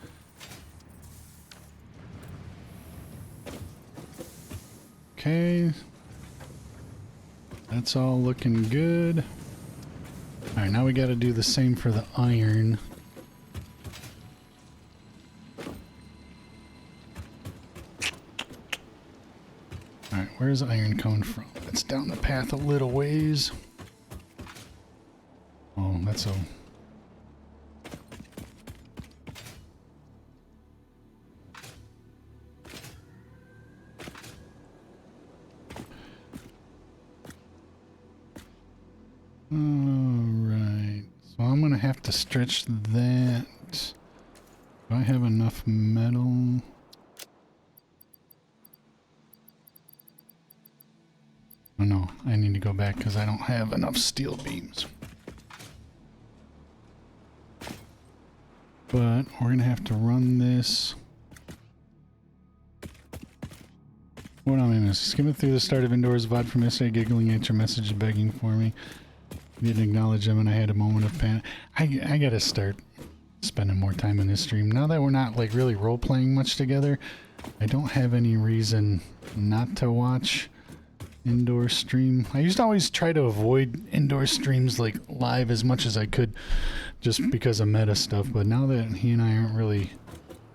Okay. That's all looking good. Alright, now we gotta do the same for the iron. Alright, where's iron coming from? It's down the path a little ways. Oh, that's a... Alright, so I'm gonna have to stretch that. Do I have enough metal? Oh no, I need to go back because I don't have enough steel beams. But we're gonna have to run this. What am I missing? Skimming through the start of Indoors VOD from yesterday, giggling at your message, begging for me. You didn't acknowledge them and I had a moment of panic. I gotta start spending more time in this stream. Now that we're not like really role-playing much together, I don't have any reason not to watch indoor stream. I used to always try to avoid indoor streams like live as much as I could just because of meta stuff, but now that he and I aren't really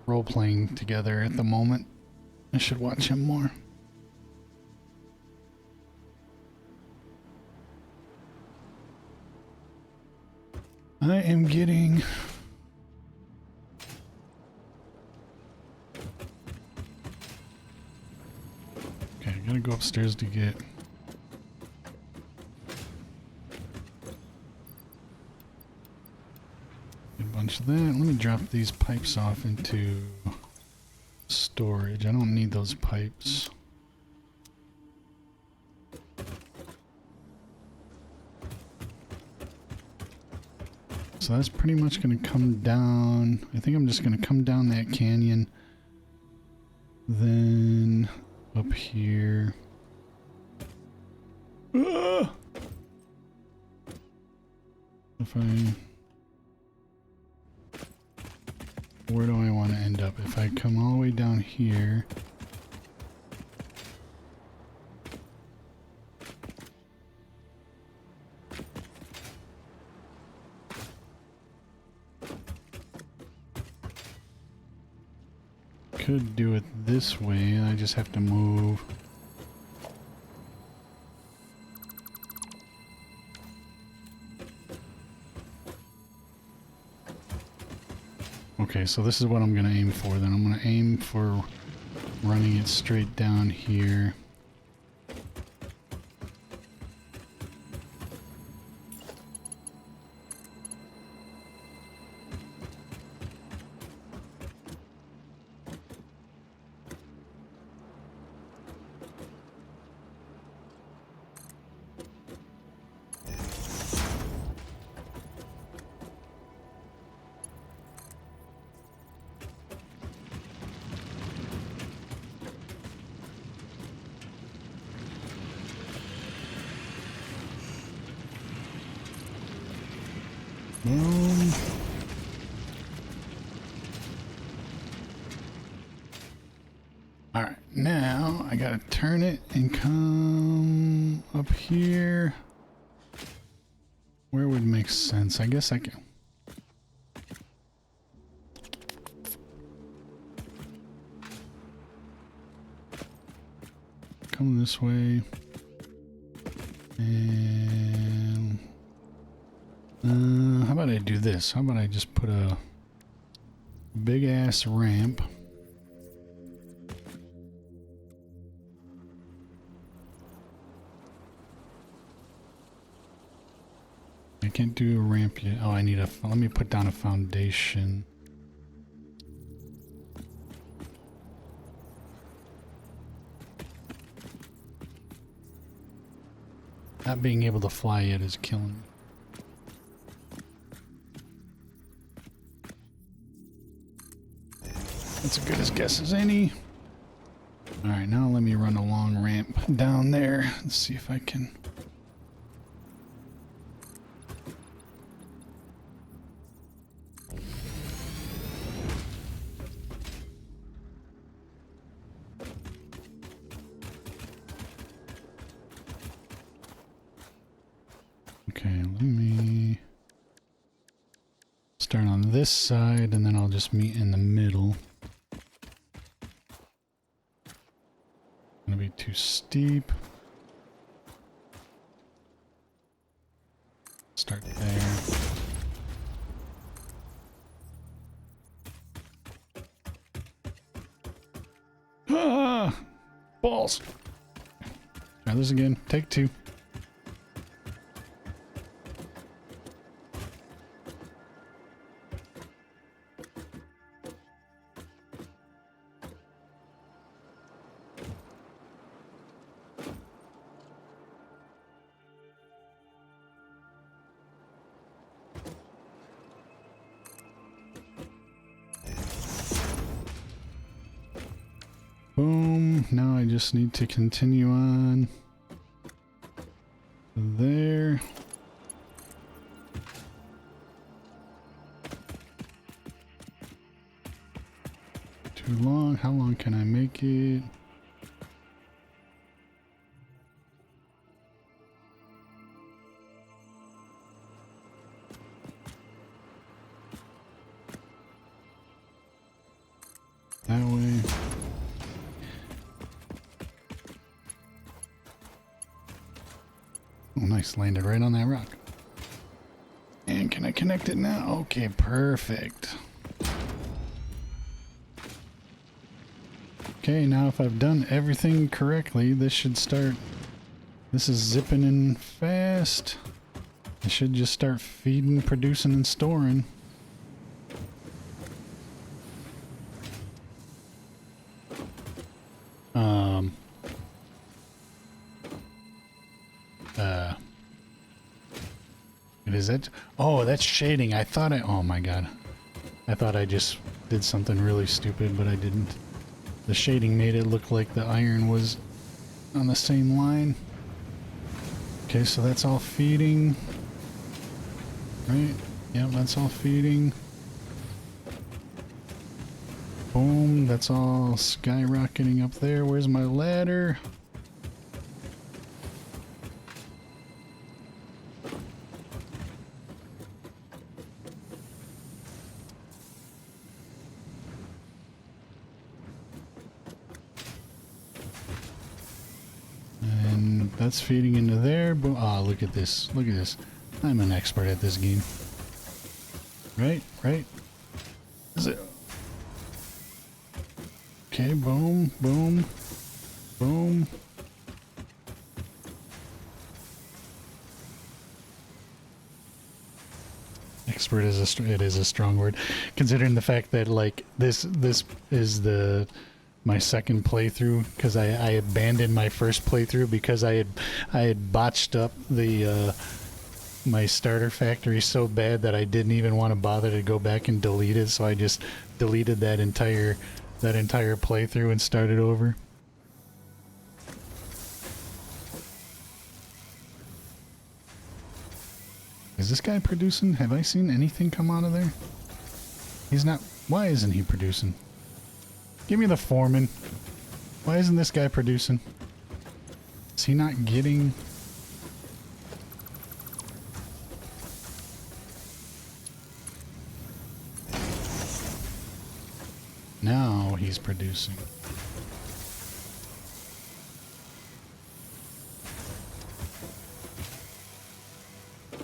role-playing together at the moment, I should watch him more. I am getting... Okay, I gotta go upstairs to get a bunch of that. Let me drop these pipes off into storage. I don't need those pipes. So that's pretty much going to come down. I think I'm just going to come down that canyon. Then up here. Ah! If I... Where do I want to end up? If I come all the way down here... Could do it this way, and I just have to move. Okay, so this is what I'm going to aim for then. I'm going to aim for running it straight down here. Alright, now I gotta turn it and come up here. Where would make sense? I guess I can. Come this way. And how about I do this? How about I just put a big ass ramp. I can't do a ramp yet. Oh, I need a... Let me put down a foundation. Not being able to fly yet is killing me. That's as good a guess as any. Alright, now let me run a long ramp down there. Let's see if I can... Okay, let me start on this side and then I'll just meet in the middle. Gonna be too steep. Start there. Ah! Balls! Try this again. Take two. Boom. Now I just need to continue on there. Too long. How long can I make it? That way. Oh, nice. Landed right on that rock. And can I connect it now? Okay, perfect. Okay, now if I've done everything correctly, this should start... This is zipping in fast. It should just start feeding, producing, and storing. Is it? Oh, that's shading. I thought oh my god. I thought I just did something really stupid, but I didn't. The shading made it look like the iron was on the same line. Okay, so that's all feeding. Right? Yep, that's all feeding. Boom, that's all skyrocketing up there. Where's my ladder? And that's feeding into there. Boom. Ah, look at this. Look at this. I'm an expert at this game. Right? Right? Is it? Okay, boom, boom, boom. Expert is it is a strong word, considering the fact that like this is my second playthrough, because I abandoned my first playthrough because I had botched up the my starter factory so bad that I didn't even want to bother to go back and delete it, so I just deleted that entire playthrough and started over. Is this guy producing? Have I seen anything come out of there? He's not. Why isn't he producing? Give me the foreman. Why isn't this guy producing? Is he not getting... Now he's producing.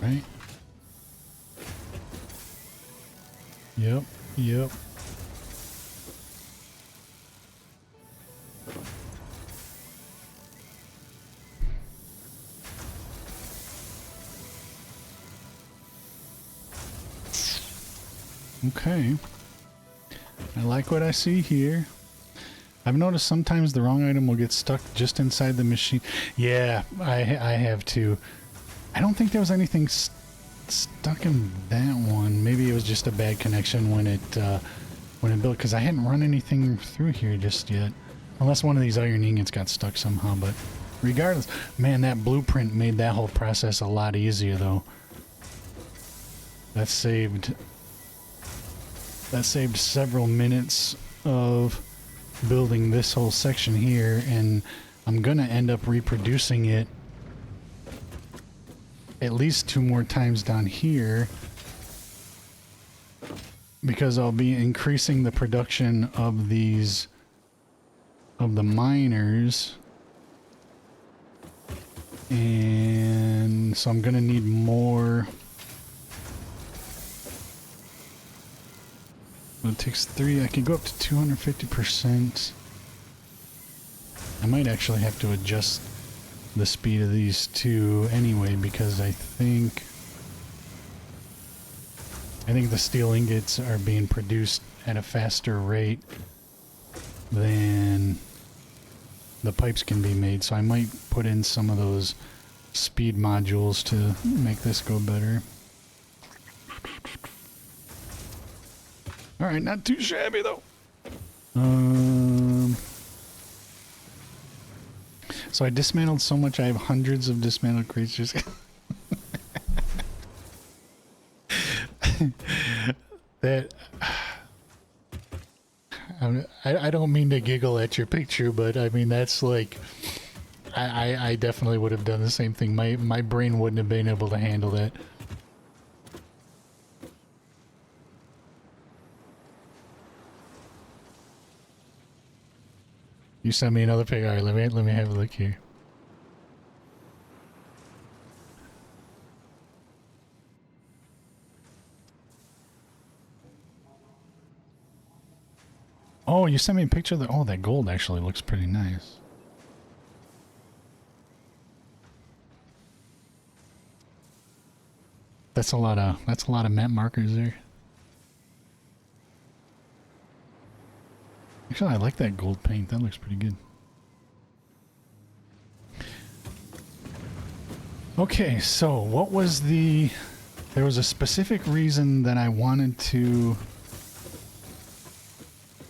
Right? Yep, yep. Okay. I like what I see here. I've noticed sometimes the wrong item will get stuck just inside the machine. Yeah, I have too. I don't think there was anything stuck in that one. Maybe it was just a bad connection when it built, because I hadn't run anything through here just yet. Unless one of these iron ingots got stuck somehow, but regardless, man, that blueprint made that whole process a lot easier though. That saved several minutes of building this whole section here, and I'm gonna end up reproducing it at least 2 more times down here, because I'll be increasing the production of these, of the miners, and so I'm gonna need more. It takes 3. I can go up to 250%. I might actually have to adjust the speed of these two anyway, because I think the steel ingots are being produced at a faster rate than the pipes can be made, so I might put in some of those speed modules to make this go better. Alright, not too shabby though. So I dismantled so much, I have hundreds of dismantled creatures. That... I don't mean to giggle at your picture, but I mean, that's like... I definitely would have done the same thing. My brain wouldn't have been able to handle that. You sent me another picture. Alright, let me have a look here. Oh Oh, you sent me a picture of the... Oh, that gold actually looks pretty nice. That's a lot of map markers there. Actually, I like that gold paint. That looks pretty good. Okay, so what was the... There was a specific reason that I wanted to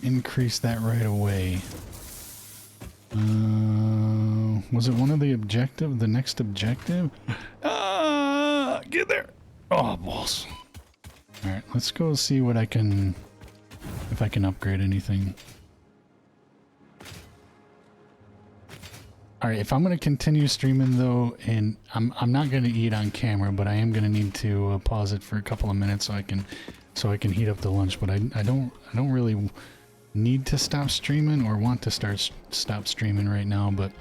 increase that right away. Was it one of the objective? The next objective? Get there! Oh, balls. Alright, let's go see what I can... If I can upgrade anything. Alright, if I'm going to continue streaming though, and I'm not going to eat on camera, but I am going to need to pause it for a couple of minutes so I can heat up the lunch, but I don't really need to stop streaming or want to stop streaming right now, but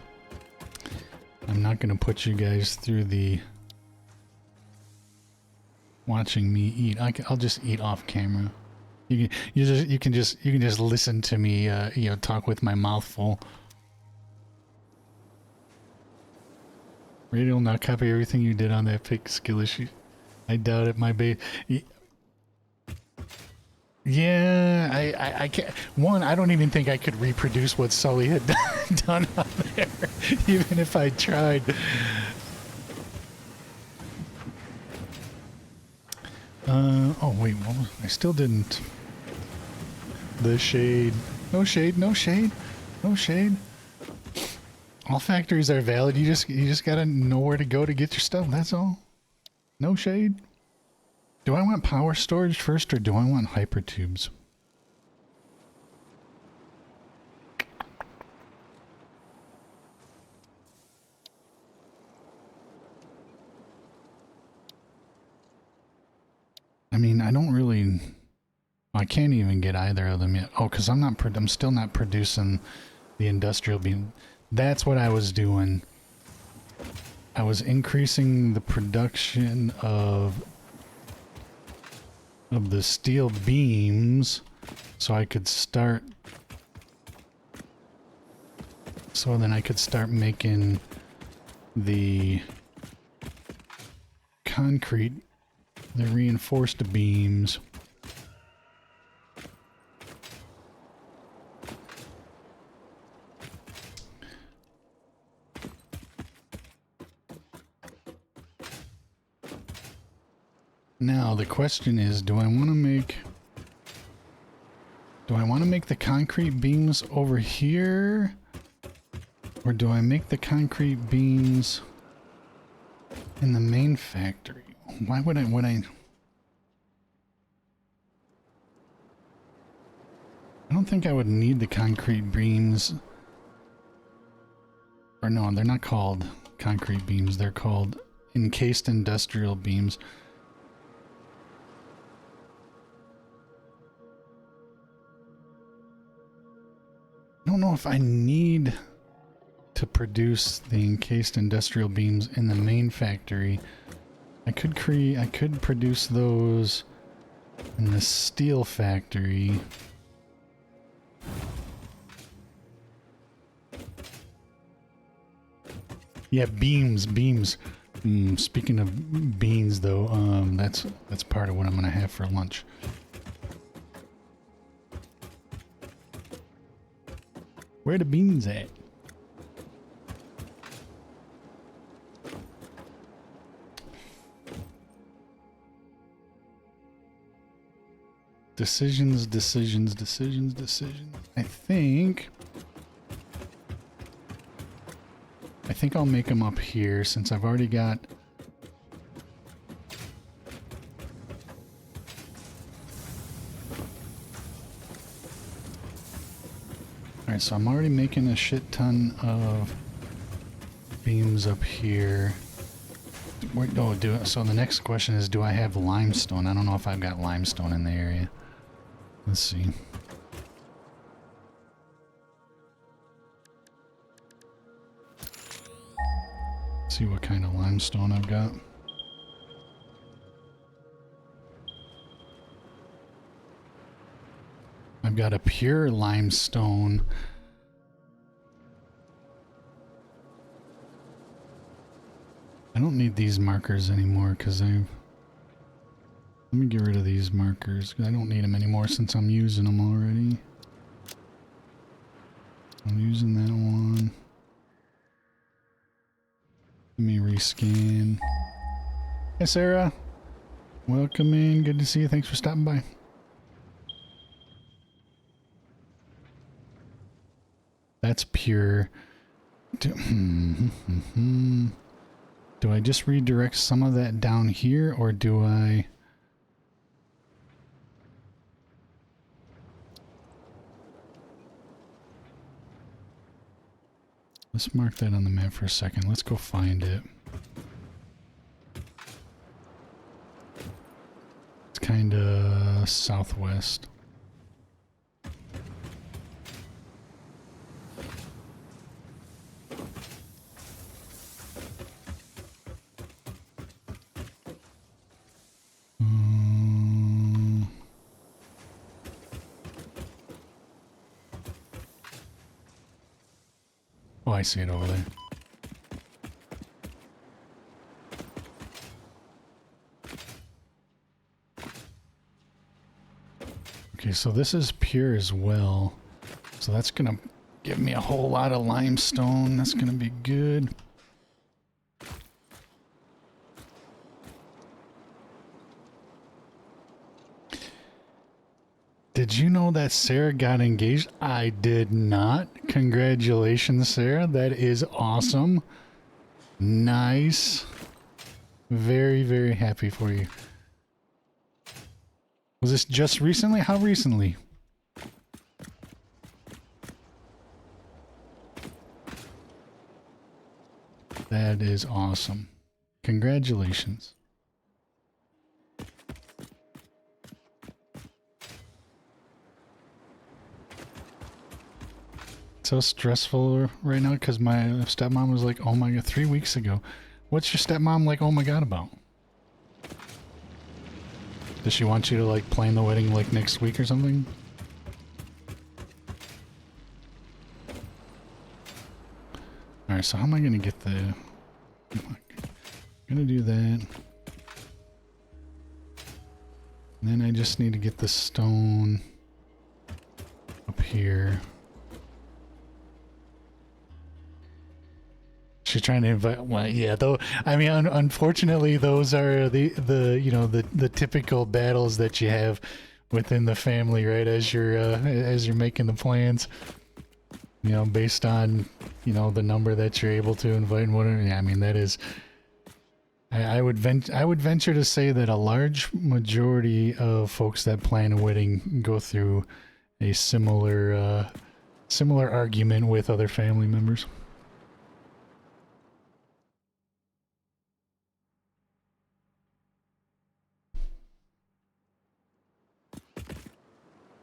I'm not going to put you guys through the watching me eat. I'll just eat off camera. You can just listen to me you know, talk with my mouth full. Radio will not copy everything you did on that fake skill issue. I doubt it, my babe. Yeah, I can't. One, I don't even think I could reproduce what Sully had done on there, even if I tried. Oh wait, I still didn't. The shade. No shade, no shade, no shade. All factories are valid. You just gotta know where to go to get your stuff. That's all. No shade. Do I want power storage first, or do I want hypertubes? I mean, I don't really. I can't even get either of them yet. Oh, because I'm still not producing the industrial beam. That's what I was doing. I was increasing the production of the steel beams so I could start, so then I could start making the concrete, the reinforced beams. Now the question is, do I want to make the concrete beams over here, or do I make the concrete beams in the main factory? Why would I don't think I would need the concrete beams. Or no, they're not called concrete beams, they're called encased industrial beams. I don't know if I need to produce the encased industrial beams in the main factory. I could produce those in the steel factory. Yeah, beams. Speaking of beans though, that's part of what I'm gonna have for lunch. Where the beans at? Decisions. I think I'll make them up here since I've already got. Alright, so I'm already making a shit ton of beams up here. So the next question is, do I have limestone? I don't know if I've got limestone in the area. Let's see. See what kind of limestone I've got. I've got a pure limestone. I don't need these markers anymore because I've... Let me get rid of these markers. I don't need them anymore since I'm using them already. I'm using that one. Let me rescan. Hey Sarah. Welcome in. Good to see you. Thanks for stopping by. That's pure. Do I just redirect some of that down here, or do I... Let's mark that on the map for a second. Let's go find it. It's kind of southwest. Oh, I see it over there. Okay, so this is pure as well. So that's gonna give me a whole lot of limestone. That's gonna be good. Did you know that Sarah got engaged? I did not. Congratulations, Sarah. That is awesome. Nice. Very, very happy for you. Was this just recently? How recently? That is awesome. Congratulations. So stressful right now because my stepmom was like, oh my god, 3 weeks ago. What's your stepmom like, oh my god, about? Does she want you to like plan the wedding like next week or something? Alright, so how am I gonna get the... I'm gonna do that. And then I just need to get the stone up here. She's trying to invite. Well, yeah. Though I mean, unfortunately, those are the you know the typical battles that you have within the family, right? As you're making the plans, you know, based on the number that you're able to invite and whatever. Yeah, I mean that is. I would venture to say that a large majority of folks that plan a wedding go through a similar argument with other family members.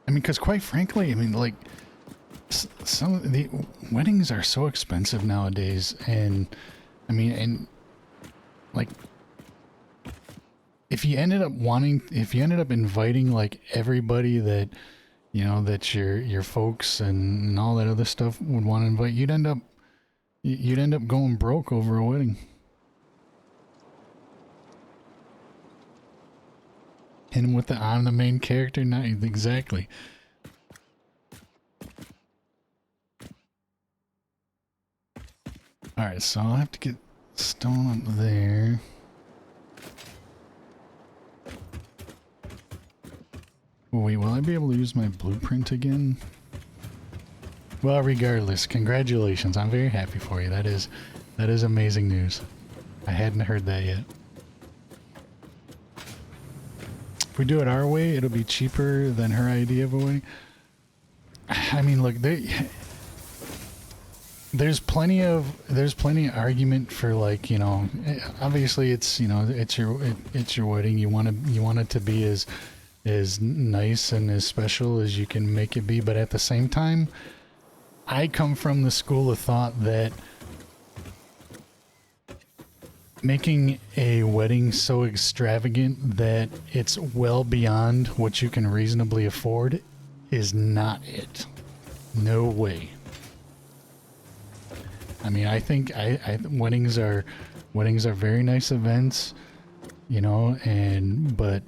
I mean, because quite frankly, I mean, like, some of the weddings are so expensive nowadays, and I mean, and like, if you ended up inviting like everybody that that your folks and all that other stuff would want to invite, you'd end up going broke over a wedding. And with I'm the main character, not exactly. Alright, so I'll have to get stone up there. Wait, will I be able to use my blueprint again? Well, regardless, congratulations. I'm very happy for you. That is amazing news. I hadn't heard that yet. If we do it our way, it'll be cheaper than her idea of a wedding. I mean, look, there's plenty of argument for, like, obviously it's it's your wedding. You want it to be as nice and as special as you can make it be, but at the same time, I come from the school of thought that making a wedding so extravagant that it's well beyond what you can reasonably afford is not it. No way. I mean, I think weddings are very nice events, you know, but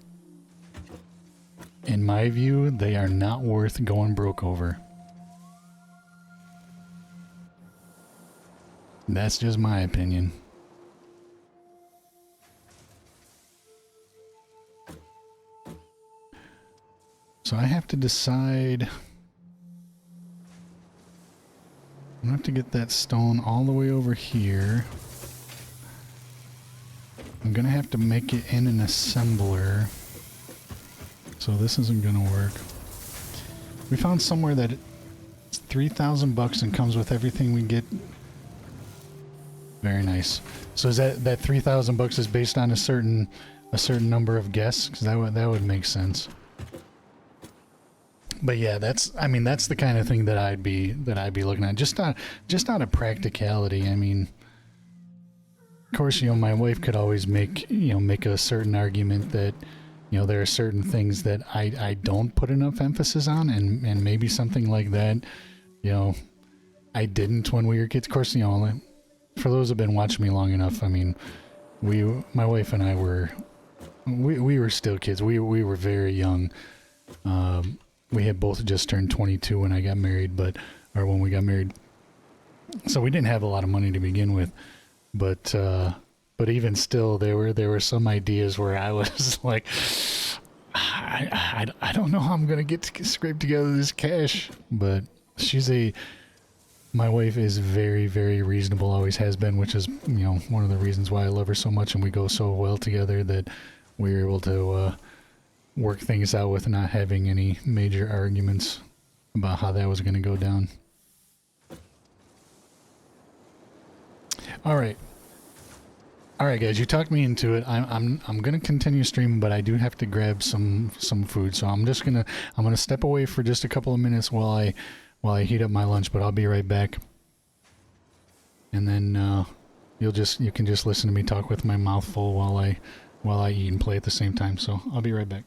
in my view, they are not worth going broke over. That's just my opinion. So I have to decide. I'm gonna have to get that stone all the way over here. I'm gonna have to make it in an assembler. So this isn't gonna work. We found somewhere that it's 3,000 bucks and comes with everything we get. Very nice. So is that 3,000 bucks is based on a certain number of guests? Because that would make sense. But yeah, that's the kind of thing that I'd be looking at, just out of practicality. I mean, of course, you know, my wife could always make a certain argument that, you know, there are certain things that I don't put enough emphasis on, and maybe something like that, you know, I didn't when we were kids. Of course, you know, for those who've been watching me long enough, I mean, my wife and I we were still kids. We were very young. We had both just turned 22 when when we got married. So we didn't have a lot of money to begin with, but even still, there were some ideas where I was like, I don't know how I'm gonna get to scrape together this cash. But my wife is very, very reasonable, always has been, which is, you know, one of the reasons why I love her so much, and we go so well together that we were able to work things out with not having any major arguments about how that was going to go down. All right, guys, you talked me into it. I'm going to continue streaming, but I do have to grab some food, so I'm gonna step away for just a couple of minutes while I heat up my lunch. But I'll be right back, and then you can just listen to me talk with my mouth full while I eat and play at the same time. So I'll be right back.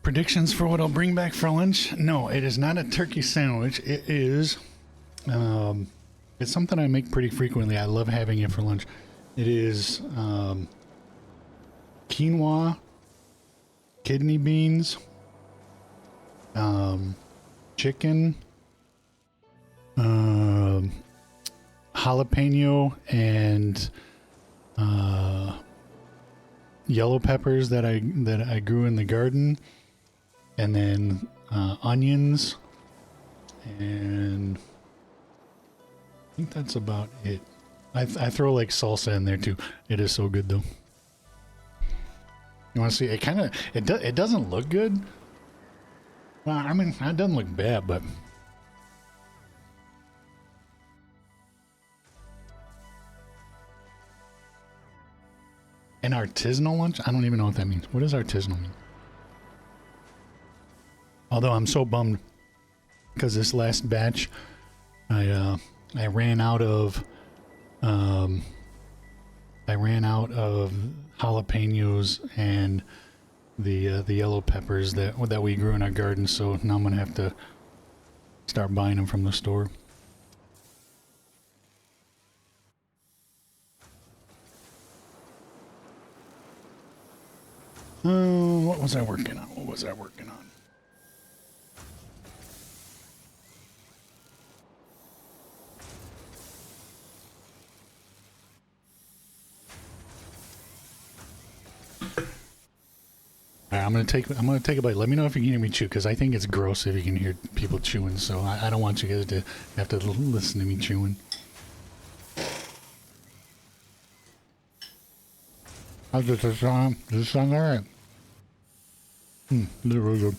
Predictions for what I'll bring back for lunch? No, it is not a turkey sandwich. It is, it's something I make pretty frequently. I love having it for lunch. It is quinoa, kidney beans, chicken, jalapeno, and yellow peppers that I grew in the garden, and then onions, and I think that's about it. I throw like salsa in there too. It is so good though. You want to see? It doesn't look good. Well, I mean, it doesn't look bad, but an artisanal lunch? I don't even know what that means. What does artisanal mean? Although I'm so bummed because this last batch, I ran out of jalapenos and the yellow peppers that we grew in our garden. So now I'm gonna have to start buying them from the store. What was I working on? All right, I'm gonna take a bite. Let me know if you can hear me chew, because I think it's gross if you can hear people chewing. So I don't want you guys to have to listen to me chewing. How's this sound? Does this sound alright? This is really good.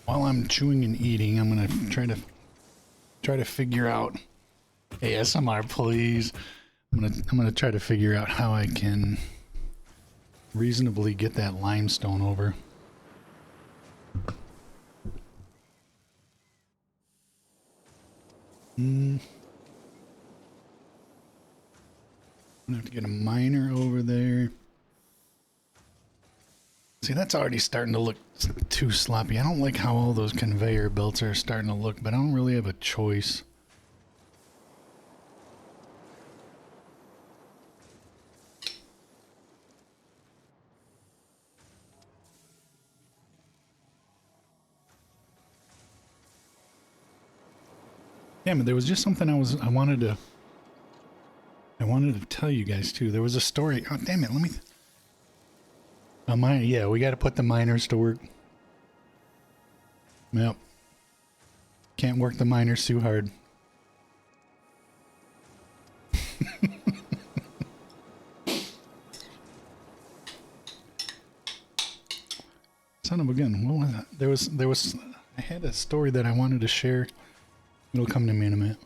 While I'm chewing and eating, I'm gonna try to figure out ASMR, please. I'm gonna try to figure out how I can reasonably get that limestone over. I'm gonna have to get a miner over there. See, that's already starting to look too sloppy. I don't like how all those conveyor belts are starting to look, but I don't really have a choice. Damn it, there was just something I wanted to tell you guys too. There was a story. Oh, damn it, let me... yeah, we got to put the miners to work. Yep. Can't work the miners too hard. Son of a gun. What was that? There was I had a story that I wanted to share. It'll come to me in a minute.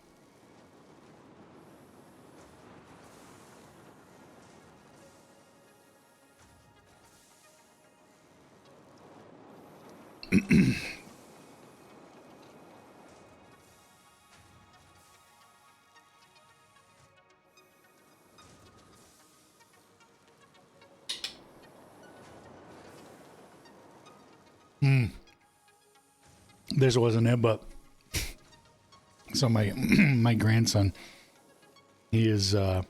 This wasn't it, but so my my grandson, he is I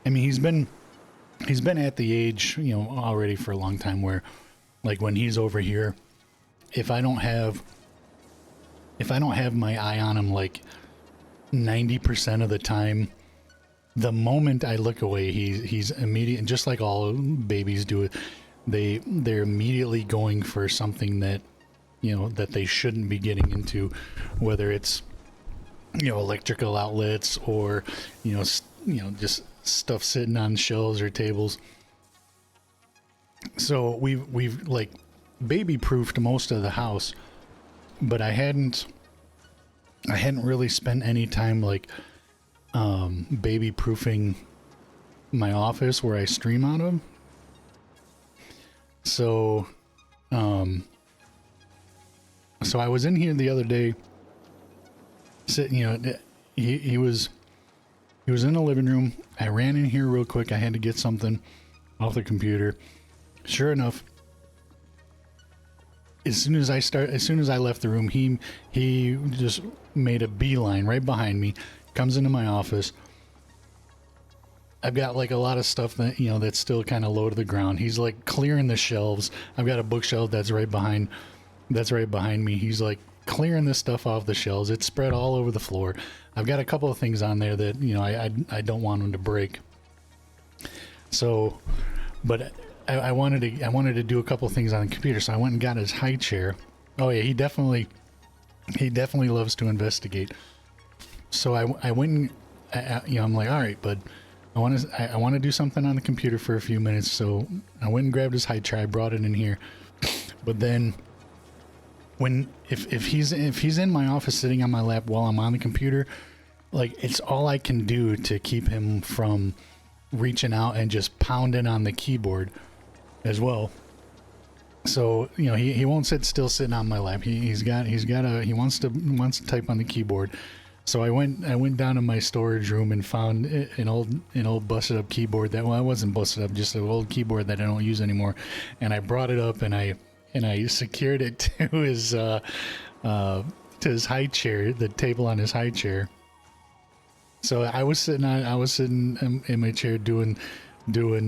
mean he's been at the age, you know, already for a long time where, like, when he's over here, if I don't have my eye on him like 90% of the time, the moment I look away, he's immediate, just like all babies do it. They're immediately going for something that, you know, that they shouldn't be getting into, whether it's, you know, electrical outlets or, you know, just stuff sitting on shelves or tables. So we've like baby proofed most of the house, but I hadn't really spent any time like baby proofing my office where I stream out of. So, so I was in here the other day, sitting, he was in the living room. I ran in here real quick. I had to get something off the computer. Sure enough, as soon as I left the room, he just made a beeline right behind me, comes into my office. I've got like a lot of stuff that, that's still kind of low to the ground. He's like clearing the shelves. I've got a bookshelf that's right behind me. He's like clearing this stuff off the shelves. It's spread all over the floor. I've got a couple of things on there that, I don't want them to break. So, but I wanted to do a couple of things on the computer. So I went and got his high chair. Oh yeah, he definitely loves to investigate. So I went and, I'm like, all right, bud, I want to do something on the computer for a few minutes. So I went and grabbed his high chair. I brought it in here. But then if he's in my office sitting on my lap while I'm on the computer, like it's all I can do to keep him from reaching out and just pounding on the keyboard as well. So, he won't sit still sitting on my lap. He wants to type on the keyboard. So I went down to my storage room and found an old busted up keyboard that, well, it wasn't busted up, just an old keyboard that I don't use anymore. And I brought it up and I secured it to his high chair, the table on his high chair. So I was sitting in my chair doing what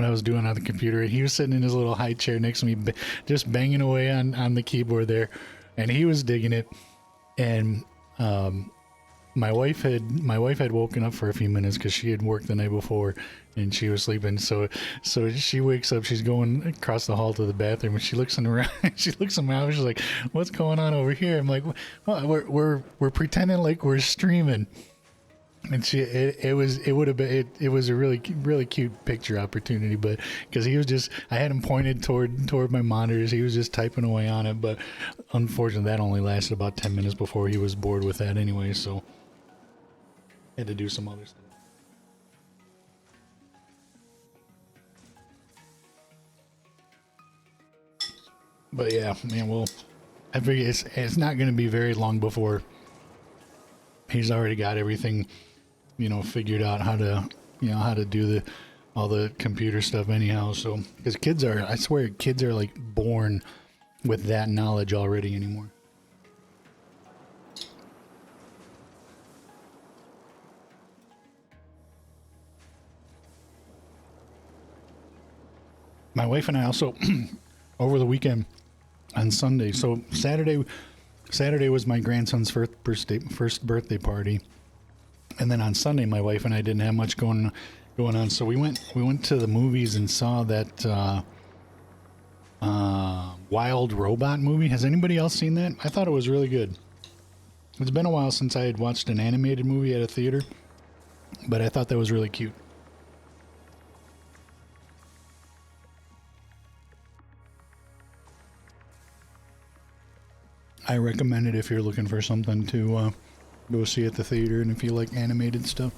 I was doing on the computer, and he was sitting in his little high chair next to me, just banging away on the keyboard there, and he was digging it. And my wife had woken up for a few minutes because she had worked the night before and she was sleeping. So she wakes up, she's going across the hall to the bathroom, and she looks around, she looks in my office, she's like, "What's going on over here?" I'm like, "Well, we're pretending like we're streaming." And it was a really cute picture opportunity, but because I had him pointed toward my monitors, he was just typing away on it. But unfortunately, that only lasted about 10 minutes before he was bored with that anyway. So had to do some other stuff. But yeah, man, well, I figure it's not going to be very long before he's already got everything, figured out how to do all the computer stuff anyhow. So, because I swear kids are like born with that knowledge already anymore. My wife and I also, over the weekend on Sunday, so Saturday was my grandson's first birthday party. And then on Sunday, my wife and I didn't have much going on, so we went to the movies and saw that Wild Robot movie. Has anybody else seen that? I thought it was really good. It's been a while since I had watched an animated movie at a theater, but I thought that was really cute. I recommend it if you're looking for something to go see at the theater and if you like animated stuff.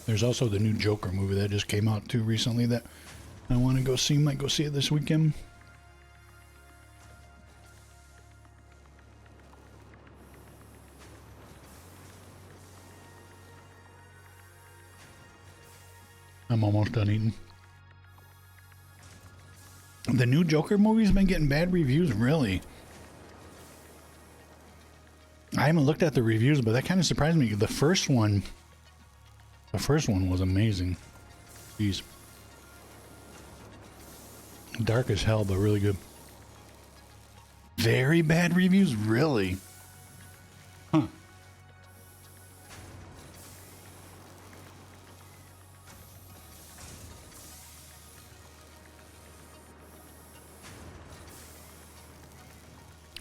There's also the new Joker movie that just came out too recently that I want to go see. Might go see it this weekend. I'm almost done eating. The new Joker movie's been getting bad reviews, really. I haven't looked at the reviews, but that kind of surprised me. The first one was amazing. Jeez. Dark as hell, but really good. Very bad reviews, really? Huh.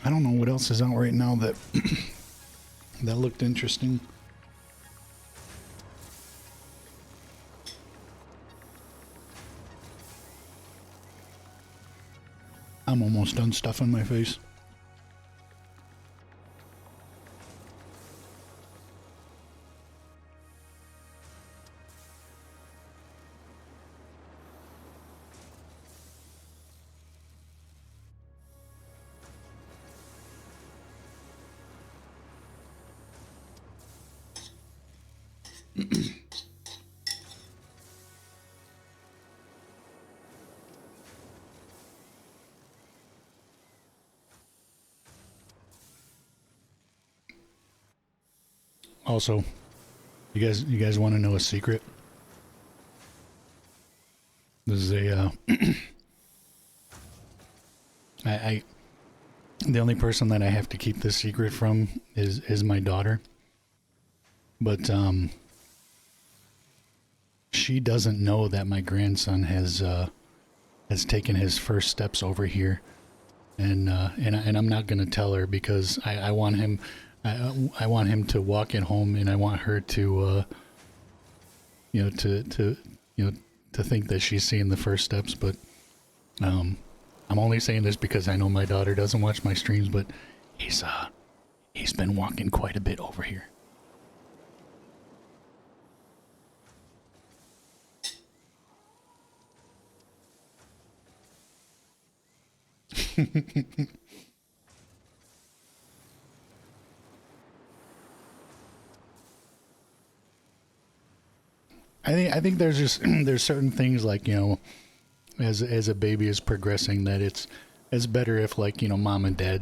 I don't know what else is out right now that that looked interesting. I'm almost done stuffing my face. Also, you guys want to know a secret? This is a I the only person that I have to keep this secret from is my daughter. But she doesn't know that my grandson has taken his first steps over here, and I'm not gonna tell her because I want him I want him to walk it home, and I want her to you know to you know to think that she's seeing the first steps. But I'm only saying this because I know my daughter doesn't watch my streams, but he's been walking quite a bit over here. I think there's just there's certain things like, you know, as a baby is progressing, that it's better if, like, you know, mom and dad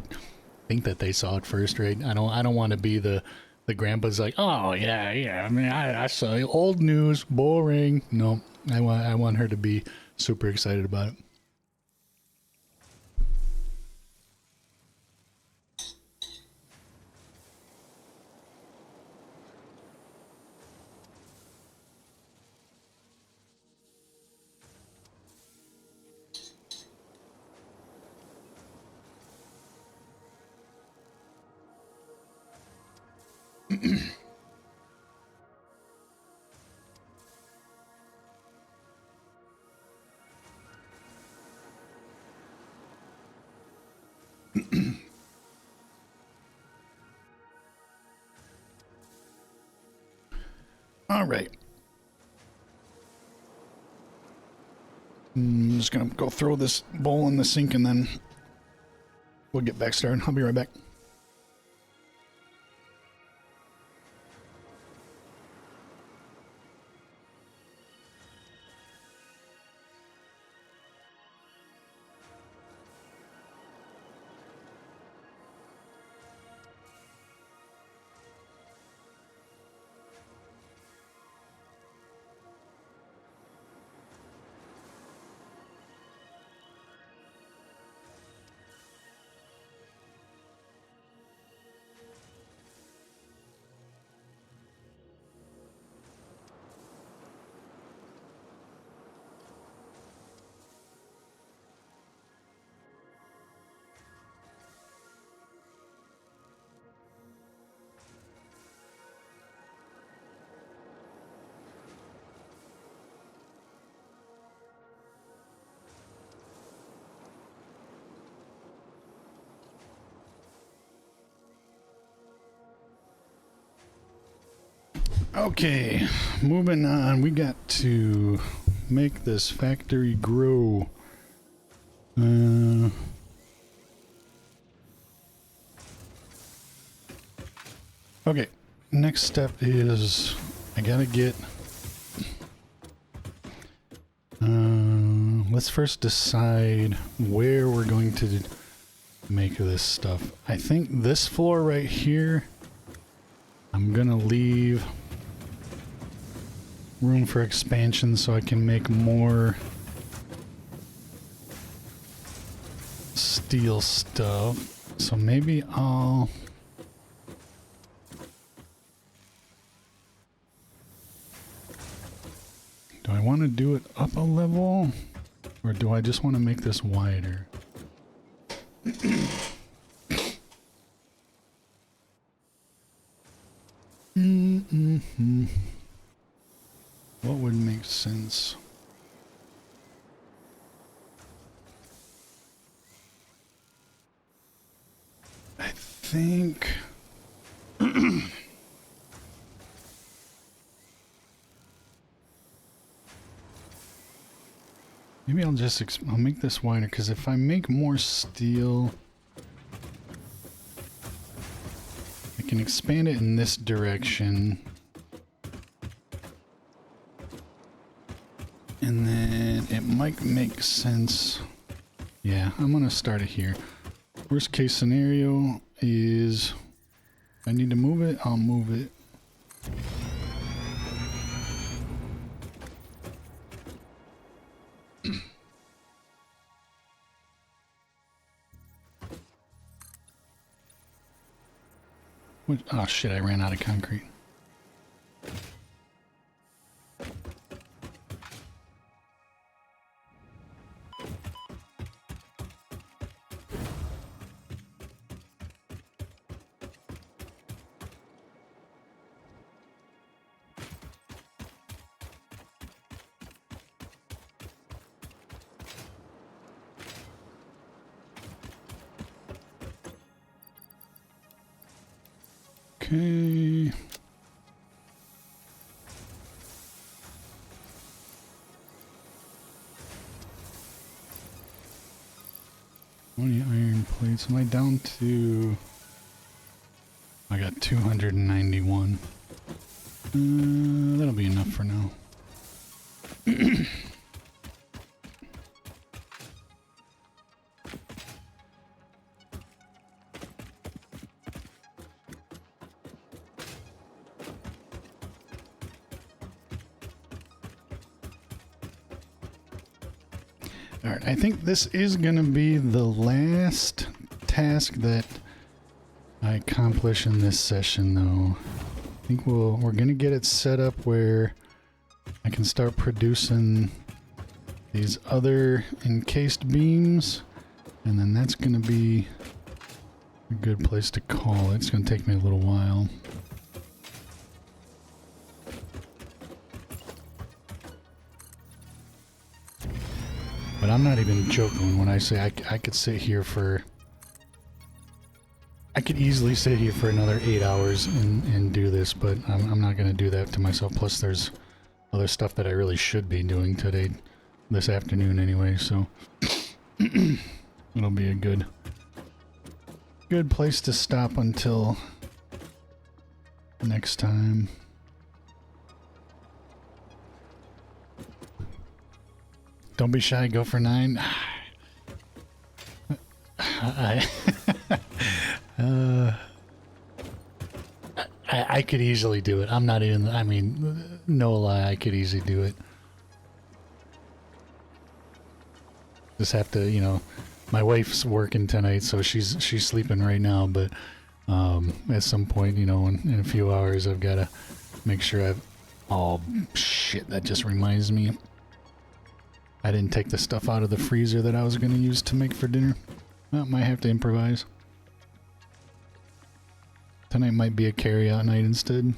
think that they saw it first, right? I don't want to be the grandpa's like, oh yeah, I mean, I saw it. Old news, boring. No, I want her to be super excited about it. All right. I'm just gonna go throw this bowl in the sink and then we'll get back started. I'll be right back. Okay, moving on. We got to make this factory grow. Okay, next step is I gotta get. Let's first decide where we're going to make this stuff. I think this floor right here, I'm gonna leave room for expansion so I can make more steel stuff. So maybe I'll... Do I want to do it up a level? Or do I just want to make this wider? What would make sense? think maybe I'll just I'll make this wider, because if I make more steel, I can expand it in this direction. And then it might make sense. Yeah, I'm gonna start it here. Worst case scenario is if I need to move it, I'll move it. Oh shit, I ran out of concrete. Okay. How many iron plates? Am I down to... I got 291. That'll be enough for now. Alright, I think this is gonna be the last task that I accomplish in this session, though. I think we're gonna get it set up where I can start producing these other encased beams, and then that's gonna be a good place to call it. It's gonna take me a little while. But I'm not even joking when I say I could sit here for... I could easily sit here for another 8 hours and do this, but I'm not going to do that to myself. Plus there's other stuff that I really should be doing today, this afternoon anyway, so... it'll be a good place to stop until next time. Don't be shy, go for 9. I could easily do it. I'm not even, I mean, no lie, I could easily do it. Just have to, you know, my wife's working tonight, so she's sleeping right now, but at some point, you know, in a few hours, I've got to make sure I've... Oh, shit, that just reminds me. I didn't take the stuff out of the freezer that I was going to use to make for dinner. Well, might have to improvise. Tonight might be a carry-out night instead.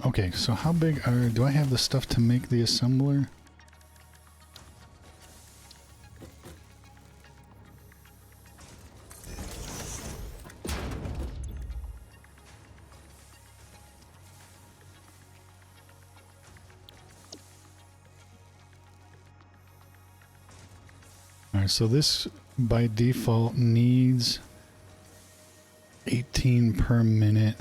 Okay, so how big are... Do I have the stuff to make the assembler? Alright, so this by default needs 18 per minute.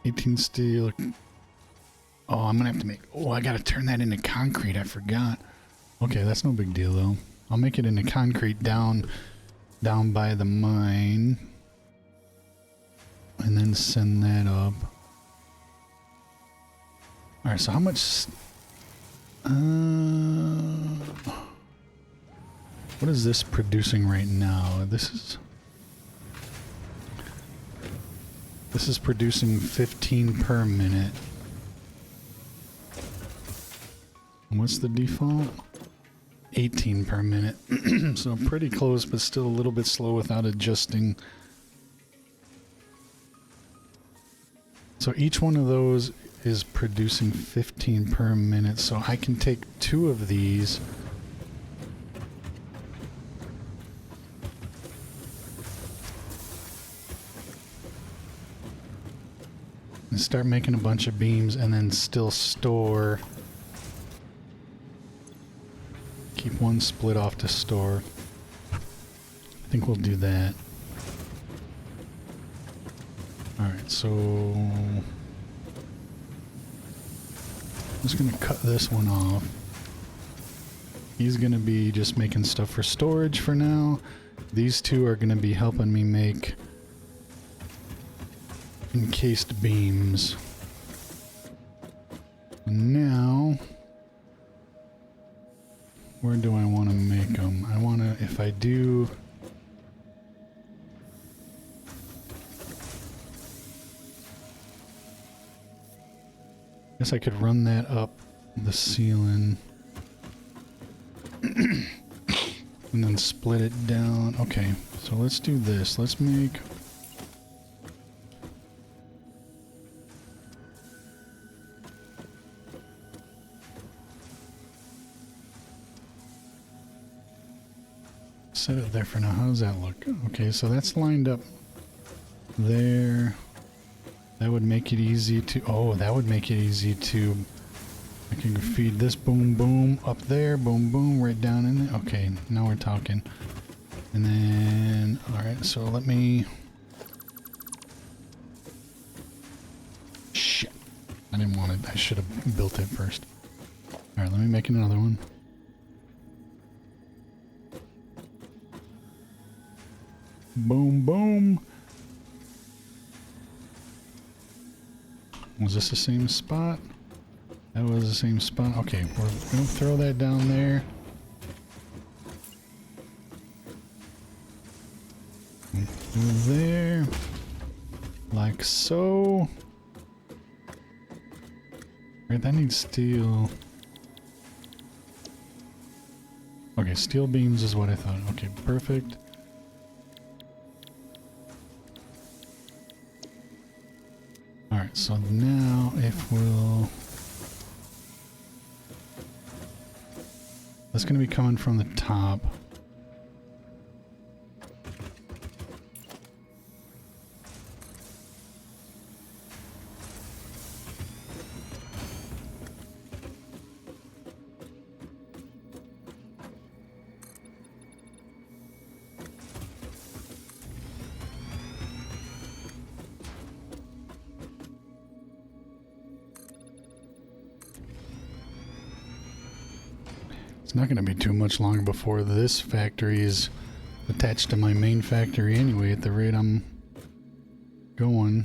18 steel. Oh, I'm gonna have to make... Oh, I gotta turn that into concrete. I forgot. Okay, that's no big deal though. I'll make it into concrete down by the mine. And then send that up. Alright, so how much... what is this producing right now? This is producing 15 per minute. And what's the default? 18 per minute. So pretty close, but still a little bit slow without adjusting. So each one of those is producing 15 per minute, so I can take 2 of these and start making a bunch of beams and then still store. Keep one split off to store. I think we'll do that. Alright, so I'm just gonna cut this one off. He's gonna be just making stuff for storage for now. These two are gonna be helping me make encased beams. Now, where do I want to make them? I want to, if I do... guess I could run that up the ceiling. And then split it down. Okay, so let's do this. Let's make... set it there for now. How does that look? Okay, so that's lined up there. That would make it easy to... oh, that would make it easy to... I can feed this boom boom up there, boom boom right down in there. Okay, now we're talking. And then... alright, so let me... shit. I didn't want it. I should have built it first. Alright, let me make another one. Boom, boom. Was this the same spot? That was the same spot. Okay, we're gonna throw that down there. Through there. Like so. Right, that needs steel. Okay, steel beams is what I thought. Okay, perfect. Alright, so now if we'll... that's going to be coming from the top. It's not going to be too much longer before this factory is attached to my main factory anyway, at the rate I'm going.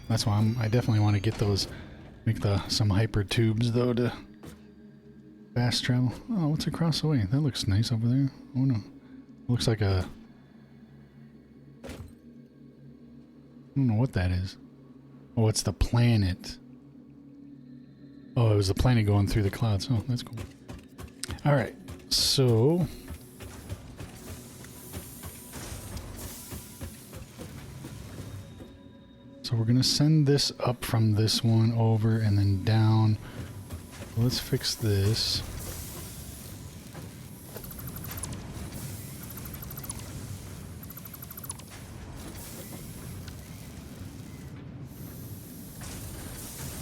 That's why I definitely want to get those, make some hyper tubes though to fast travel. Oh, what's across the way? That looks nice over there. Oh no. Looks like a... I don't know what that is. Oh, it's the planet. Oh, it was the planet going through the clouds. Oh, that's cool. Alright, so... so we're going to send this up from this one over and then down. Let's fix this.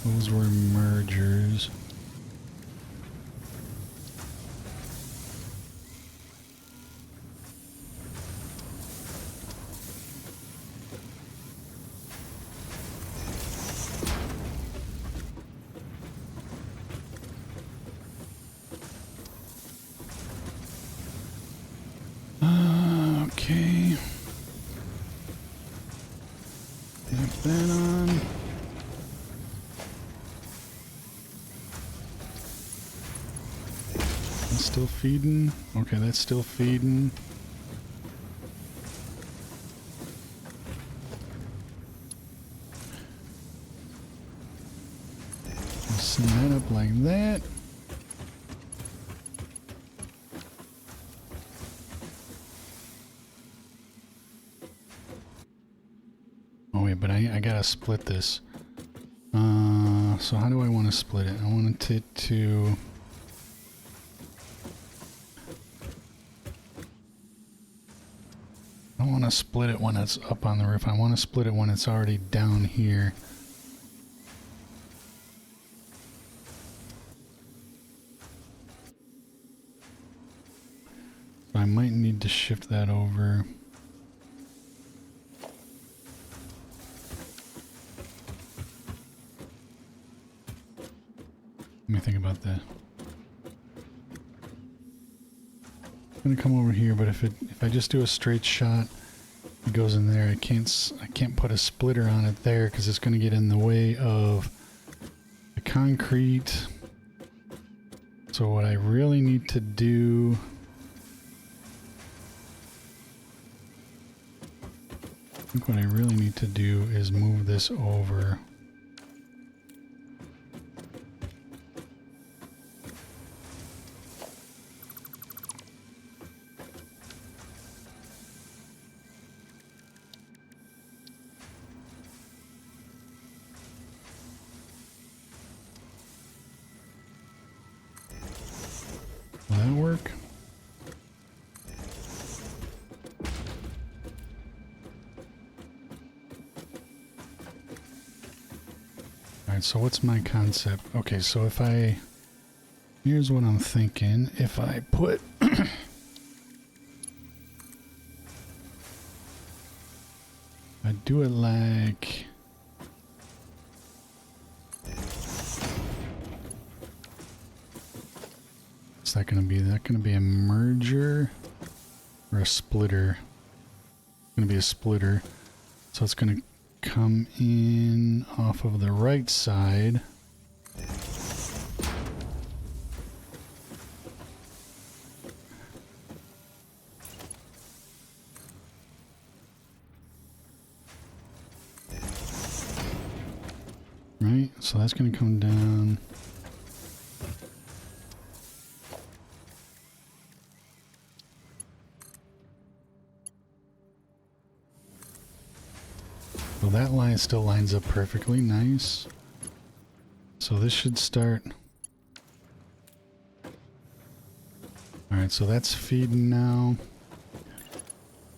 Those were mergers. Okay. Tap that on. That's still feeding. Okay, that's still feeding. Send that up like that. Oh wait, but I gotta split this. So how do I want to split it? I want it to... I don't want to split it when it's up on the roof. I want to split it when it's already down here. I might need to shift that over. Let me think about that. I'm gonna come over here, but if I just do a straight shot, it goes in there. I can't put a splitter on it there because it's gonna get in the way of the concrete. So what I really need to do, I think what I really need to do is move this over. Will that work? Alright, so what's my concept? Okay, so if here's what I'm thinking. If I put I do it like what's that gonna be? Is that gonna be a merger or a splitter? It's gonna be a splitter. So it's gonna come in off of the right side. Right, so that's going to come down. So that line still lines up perfectly nice. So this should start. Alright, so that's feeding now.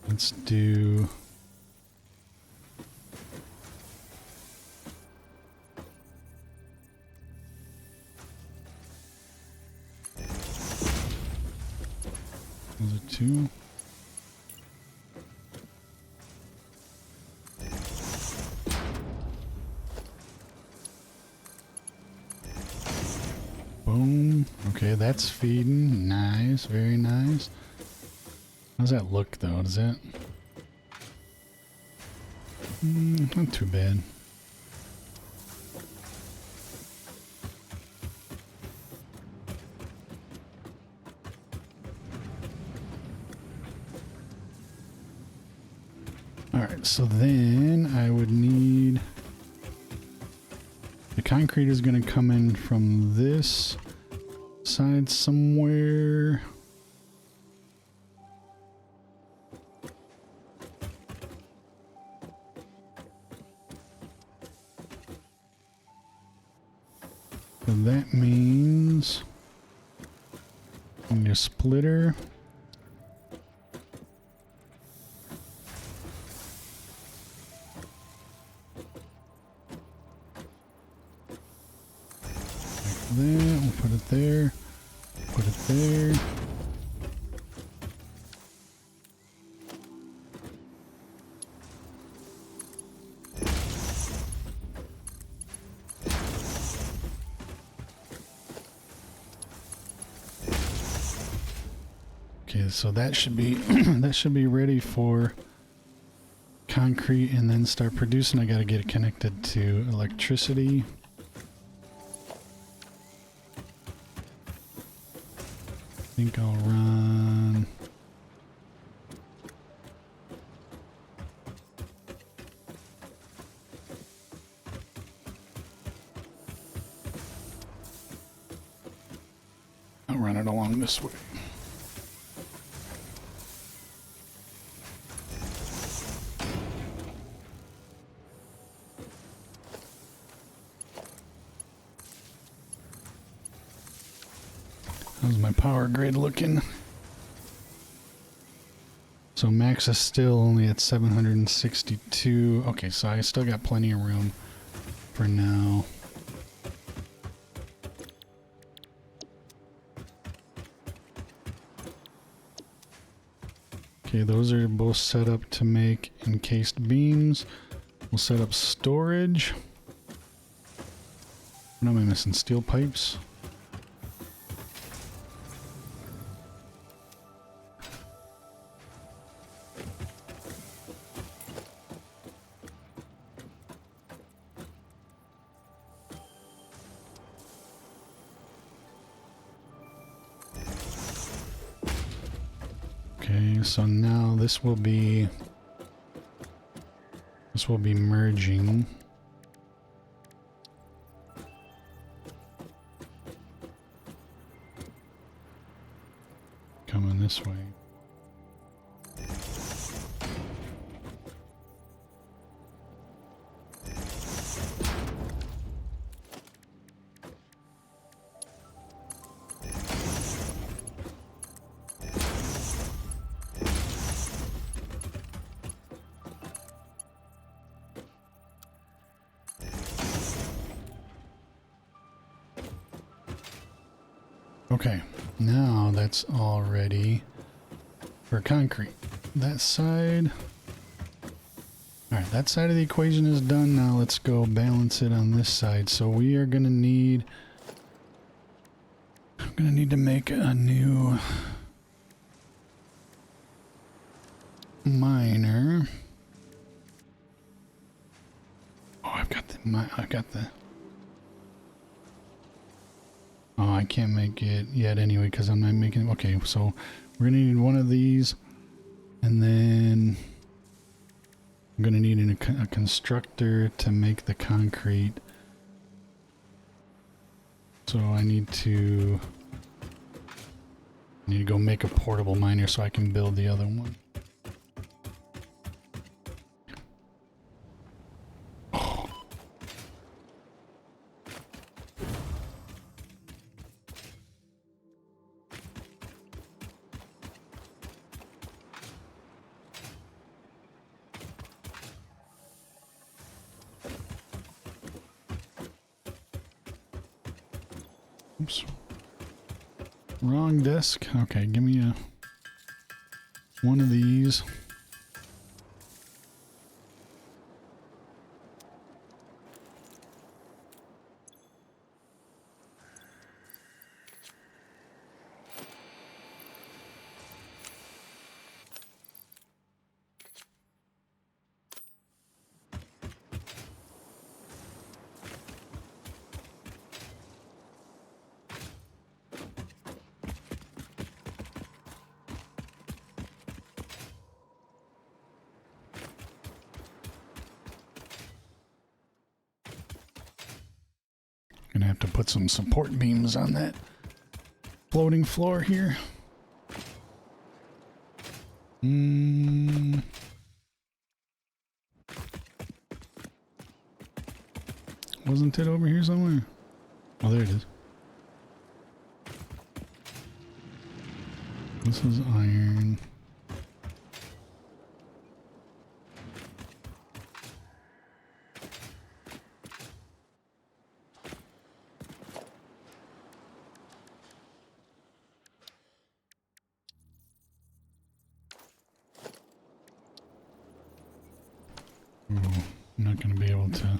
Let's do. Those are two. Boom. Okay, that's feeding. Nice, very nice. How's that look though? Does that? Not too bad. Alright, so then I would need... The concrete is going to come in from this side somewhere. So that means I need a splitter. There, we'll put it there, put it there. Okay, so that should be that should be ready for concrete and then start producing. I got to get it connected to electricity. I think I'll run. I'll run it along this way. How's my power grid looking? So max is still only at 762. Okay, so I still got plenty of room for now. Okay, those are both set up to make encased beams. We'll set up storage. What am I missing? Steel pipes? Okay, so now this will be merging. Coming this way. Okay, now that's all ready for concrete. That side... Alright, that side of the equation is done. Now let's go balance it on this side. So we are gonna need... I'm gonna need to make a new miner. Oh, I've got the... Oh, I can't make it yet anyway because I'm not making it. Okay, so we're gonna need one of these, and then I'm gonna need a constructor to make the concrete. So I need to go make a portable miner so I can build the other one. Oops. Wrong desk. Okay, give me one of these. Gonna have to put some support beams on that floating floor here. Wasn't it over here somewhere? Oh, there it is. This is iron. Oh, I'm not going to be able to.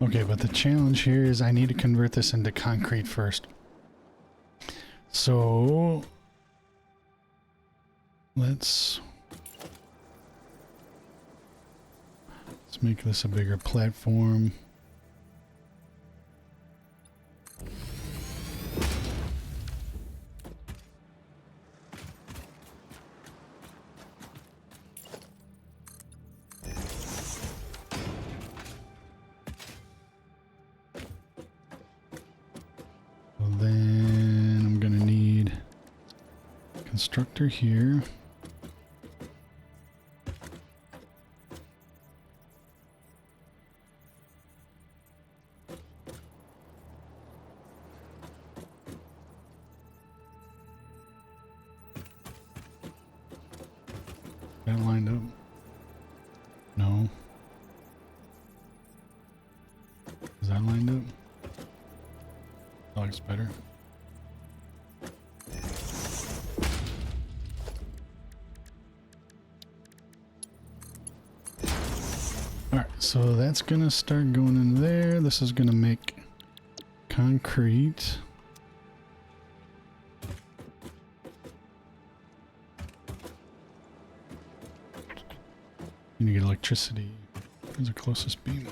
Okay, but the challenge here is I need to convert this into concrete first. So let's make this a bigger platform. constructor here. That lined up? No. Is that lined up? That looks better. Alright, so that's gonna start going in there. This is gonna make concrete. You need to get electricity. Where's the closest beam?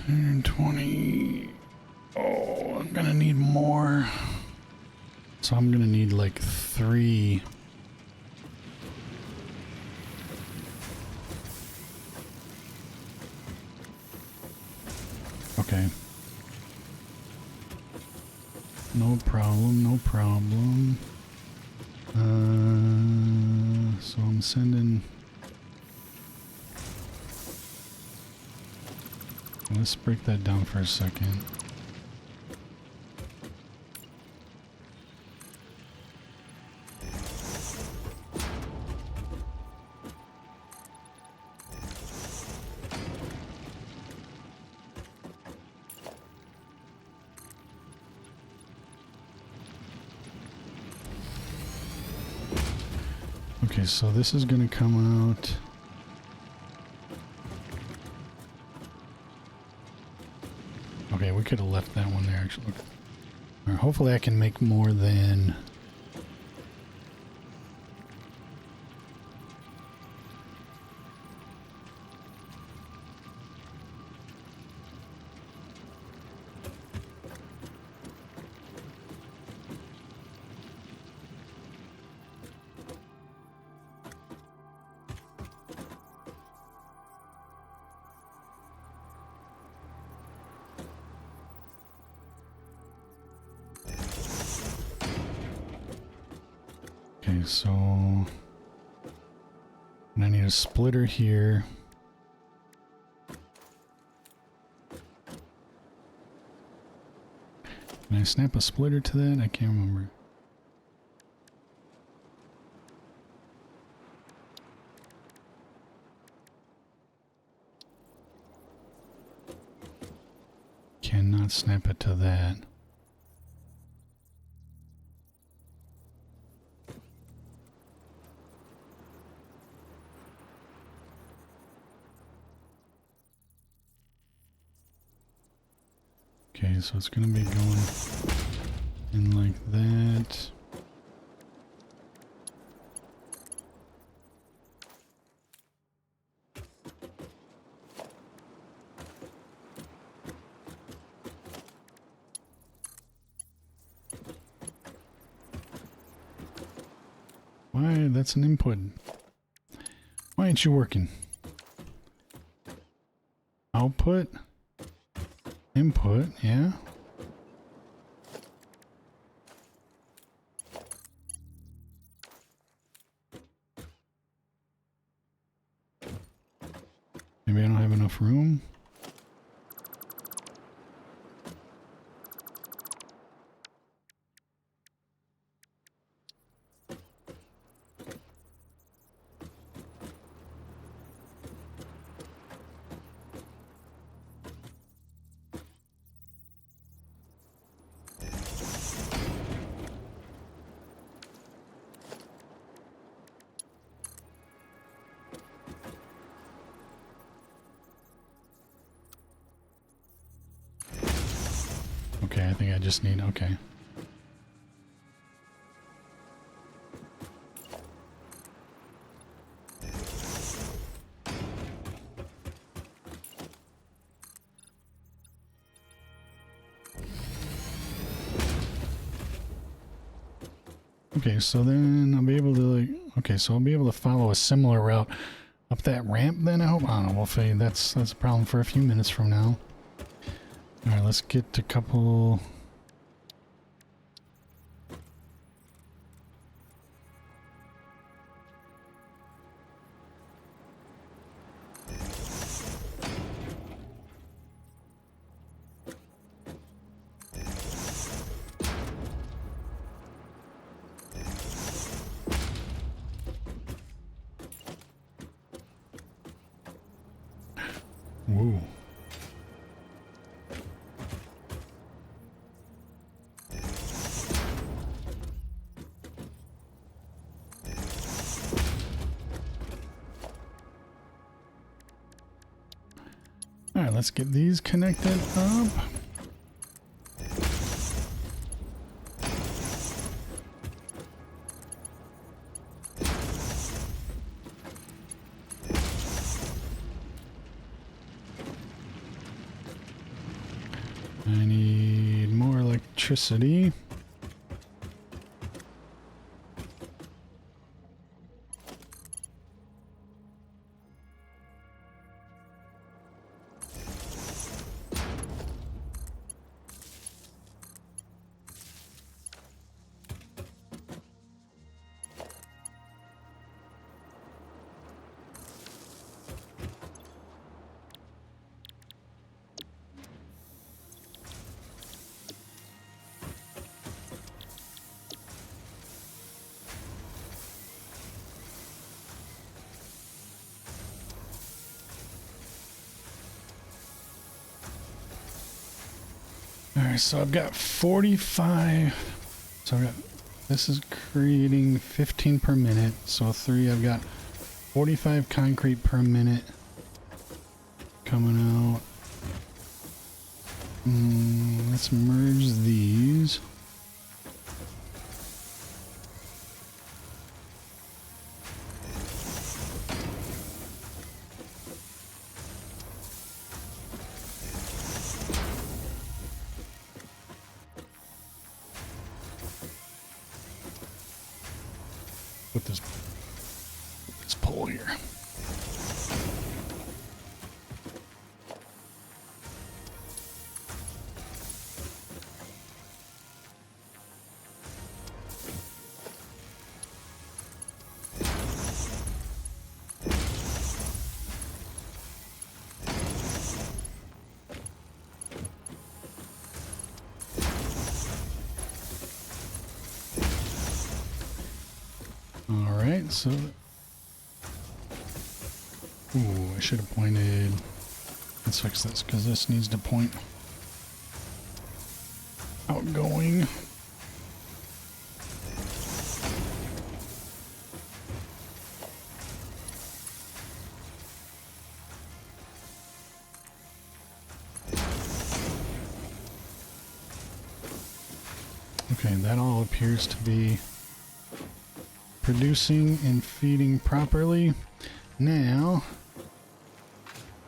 $120. Oh, I'm gonna need more. So I'm gonna need like 3. Okay. No problem, no problem. So I'm sending... Let's break that down for a second. Okay, so this is going to come out. Okay, we could have left that one there actually. All right, hopefully I can make more than... Okay, so and I need a splitter here. Can I snap a splitter to that? I can't remember. Cannot snap it to that. Okay, so it's going to be going in like that. Why? That's an input. Why ain't you working? Output? Input, yeah. Maybe I don't have enough room. Okay, I think I just need, okay. Okay, so then I'll be able to like, okay, so I'll be able to follow a similar route up that ramp then, I hope. I don't know, we'll see. That's a problem for a few minutes from now. Alright, let's get a couple. Whoa. Alright, let's get these connected up. I need more electricity. Alright, so I've got 45. So I've got, this is creating 15 per minute. So 3, I've got 45 concrete per minute coming out. Let's merge these. Put this pole here. Alright, so... Ooh, I should have pointed... Let's fix this, because this needs to point... outgoing. Okay, that all appears to be producing and feeding properly. Now,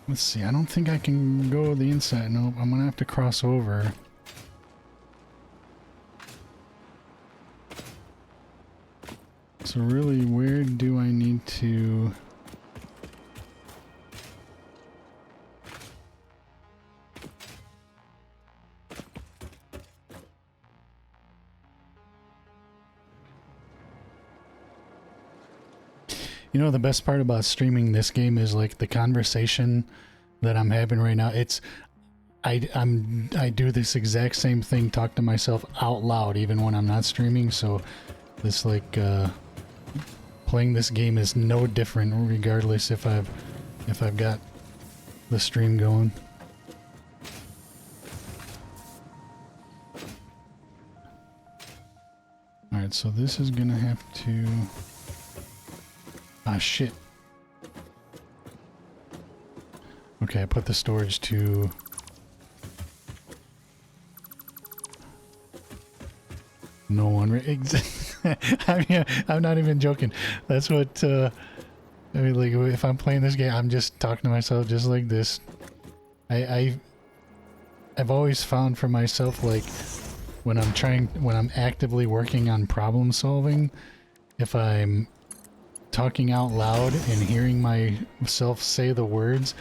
let's see, I don't think I can go the inside. Nope, I'm gonna have to cross over. So really, where do I need to... You know, the best part about streaming this game is like the conversation that I'm having right now. It's I do this exact same thing, talk to myself out loud even when I'm not streaming, so this like playing this game is no different regardless if I've got the stream going. All right, so this is gonna have to... Ah, shit. Okay, I put the storage to... No one... I mean, I'm not even joking. That's what... I mean, like, if I'm playing this game, I'm just talking to myself just like this. I've always found for myself, like, when I'm actively working on problem solving, if I'm talking out loud and hearing myself say the words,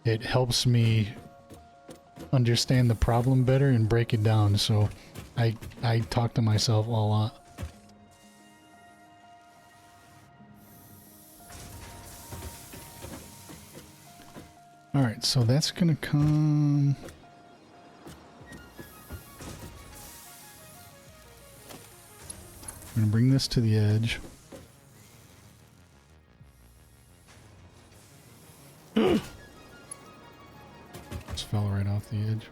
it helps me understand the problem better and break it down. So I talk to myself a lot. All right, so that's gonna come. I'm gonna bring this to the edge. Just fell right off the edge.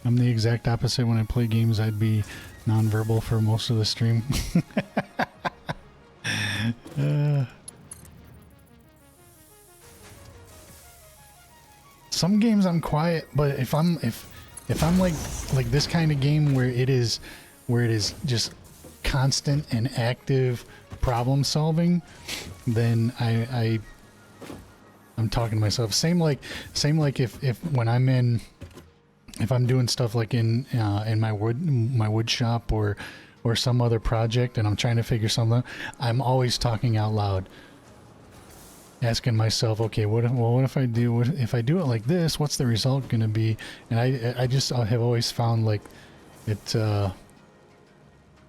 I'm the exact opposite. When I play games, I'd be nonverbal for most of the stream. Some games I'm quiet, but if I'm like this kind of game where it is just constant and active problem solving, then I'm talking to myself. Same like if when I'm if I'm doing stuff like in my wood shop or some other project and I'm trying to figure something out, I'm always talking out loud, asking myself, okay, what if I do it like this? What's the result going to be? And I just have always found like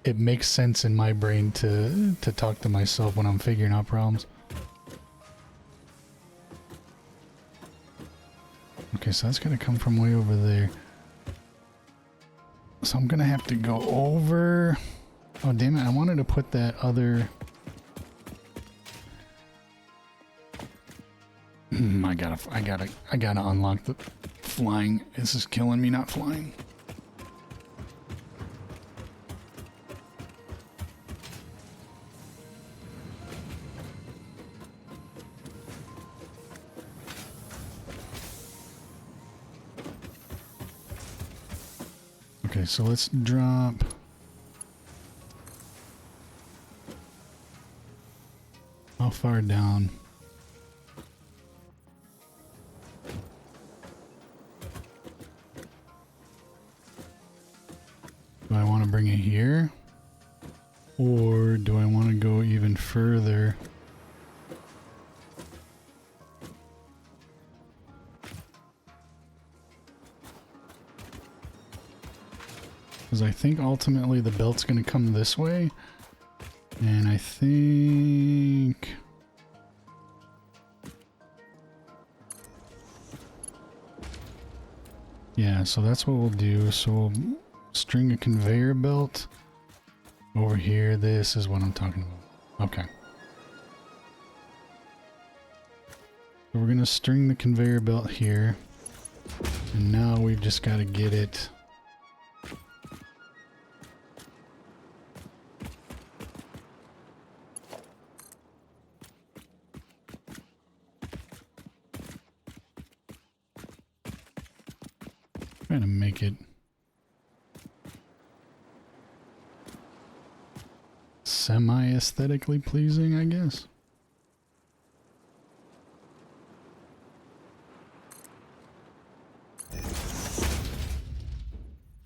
it makes sense in my brain to talk to myself when I'm figuring out problems. Okay, so that's going to come from way over there. So I'm going to have to go over. Oh, damn it. I wanted to put that other... I gotta unlock the flying. This is killing me, not flying. Okay, so let's drop. How far down? Do I want to bring it here? Or do I want to go even further? Because I think ultimately the belt's going to come this way. And I think... yeah, so that's what we'll do. So we'll string a conveyor belt over here. This is what I'm talking about. Okay. So we're going to string the conveyor belt here. And now we've just got to get it... trying to make it semi-aesthetically pleasing, I guess.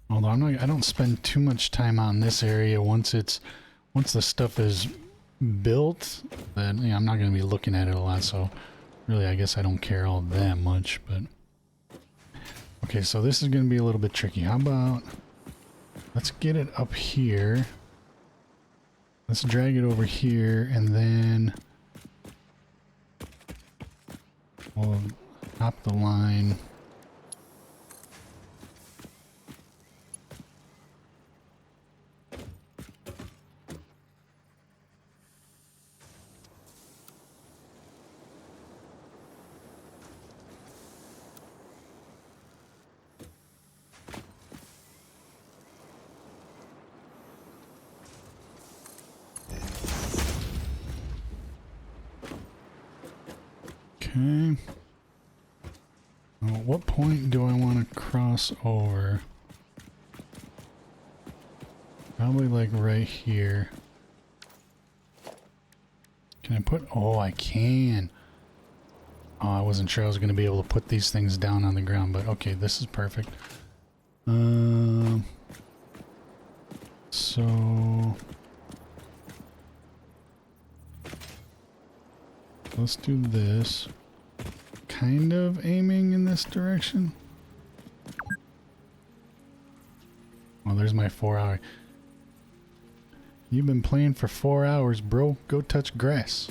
Although I don't spend too much time on this area once the stuff is built, then I'm not going to be looking at it a lot, so really I guess I don't care all that much, but okay, so this is going to be a little bit tricky. How about let's get it up here. Let's drag it over here, and then we'll hop the line. Okay. Now, at what point do I want to cross over? Probably like right here. Can I put... oh, I can. Oh, I wasn't sure I was going to be able to put these things down on the ground, but okay, this is perfect. So let's do this. Kind of aiming in this direction. Oh, there's my 4 hour. You've been playing for 4 hours, bro. Go touch grass.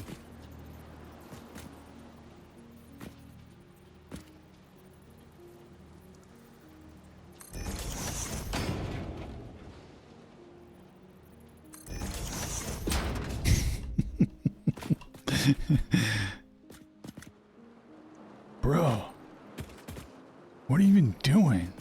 Bro, what are you even doing?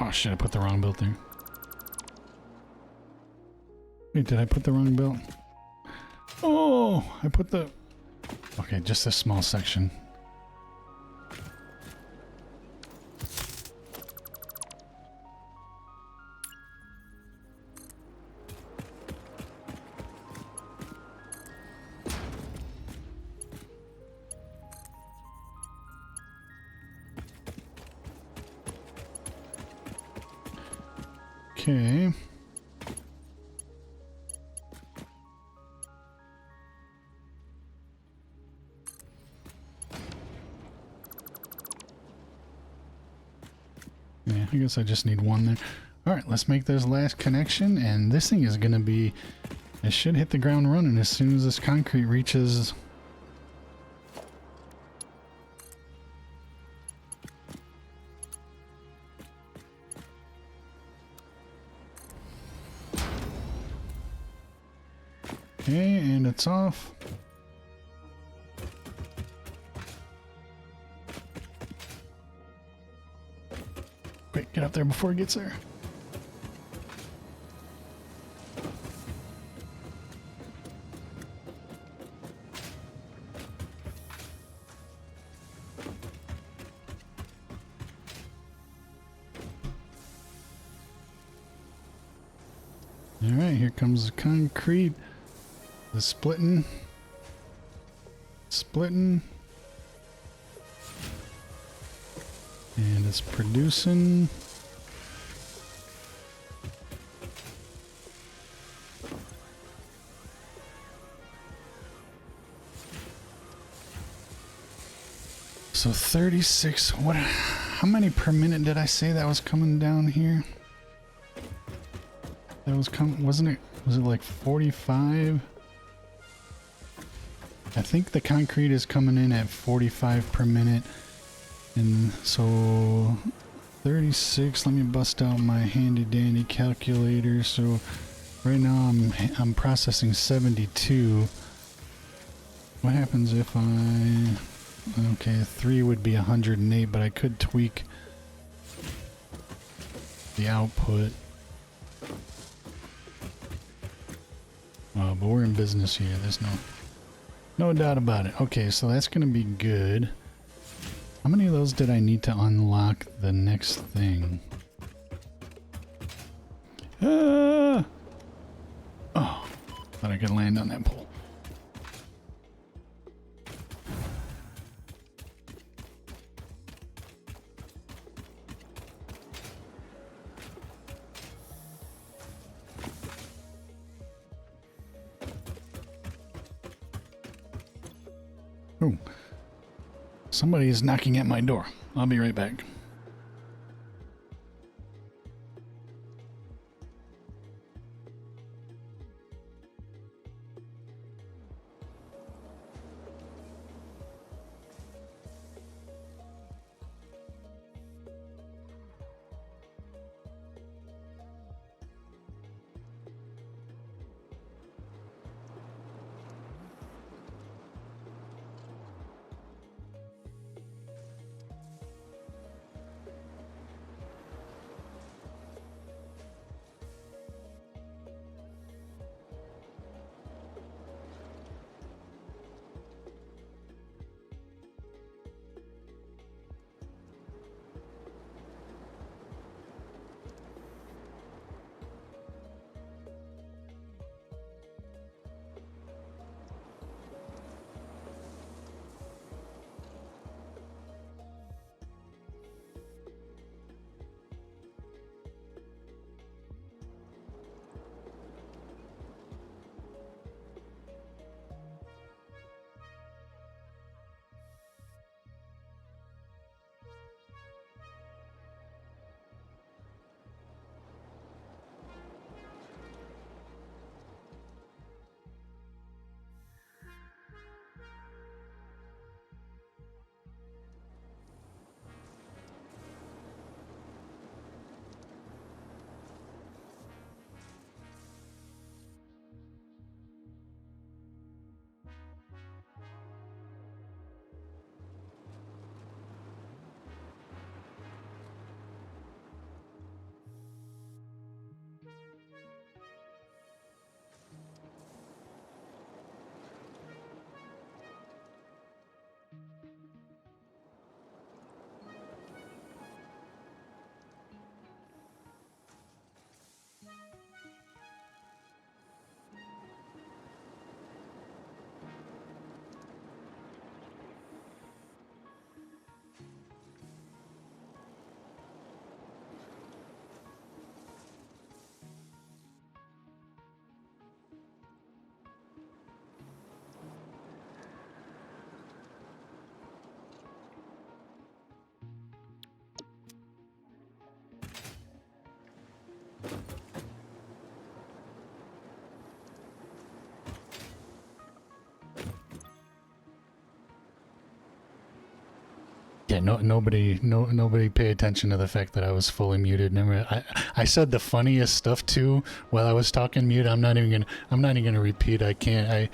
Oh shit, I put the wrong belt there. Wait, did I put the wrong belt? Oh, I put the... Okay, just a small section. Okay. Yeah, I guess I just need one there. Alright, let's make this last connection, and this thing is gonna be... It should hit the ground running as soon as this concrete reaches... Okay, and it's off. Quick, get up there before it gets there. Alright, here comes the concrete. The splitting. Splitting. And it's producing. So 36, what, how many per minute did I say that was coming down here? That was wasn't it, was it like 45? I think the concrete is coming in at 45 per minute. And so 36, let me bust out my handy dandy calculator. So right now I'm processing 72. What happens if okay, 3 would be 108, but I could tweak the output. But we're in business here. There's no doubt about it. Okay, so that's going to be good. How many of those did I need to unlock the next thing? Ah! Oh, thought I could land on that pole. Oh, somebody is knocking at my door. I'll be right back. Yeah, nobody pay attention to the fact that I was fully muted. I said the funniest stuff too while I was talking mute. I'm not even gonna repeat. I can't.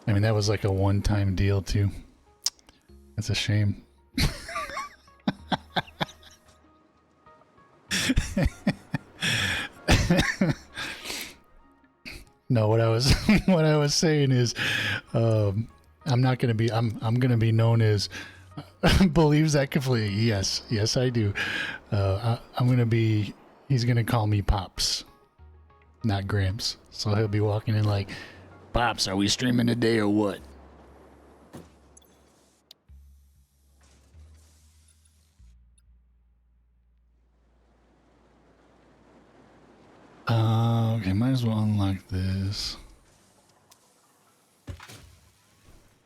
I mean, that was like a one-time deal too. That's a shame. No, what I was saying is, I'm gonna be known as believes that completely. Yes, I do. He's gonna call me Pops, not Gramps. So he'll be walking in like, Pops, are we streaming today or what? Okay, might as well unlock this.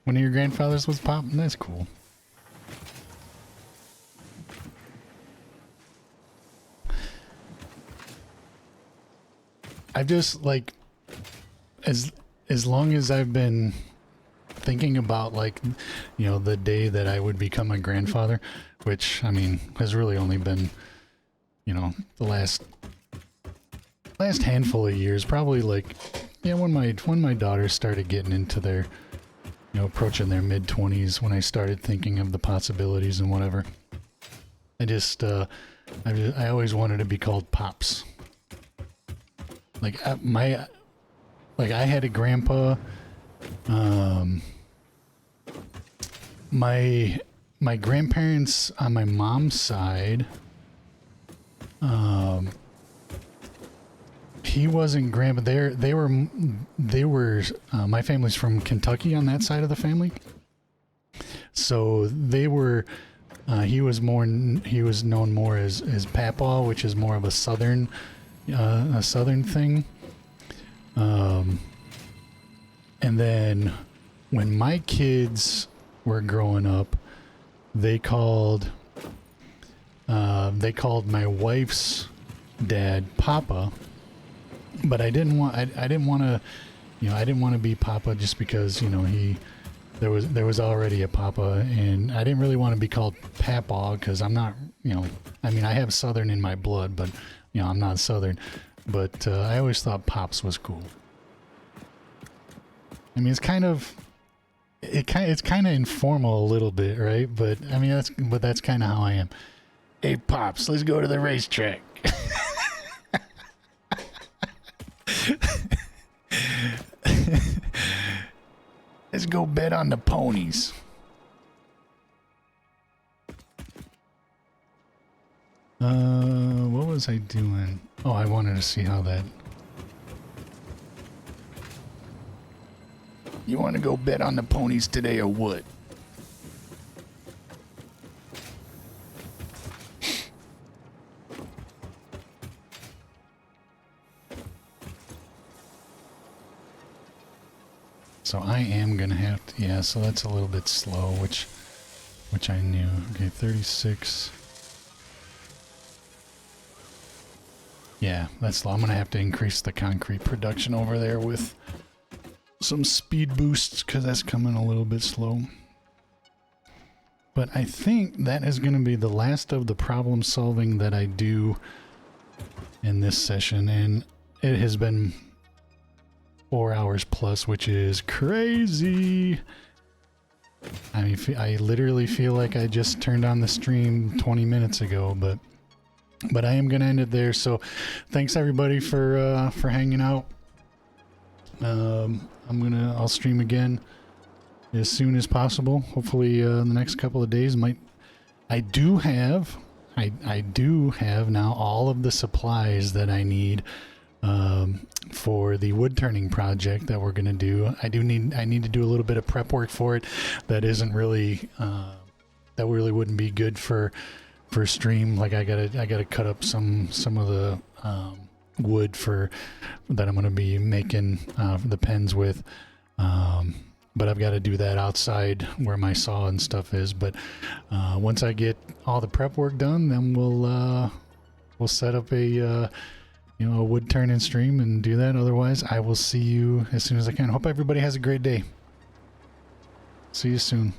One of your grandfathers was Pop? That's cool. I've just, like, as long as I've been thinking about, like, you know, the day that I would become a grandfather, which, I mean, has really only been, you know, the last handful of years, probably, like, yeah, when my daughters started getting into their, you know, approaching their mid-20s, when I started thinking of the possibilities and whatever. I always wanted to be called Pops. Like, I had a grandpa. My grandparents on my mom's side, he wasn't grandpa. They were my family's from Kentucky on that side of the family. So they were, he was known more as Papaw, which is more of a southern thing. And then when my kids were growing up, they called my wife's dad Papa, but I didn't want to be Papa just because, you know, there was already a Papa, and I didn't really want to be called Papaw because I'm not, you know, I mean, I have Southern in my blood, but, you know, I'm not Southern. But I always thought Pops was cool. I mean, it's kind of informal a little bit, right? But I mean, that's kind of how I am. Hey, Pops, let's go to the racetrack. Let's go bet on the ponies. What was I doing? Oh, I wanted to see how that... You want to go bet on the ponies today or what? So I am gonna have to, yeah, so that's a little bit slow, which I knew. Okay, 36. Yeah, that's slow. I'm gonna have to increase the concrete production over there with some speed boosts because that's coming a little bit slow. But I think that is going to be the last of the problem solving that I do in this session, and it has been 4 hours plus, which is crazy. I mean, I literally feel like I just turned on the stream 20 minutes ago, but I am going to end it there. So thanks everybody for hanging out. I'll stream again as soon as possible. Hopefully in the next couple of days. I do have now all of the supplies that I need for the wood turning project that we're gonna do. I need to do a little bit of prep work for it. That isn't really that really wouldn't be good for stream. Like I gotta cut up some of the wood that I'm going to be making the pens with, but I've got to do that outside where my saw and stuff is. But once I get all the prep work done, then we'll set up a wood turning stream and do that. Otherwise, I will see you as soon as I can. Hope everybody has a great day. See you soon.